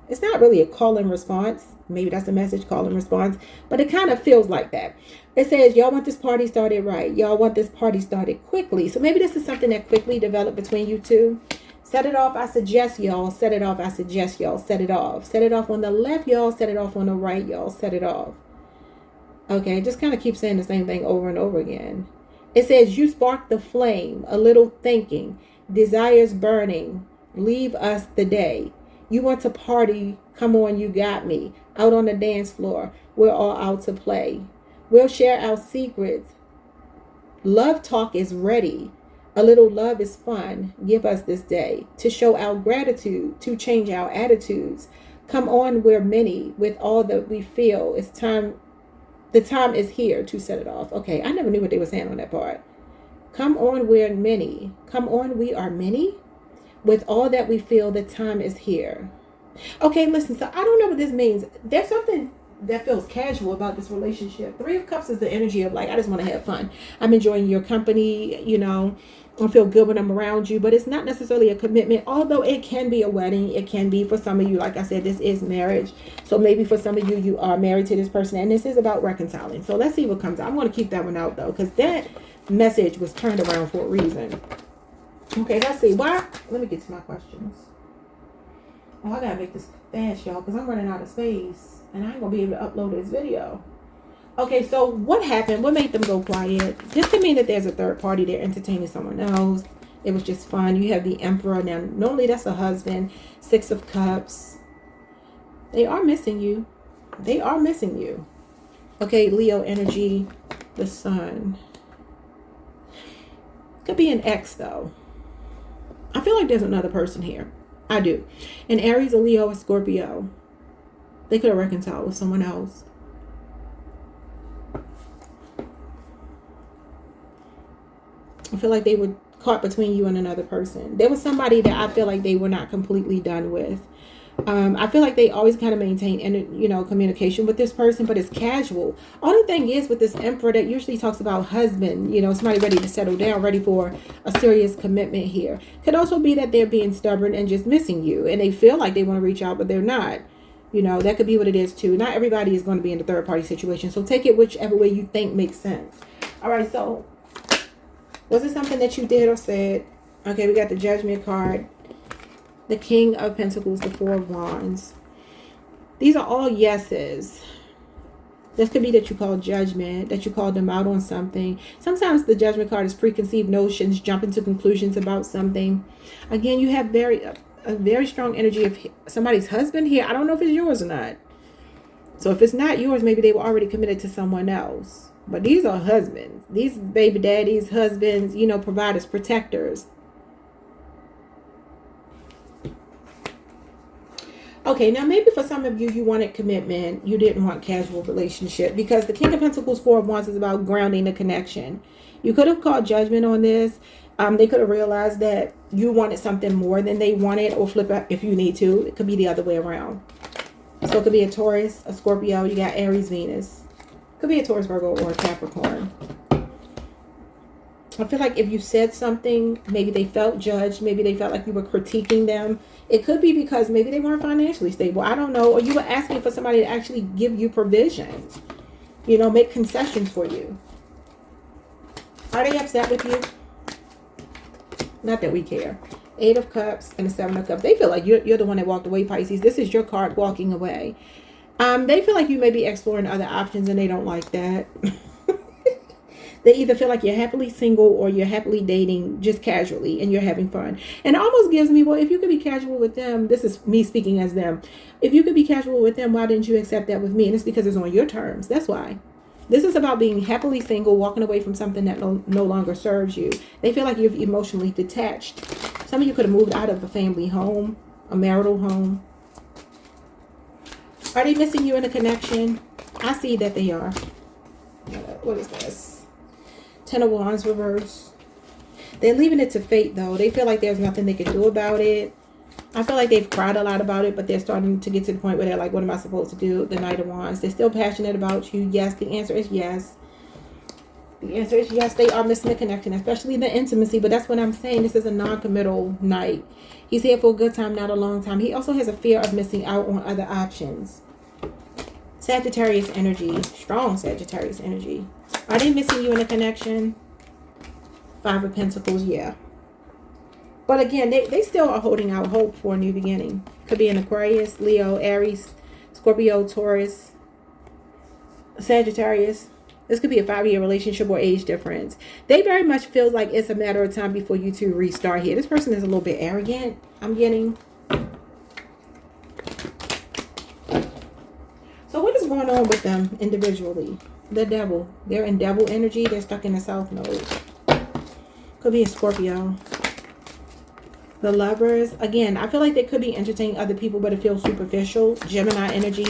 it's not really a call and response. Maybe that's the message, call and response, but it kind of feels like that. It says, y'all want this party started right. Y'all want this party started quickly. So maybe this is something that quickly developed between you two. Set it off, I suggest y'all. Set it off, I suggest y'all. Set it off. Set it off on the left, y'all. Set it off on the right, y'all. Set it off. Okay, just kind of keep saying the same thing over and over again. It says, you spark the flame, a little thinking, desires burning, leave us the day. You want to party, come on, you got me. Out on the dance floor, we're all out to play. We'll share our secrets. Love talk is ready. A little love is fun. Give us this day to show our gratitude, to change our attitudes. Come on, we're many with all that we feel. It's time. The time is here to set it off. Okay, I never knew what they were saying on that part. Come on, we're many. Come on, we are many. With all that we feel, the time is here. Okay, listen, so I don't know what this means. There's something that feels casual about this relationship. 3 of Cups is the energy of like, I just want to have fun. I'm enjoying your company, you know. I feel good when I'm around you, but it's not necessarily a commitment, although it can be a wedding. It can be for some of you, like I said, this is marriage. So maybe for some of you, you are married to this person, and this is about reconciling. So let's see what comes out. I'm going to keep that one out, though, because that message was turned around for a reason. Okay, let's see. Why? Let me get to my questions. Oh, I got to make this fast, y'all, because I'm running out of space, and I ain't going to be able to upload this video. Okay, so what happened? What made them go quiet? This could mean that there's a third party there entertaining someone else. It was just fun. You have the Emperor. Now, normally that's a husband. 6 of Cups. They are missing you. They are missing you. Okay, Leo energy. The Sun. Could be an ex, though. I feel like there's another person here. I do. An Aries, a Leo, a Scorpio. They could have reconciled with someone else. I feel like they were caught between you and another person. There was somebody that I feel like they were not completely done with. I feel like they always kind of maintain, communication with this person, but it's casual. Only thing is with this Emperor that usually talks about husband, somebody ready to settle down, ready for a serious commitment here. Could also be that they're being stubborn and just missing you, and they feel like they want to reach out, but they're not. That could be what it is too. Not everybody is going to be in the third party situation, so take it whichever way you think makes sense. All right, so was it something that you did or said? Okay, we got the Judgment card. The King of Pentacles, the 4 of Wands. These are all yeses. This could be that you call judgment, that you called them out on something. Sometimes the Judgment card is preconceived notions, jumping to conclusions about something. Again, you have a very strong energy of somebody's husband here. I don't know if it's yours or not. So if it's not yours, maybe they were already committed to someone else. But these are husbands. These baby daddies, husbands, providers, protectors. Okay, now maybe for some of you, you wanted commitment. You didn't want casual relationship because the King of Pentacles, 4 of Wands is about grounding the connection. You could have called judgment on this. They could have realized that you wanted something more than they wanted, or flip it if you need to. It could be the other way around. So it could be a Taurus, a Scorpio. You got Aries, Venus. Could be a Taurus, Virgo, or a Capricorn. I feel like if you said something, maybe they felt judged. Maybe they felt like you were critiquing them. It could be because maybe they weren't financially stable. I don't know. Or you were asking for somebody to actually give you provisions. Make concessions for you. Are they upset with you? Not that we care. 8 of Cups and the 7 of Cups. They feel like you're the one that walked away, Pisces. This is your card walking away. They feel like you may be exploring other options and they don't like that. They either feel like you're happily single or you're happily dating just casually and you're having fun. And it almost gives me, well, if you could be casual with them, this is me speaking as them. If you could be casual with them, why didn't you accept that with me? And it's because it's on your terms. That's why. This is about being happily single, walking away from something that no longer serves you. They feel like you're emotionally detached. Some of you could have moved out of a family home, a marital home. Are they missing you in a connection? I see that they are. What is this? 10 of Wands reverse. They're leaving it to fate, though. They feel like there's nothing they can do about it. I feel like they've cried a lot about it, but they're starting to get to the point where they're like, what am I supposed to do? The Knight of Wands. They're still passionate about you. Yes, the answer is yes. The answer is yes. They are missing the connection, especially the intimacy. But that's what I'm saying. This is a non-committal Knight. He's here for a good time, not a long time. He also has a fear of missing out on other options. Sagittarius energy. Strong Sagittarius energy. Are they missing you in a connection? 5 of Pentacles, yeah. But again, they still are holding out hope for a new beginning. Could be an Aquarius, Leo, Aries, Scorpio, Taurus, Sagittarius. This could be a 5-year relationship or age difference. They very much feel like it's a matter of time before you two restart here. This person is a little bit arrogant, I'm getting. So what is going on with them individually? The Devil. They're in Devil energy. They're stuck in the South Node. Could be a Scorpio. The Lovers. Again, I feel like they could be entertaining other people, but it feels superficial. Gemini energy.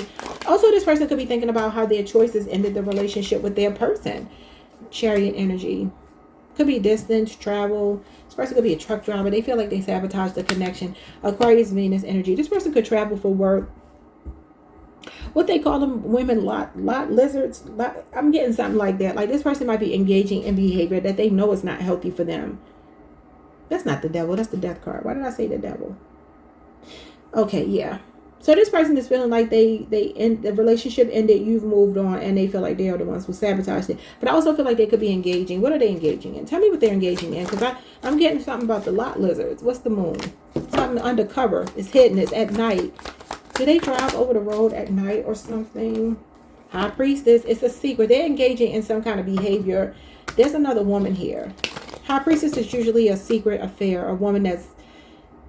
Also, this person could be thinking about how their choices ended the relationship with their person. Chariot energy. Could be distance, travel. This person could be a truck driver. They feel like they sabotaged the connection. Aquarius, Venus energy. This person could travel for work. What they call them, women lot lizards. I'm getting something like that. Like this person might be engaging in behavior that they know is not healthy for them. That's not the Devil. That's the Death card. Why did I say the Devil? Okay, yeah. So this person is feeling like the relationship ended, you've moved on, and they feel like they are the ones who sabotaged it. But I also feel like they could be engaging. What are they engaging in? Tell me what they're engaging in, because I'm getting something about the lot lizards. What's the moon? Something undercover. It's hidden. It's at night. Do they drive over the road at night or something? High Priestess. It's a secret. They're engaging in some kind of behavior. There's another woman here. High Priestess is usually a secret affair. A woman that's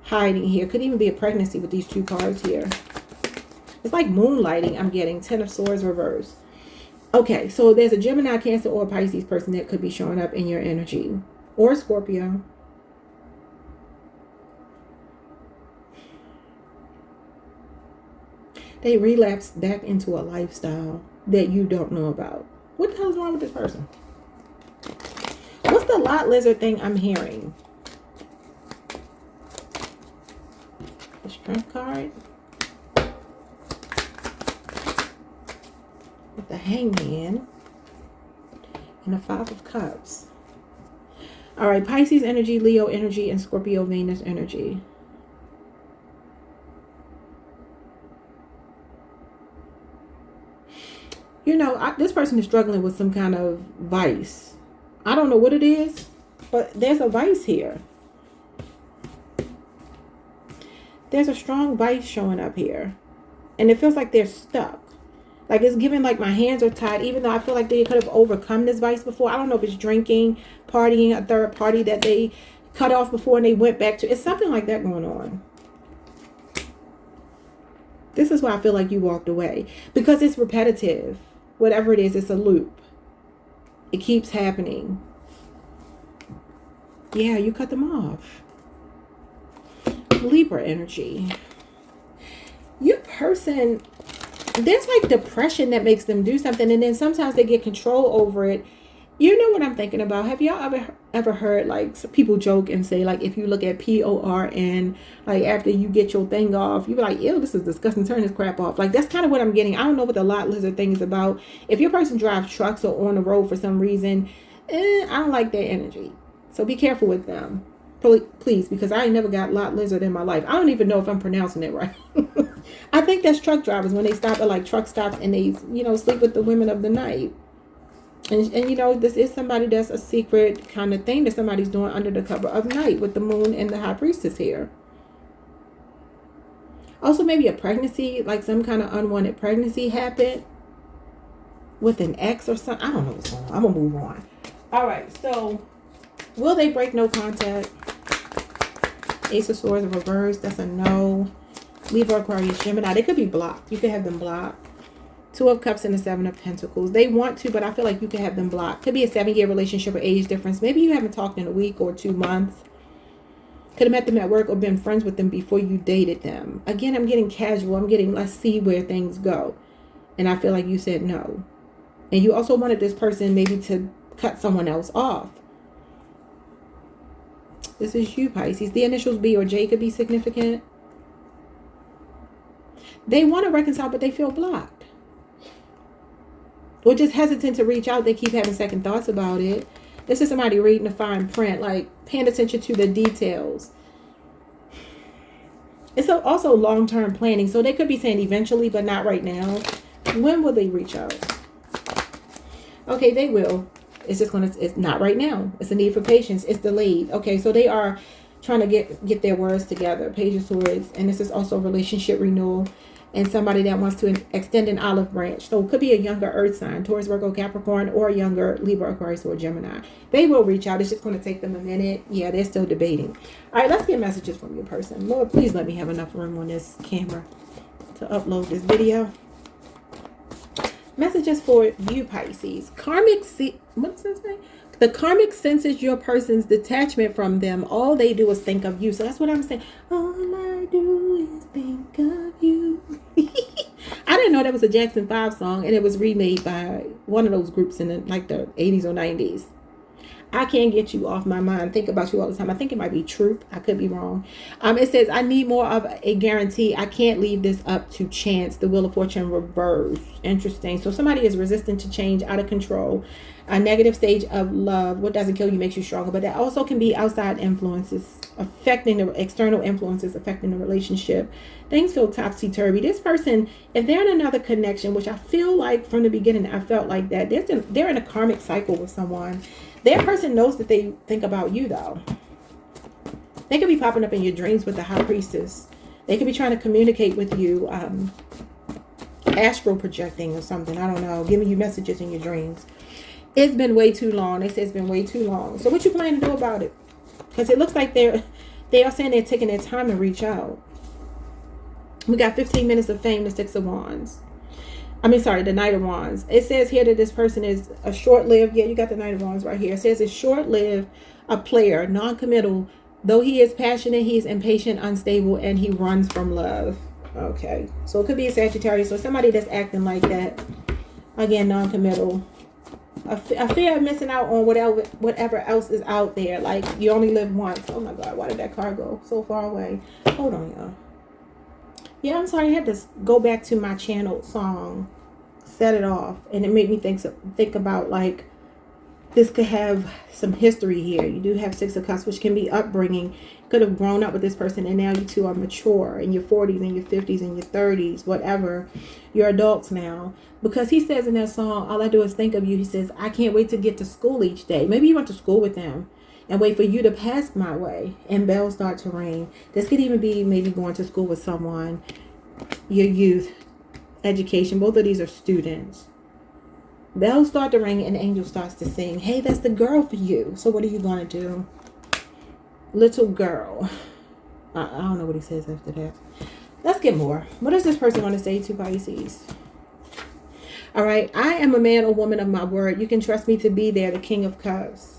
hiding here. Could even be a pregnancy with these two cards here. It's like moonlighting. I'm getting 10 of Swords reverse. Okay, so there's a Gemini, Cancer, or Pisces person that could be showing up in your energy. Or Scorpio. They relapse back into a lifestyle that you don't know about. What the hell is wrong with this person? What's the lot lizard thing I'm hearing? The Strength card. With the Hangman. And the 5 of Cups. Alright, Pisces energy, Leo energy, and Scorpio Venus energy. You know, this person is struggling with some kind of vice. I don't know what it is, but there's a vice here. There's a strong vice showing up here. And it feels like they're stuck. Like it's giving like my hands are tied, even though I feel like they could have overcome this vice before. I don't know if it's drinking, partying, a third party that they cut off before and they went back to. It's something like that going on. This is why I feel like you walked away. Because it's repetitive. Whatever it is, it's a loop. It keeps happening. Yeah, you cut them off. Libra energy. Your person, there's like depression that makes them do something, and then sometimes they get control over it. You know what I'm thinking about? Have y'all ever heard like some people joke and say like if you look at PORN, like after you get your thing off, you be like, ew, this is disgusting, turn this crap off. Like that's kind of what I'm getting. I don't know what the lot lizard thing is about. If your person drives trucks or on the road for some reason, I don't like their energy. So be careful with them. Please, because I ain't never got lot lizard in my life. I don't even know if I'm pronouncing it right. I think that's truck drivers when they stop at like truck stops and they, you know, sleep with the women of the night. And you know, this is somebody that's a secret kind of thing that somebody's doing under the cover of night with the moon and the High Priestess here. Also, maybe a pregnancy, like some kind of unwanted pregnancy happened with an ex or something. I don't know what's going on. I'm going to move on. All right, so will they break no contact? Ace of Swords in reverse, that's a no. Libra, Aquarius, Gemini, they could be blocked. You could have them blocked. Two of Cups and the Seven of Pentacles. They want to, but I feel like you could have them blocked. Could be a 7-year relationship or age difference. Maybe you haven't talked in a week or 2 months. Could have met them at work or been friends with them before you dated them. Again, I'm getting casual. I'm getting, let's see where things go. And I feel like you said no. And you also wanted this person maybe to cut someone else off. This is you, Pisces. The initials B or J could be significant. They want to reconcile, but they feel blocked. Or just hesitant to reach out. They keep having second thoughts about it. This is somebody reading the fine print, like paying attention to the details. It's also long-term planning. So they could be saying eventually, but not right now. When will they reach out? Okay, they will. It's just it's not right now. It's a need for patience. It's delayed. Okay, so they are trying to get their words together. Page of Swords. And this is also relationship renewal. And somebody that wants to extend an olive branch. So it could be a younger earth sign, Taurus, Virgo, Capricorn, or a younger Libra, Aquarius, or Gemini. They will reach out. It's just going to take them a minute. Yeah, they're still debating. All right, let's get messages from your person. Lord, please let me have enough room on this camera to upload this video. Messages for you, Pisces. Karmic, what does that say? The karmic senses your person's detachment from them. All they do is think of you. So that's what I'm saying. All I do is think of you. I didn't know that was a Jackson 5 song, and it was remade by one of those groups in the 80s or 90s. I can't get you off my mind. Think about you all the time. I think it might be Troop. I could be wrong. It says, I need more of a guarantee. I can't leave this up to chance. The Wheel of Fortune reverse. Interesting. So somebody is resistant to change, out of control. A negative stage of love. What doesn't kill you makes you stronger. But that also can be outside influences affecting the external influences affecting the relationship. Things feel topsy-turvy. This person, if they're in another connection, which I feel like from the beginning, I felt like that. They're in a karmic cycle with someone. Their person knows that they think about you, though. They could be popping up in your dreams with the High Priestess. They could be trying to communicate with you, astral projecting or something. I don't know, giving you messages in your dreams. It's been way too long. They say it's been way too long. So what you plan to do about it? Because it looks like they are saying they're taking their time to reach out. We got 15 minutes of fame, the Six of Wands. The Knight of Wands. It says here that this person is a short-lived. Yeah, you got the Knight of Wands right here. It says it's short-lived, a player, non-committal. Though he is passionate, he is impatient, unstable, and he runs from love. Okay. So it could be a Sagittarius or somebody that's acting like that. Again, non-committal. A fear of missing out on whatever else is out there. Like, you only live once. Oh, my God. Why did that car go so far away? Hold on, y'all. Yeah, I'm sorry. I had to go back to my channel song, set it off, and it made me think about, like, this could have some history here. You do have Six of Cups, which can be upbringing. Could have grown up with this person, and now you two are mature in your 40s and your 50s and your 30s, whatever. You're adults now. Because he says in that song, all I do is think of you. He says, I can't wait to get to school each day. Maybe you went to school with them and wait for you to pass my way, and bells start to ring. This could even be maybe going to school with someone, your youth, education. Both of these are students. Bells start to ring and the angel starts to sing. Hey, that's the girl for you. So what are you going to do? Little girl. I don't know what he says after that. Let's get more. What does this person want to say to Pisces? All right. I am a man or woman of my word. You can trust me to be there. The King of Cups.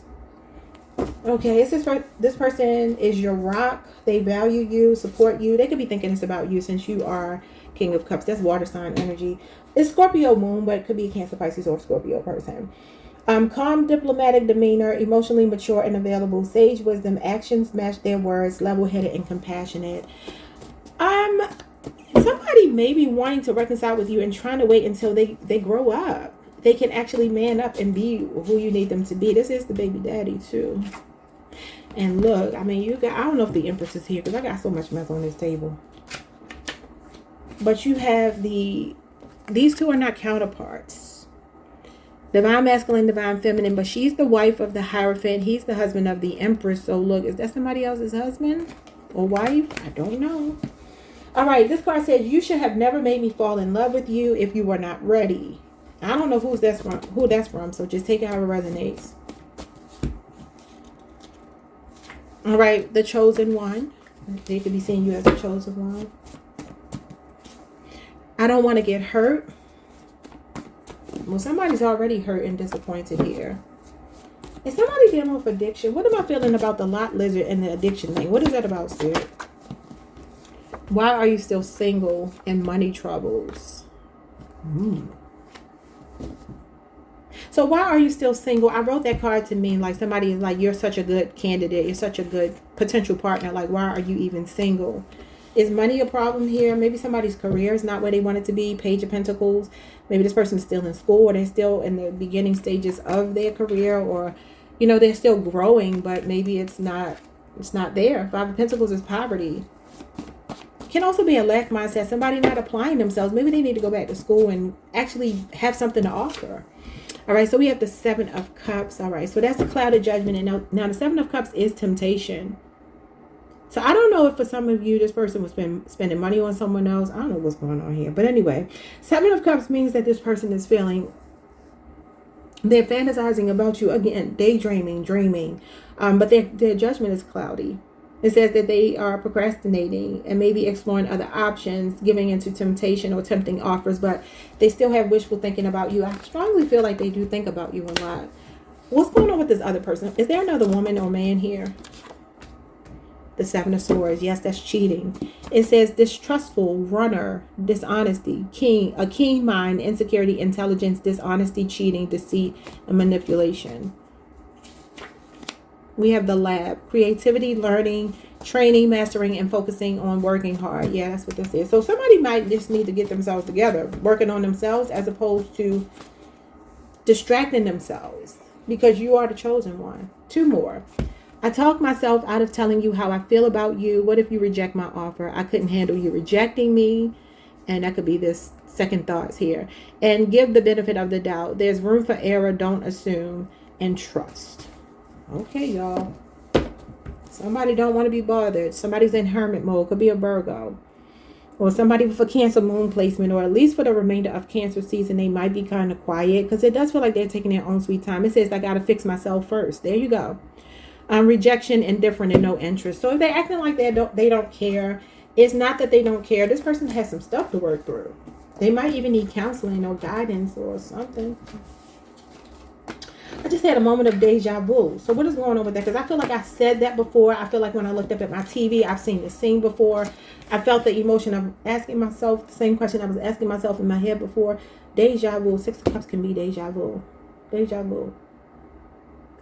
Okay, this person is your rock. They value you, support you. They could be thinking it's about you since you are King of Cups. That's water sign energy. It's Scorpio moon, but it could be a Cancer, Pisces, or Scorpio person. Calm, diplomatic demeanor, emotionally mature and available, sage wisdom, actions match their words, level-headed and compassionate. Somebody may be wanting to reconcile with you and trying to wait until they grow up. They can actually man up and be who you need them to be. This is the baby daddy too. And look, I mean, I don't know if the Empress is here because I got so much mess on this table. But you have these two are not counterparts. Divine masculine, divine feminine, but she's the wife of the Hierophant. He's the husband of the Empress. So look, is that somebody else's husband or wife? I don't know. All right, this card says, you should have never made me fall in love with you if you were not ready. I don't know who that's from, so just take it how it resonates. All right, the chosen one. They could be seeing you as the chosen one. I don't want to get hurt. Well, somebody's already hurt and disappointed here. Is somebody dealing with addiction? What am I feeling about the lot lizard and the addiction thing? What is that about, Spirit? Why are you still single and money troubles? So why are you still single? I wrote that card to mean like somebody is like, you're such a good candidate. You're such a good potential partner. Like, why are you even single? Is money a problem here? Maybe somebody's career is not where they want it to be. Page of Pentacles. Maybe this person's still in school, or they're still in the beginning stages of their career, or, you know, they're still growing, but maybe it's not there. Five of Pentacles is poverty. Can also be a lack mindset. Somebody not applying themselves. Maybe they need to go back to school and actually have something to offer. All right, so we have the Seven of Cups. All right, so that's the cloud of judgment. And now the Seven of Cups is temptation. So I don't know if for some of you, this person was spending money on someone else. I don't know what's going on here. But anyway, Seven of Cups means that this person is feeling, they're fantasizing about you. Again, daydreaming, dreaming. But their judgment is cloudy. It says that they are procrastinating and maybe exploring other options, giving into temptation or tempting offers, but they still have wishful thinking about you. I strongly feel like they do think about you a lot. What's going on with this other person? Is there another woman or man here? The Seven of Swords. Yes, that's cheating. It says distrustful, runner, dishonesty, a keen mind, insecurity, intelligence, dishonesty, cheating, deceit, and manipulation. We have the lab, creativity, learning, training, mastering, and focusing on working hard. Yeah, that's what this is. So somebody might just need to get themselves together, working on themselves as opposed to distracting themselves, because you are the chosen one. Two more. I talk myself out of telling you how I feel about you. What if you reject my offer? I couldn't handle you rejecting me. And that could be this second thoughts here. And give the benefit of the doubt. There's room for error. Don't assume, and trust. Okay, y'all. Somebody don't want to be bothered. Somebody's in hermit mode. Could be a Virgo. Or somebody with a Cancer moon placement, or at least for the remainder of Cancer season, they might be kind of quiet because it does feel like they're taking their own sweet time. It says, I got to fix myself first. There you go. Rejection, indifferent, and no interest. So if they're acting like they don't care, it's not that they don't care. This person has some stuff to work through. They might even need counseling or guidance or something. I just had a moment of deja vu. So what is going on with that? Because I feel like I said that before. I feel like when I looked up at my TV, I've seen this scene before. I felt the emotion of asking myself the same question I was asking myself in my head before. Deja vu. Six of Cups can be deja vu. Deja vu.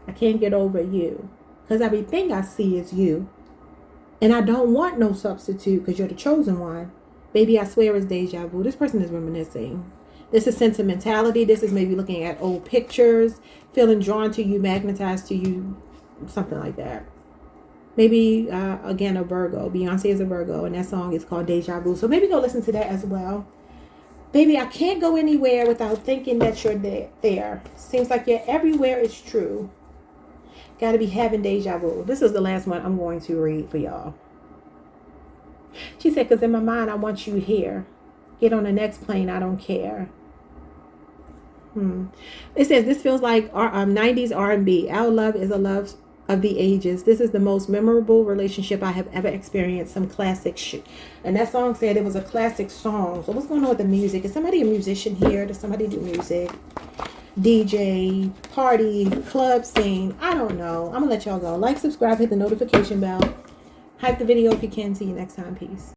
I can't get over you. Because everything I see is you. And I don't want no substitute because you're the chosen one. Baby, I swear it's deja vu. This person is reminiscing. This is sentimentality. This is maybe looking at old pictures, feeling drawn to you, magnetized to you, something like that. Maybe, again, a Virgo. Beyonce is a Virgo, and that song is called Deja Vu. So maybe go listen to that as well. Baby, I can't go anywhere without thinking that you're there. Seems like you're everywhere. It's true. Got to be having deja vu. This is the last one I'm going to read for y'all. She said, because in my mind, I want you here. Get on the next plane. I don't care. It says, this feels like 90s R&B. Our love is a love of the ages. This is the most memorable relationship I have ever experienced. Some classic shit. And that song said it was a classic song. So what's going on with the music? Is somebody a musician here? Does somebody do music? DJ, party, club scene? I don't know. I'm going to let y'all go. Like, subscribe, hit the notification bell. Hype the video if you can. See you next time. Peace.